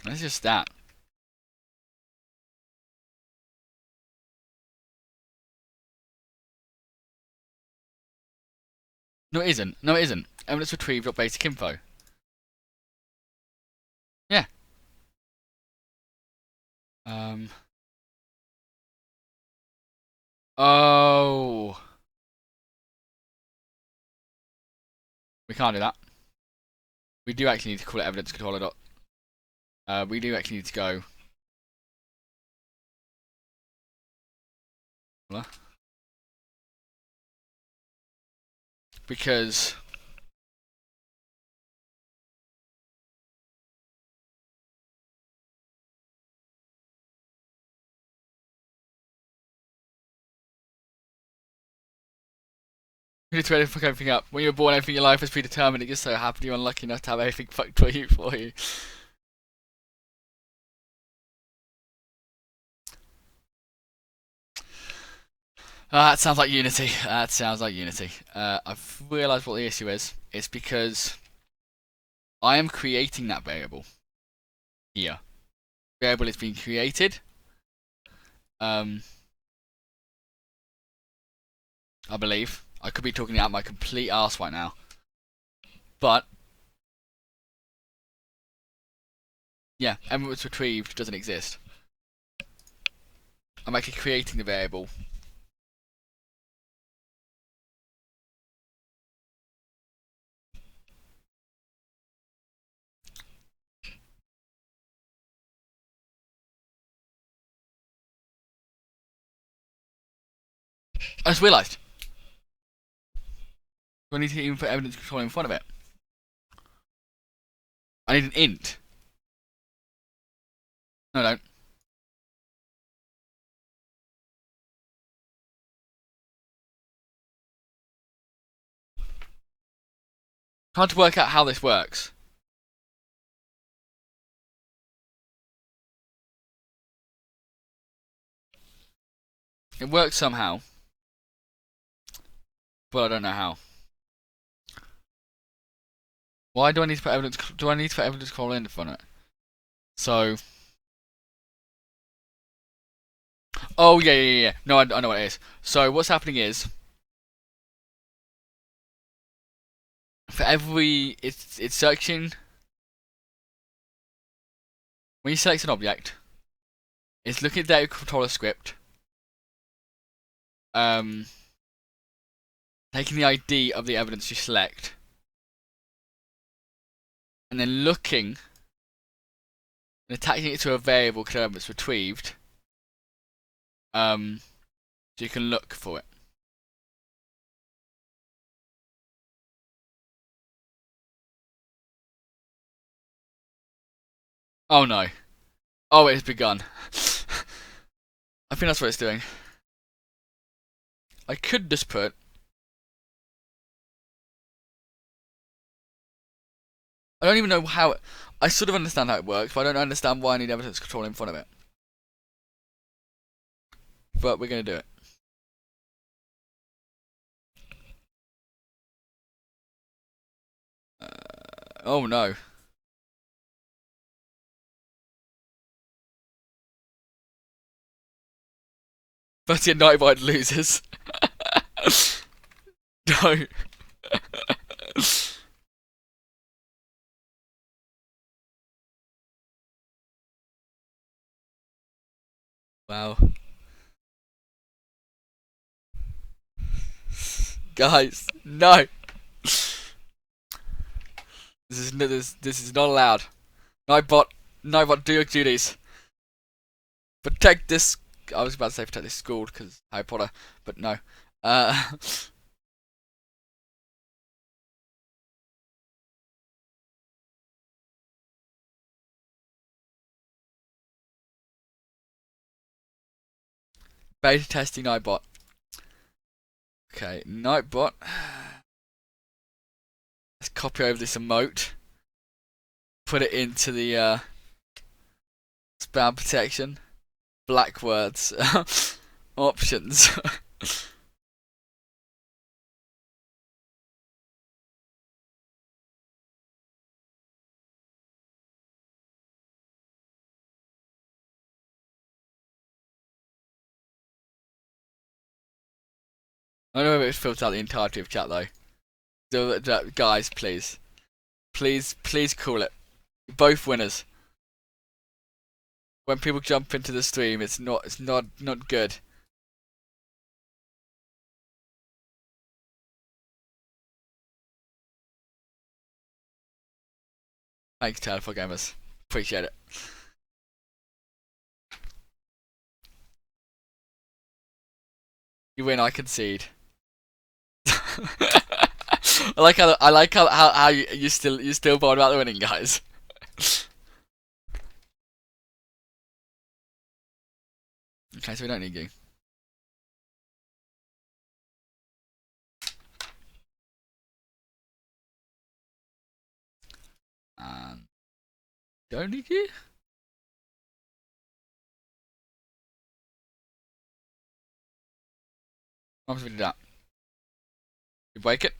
And it's just that. No, it isn't. No, it isn't. Evidence retrieved.basic info. Yeah. Oh. We can't do that. We do actually need to call it evidence controller dot. We do actually need to go. Because you need to fuck everything up. When you were born, everything in your life was predetermined. It just so happened you're unlucky enough to have everything fucked for you. That sounds like Unity. That sounds like Unity. I've realised what the issue is. It's because I am creating that variable here. Variable is being created. I believe. I could be talking out my complete ass right now. But yeah, evidence retrieved doesn't exist. I'm actually creating the variable. I just realised. Do I need to even put evidence control in front of it? I need an int. No, I don't. Trying to work out how this works. It works somehow, but I don't know how. Why do I need to put evidence? Do I need to put evidence control in front of it? So, oh yeah. No, I know what it is. So what's happening is, for every it's searching. When you select an object, it's looking at the data controller script. Taking the ID of the evidence you select, and then looking and attaching it to a variable that's retrieved. So you can look for it. Oh no. Oh, it has begun. I think that's what it's doing. I could just put. I don't even know how. I sort of understand how it works, but I don't understand why I need evidence control in front of it. But we're going to do it. Oh no. 30 and 90 losers. No. Wow. Guys, no. This is not allowed. Nightbot, do your duties. Protect this. I was about to say protect this school because Harry Potter, but no. Beta testing Nightbot. Okay, Nightbot. Let's copy over this emote. Put it into the spam protection. Black words. Options. I don't know if it's filtered out the entirety of chat though. Guys, please. Please call it. Both winners. When people jump into the stream, it's not good. Thanks, Telefor Gamers. Appreciate it. You win, I concede. I like how you still bored about the winning, guys. Okay, so we don't need you. And don't need you? What happens if we do that? We break it?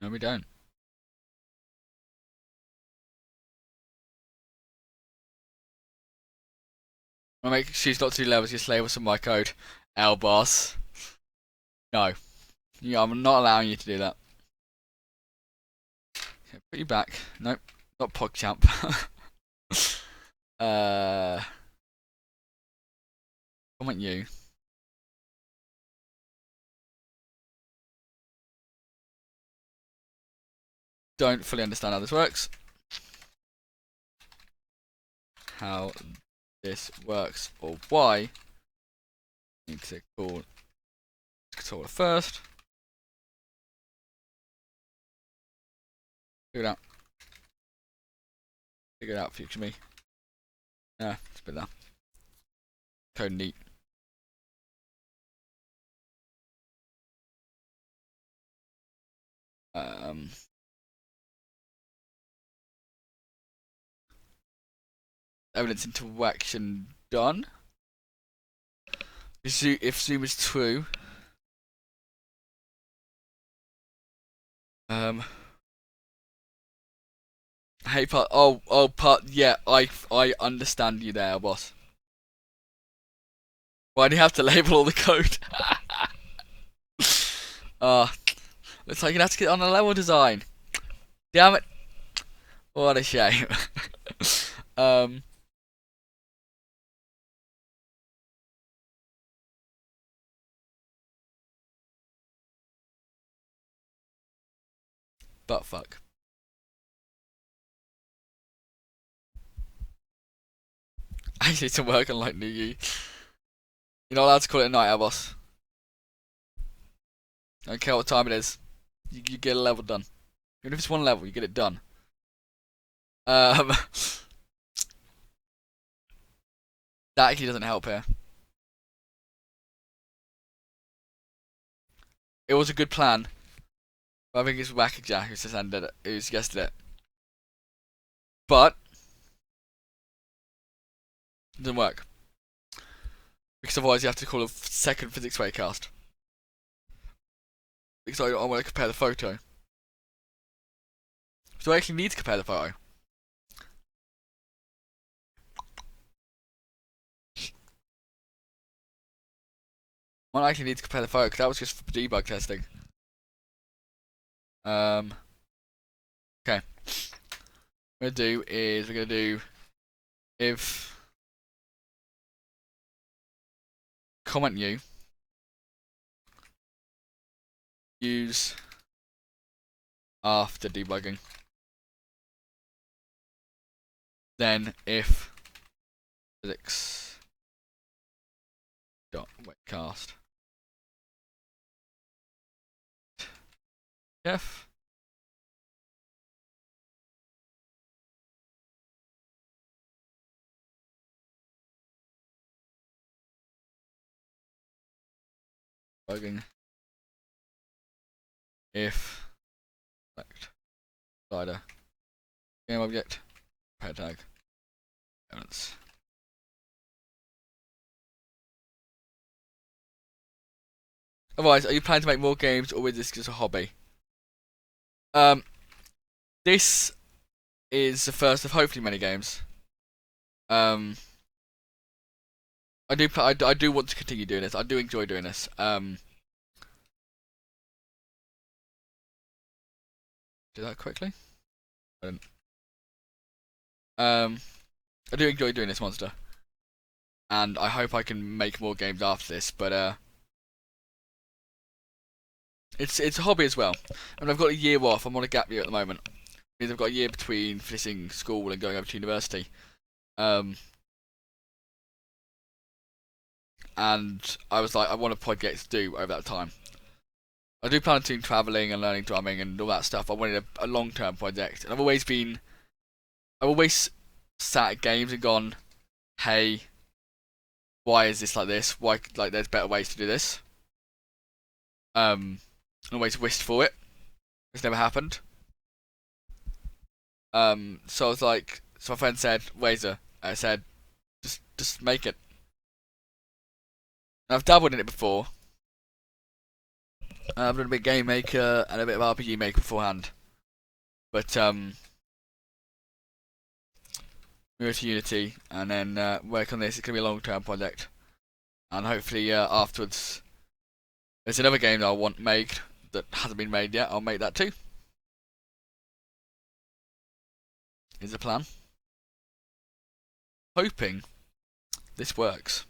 No, we don't. I'll make she's not 2 levels, just label some of my code. L boss. No. Yeah, I'm not allowing you to do that. Okay, put you back. Nope. Not PogChamp. Comment you. Don't fully understand how this works. How this works or why. Need to call controller first. Figure it out. Figure it out, future me. Yeah, it's a bit there. Code neat. Evidence interaction done. If zoom is true, hey part. Part. Yeah, I understand you there, boss. Why do you have to label all the code? Looks like you're gonna have to get on a level design. Damn it! What a shame. But fuck. I need to work on like New Year. You're not allowed to call it a night out, boss. I don't care what time it is. You get a level done. Even if it's one level, you get it done. That actually doesn't help here. It was a good plan. But I think it's Wackajack who suggested it. But it doesn't work. Because otherwise you have to call a second physics raycast. Because I want to compare the photo. So I actually need to compare the photo. I actually need to compare the photo because that was just for debug testing. Okay. What we're gonna do if comment you use after debugging, then if physics dot webcast F debugging if select slider game object pair tag elements. Otherwise, are you planning to make more games or is this just a hobby? This is the first of hopefully many games. I do want to continue doing this. I do enjoy doing this. Do that quickly. I didn't. I do enjoy doing this monster, and I hope I can make more games after this. But it's a hobby as well, and I've got a year off. I'm on a gap year at the moment. It means I've got a year between finishing school and going over to university. And I was like, I want a project to do over that time. I do plan on doing travelling and learning drumming and all that stuff. I wanted a long-term project, and I've always sat at games and gone, hey, why is this like this? Why, like, there's better ways to do this. Always wished for it. It's never happened. So I was like, so my friend said, Wazer, I said, just make it. And I've dabbled in it before. I've done a bit of Game Maker and a bit of RPG Maker beforehand. But, move to Unity and then work on this. It's going to be a long-term project. And hopefully afterwards, there's another game that I want made that hasn't been made yet. I'll make that too. Is the plan. Hoping this works.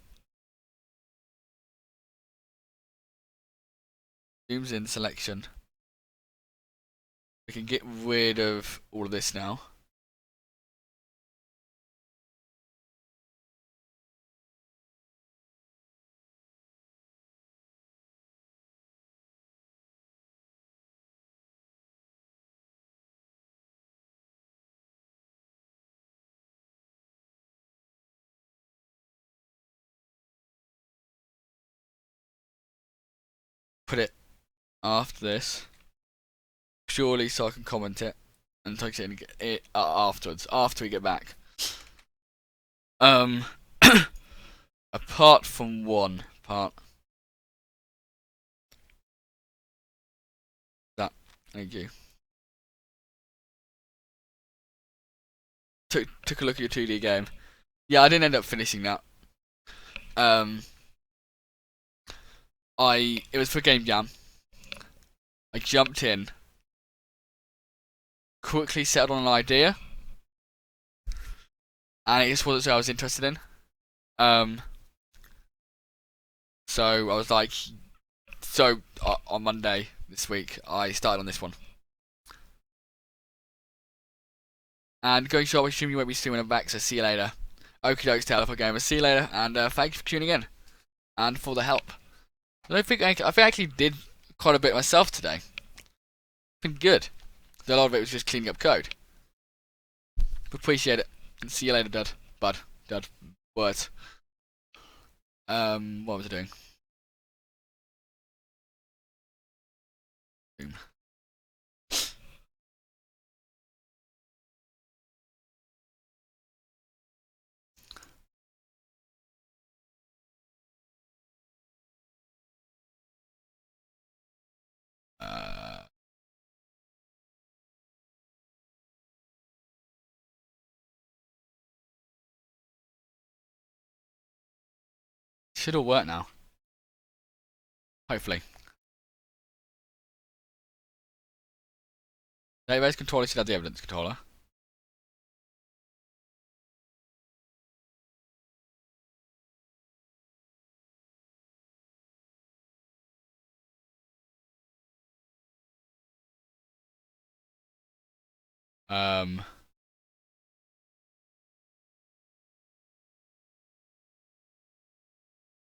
Zooms in selection. We can get rid of all of this now. Put it after this, purely so I can comment it and take it afterwards, after we get back. Apart from one part. That, thank you. Took a look at your 2D game. Yeah, I didn't end up finishing that. It was for Game Jam. I jumped in, quickly settled on an idea, and it just wasn't something I was interested in. So I was like, on Monday this week, I started on this one. And going short, I assume you won't be streaming them back, so see you later. Okie dokes, Telephone Gamer, see you later, and thank you for tuning in, and for the help. I think I actually did quite a bit myself today. It's been good. A lot of it was just cleaning up code. Appreciate it, and see you later, Dud. Words. What was I doing? Boom. Should all work now. Hopefully. Database controller should have the evidence controller.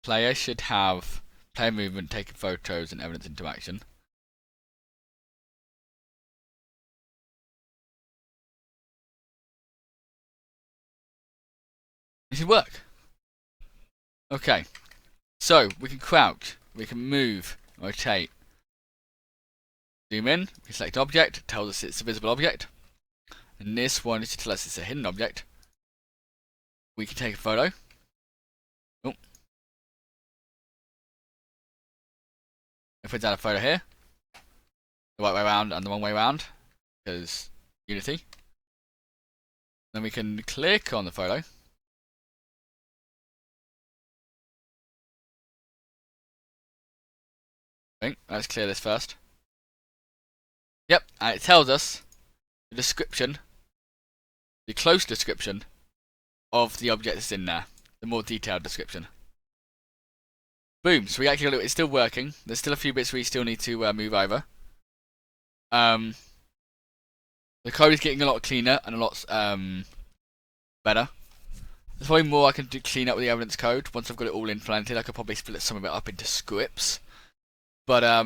Player should have player movement, taking photos, and evidence interaction. It should work. Okay. So, we can crouch, we can move, rotate. Zoom in, we select object, it tells us it's a visible object. And this one is to tell us it's a hidden object. We can take a photo. Oh. If we put down a photo here, the right way around and the wrong way around, because Unity. Then we can click on the photo. Okay, let's clear this first. Yep, and it tells us the description, the close description of the object that's in there, the more detailed description. Boom, so we actually got it, it's still working. There's still a few bits we still need to move over. The code is getting a lot cleaner and a lot better. There's probably more I can do clean up with the evidence code. Once I've got it all implemented, I could probably split some of it up into scripts. But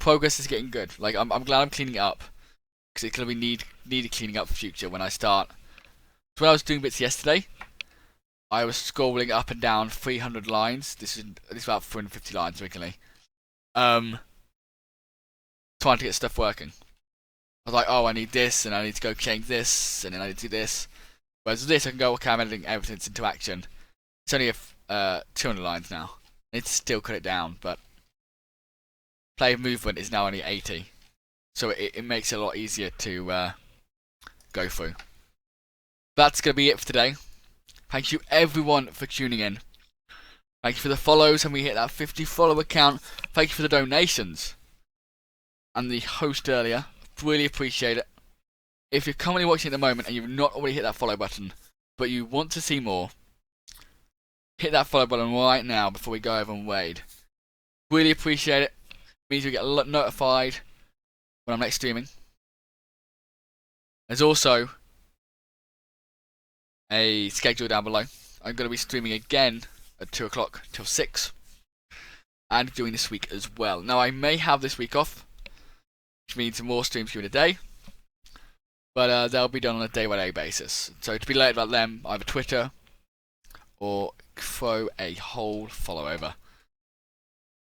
progress is getting good. Like I'm glad I'm cleaning it up because it's gonna be needed cleaning up for future when I start. So when I was doing bits yesterday, I was scrolling up and down 300 lines. This is about 450 lines originally. Trying to get stuff working. I was like, oh, I need this, and I need to go change this, and then I need to do this. Whereas with this, I can go, okay, I'm editing everything into action. It's only 200 lines now. I need to still cut it down, but play movement is now only 80. So it makes it a lot easier to go through. That's going to be it for today. Thank you everyone for tuning in. Thank you for the follows, and we hit that 50 follower count. Thank you for the donations. And the host earlier. Really appreciate it. If you're currently watching at the moment and you've not already hit that follow button, but you want to see more, hit that follow button right now before we go over and raid. Really appreciate it. Means you get notified when I'm next streaming. There's also a schedule down below. I'm going to be streaming again at 2 o'clock till 6. And doing this week as well. Now I may have this week off, which means more streams during the day. But they'll be done on a day-by-day basis. So to be late about them, either Twitter or throw a whole follow over.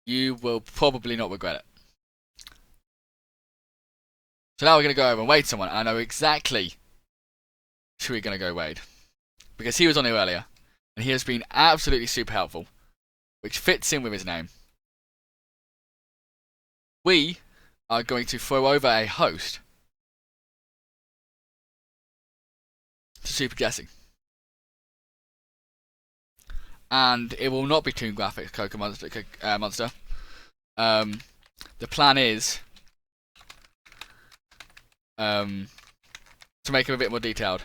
You will probably not regret it. So now we're going to go over and raid someone. I know exactly who we're going to go raid. Because he was on here earlier. And he has been absolutely super helpful. Which fits in with his name. We are going to throw over a host to Super Jesse. And it will not be Toon Graphics Coca Monster. The plan is to make him a bit more detailed.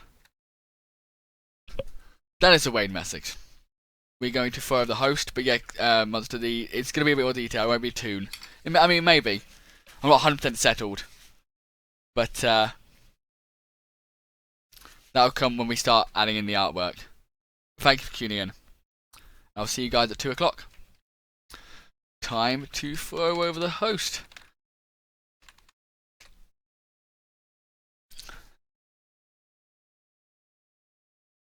That is a Wayne message. We're going to throw over the host, but yeah, Monster, it's going to be a bit more detailed. It won't be Toon. I mean, maybe. I'm not 100% settled. But that'll come when we start adding in the artwork. Thank you for tuning in. I'll see you guys at 2 o'clock. Time to throw over the host.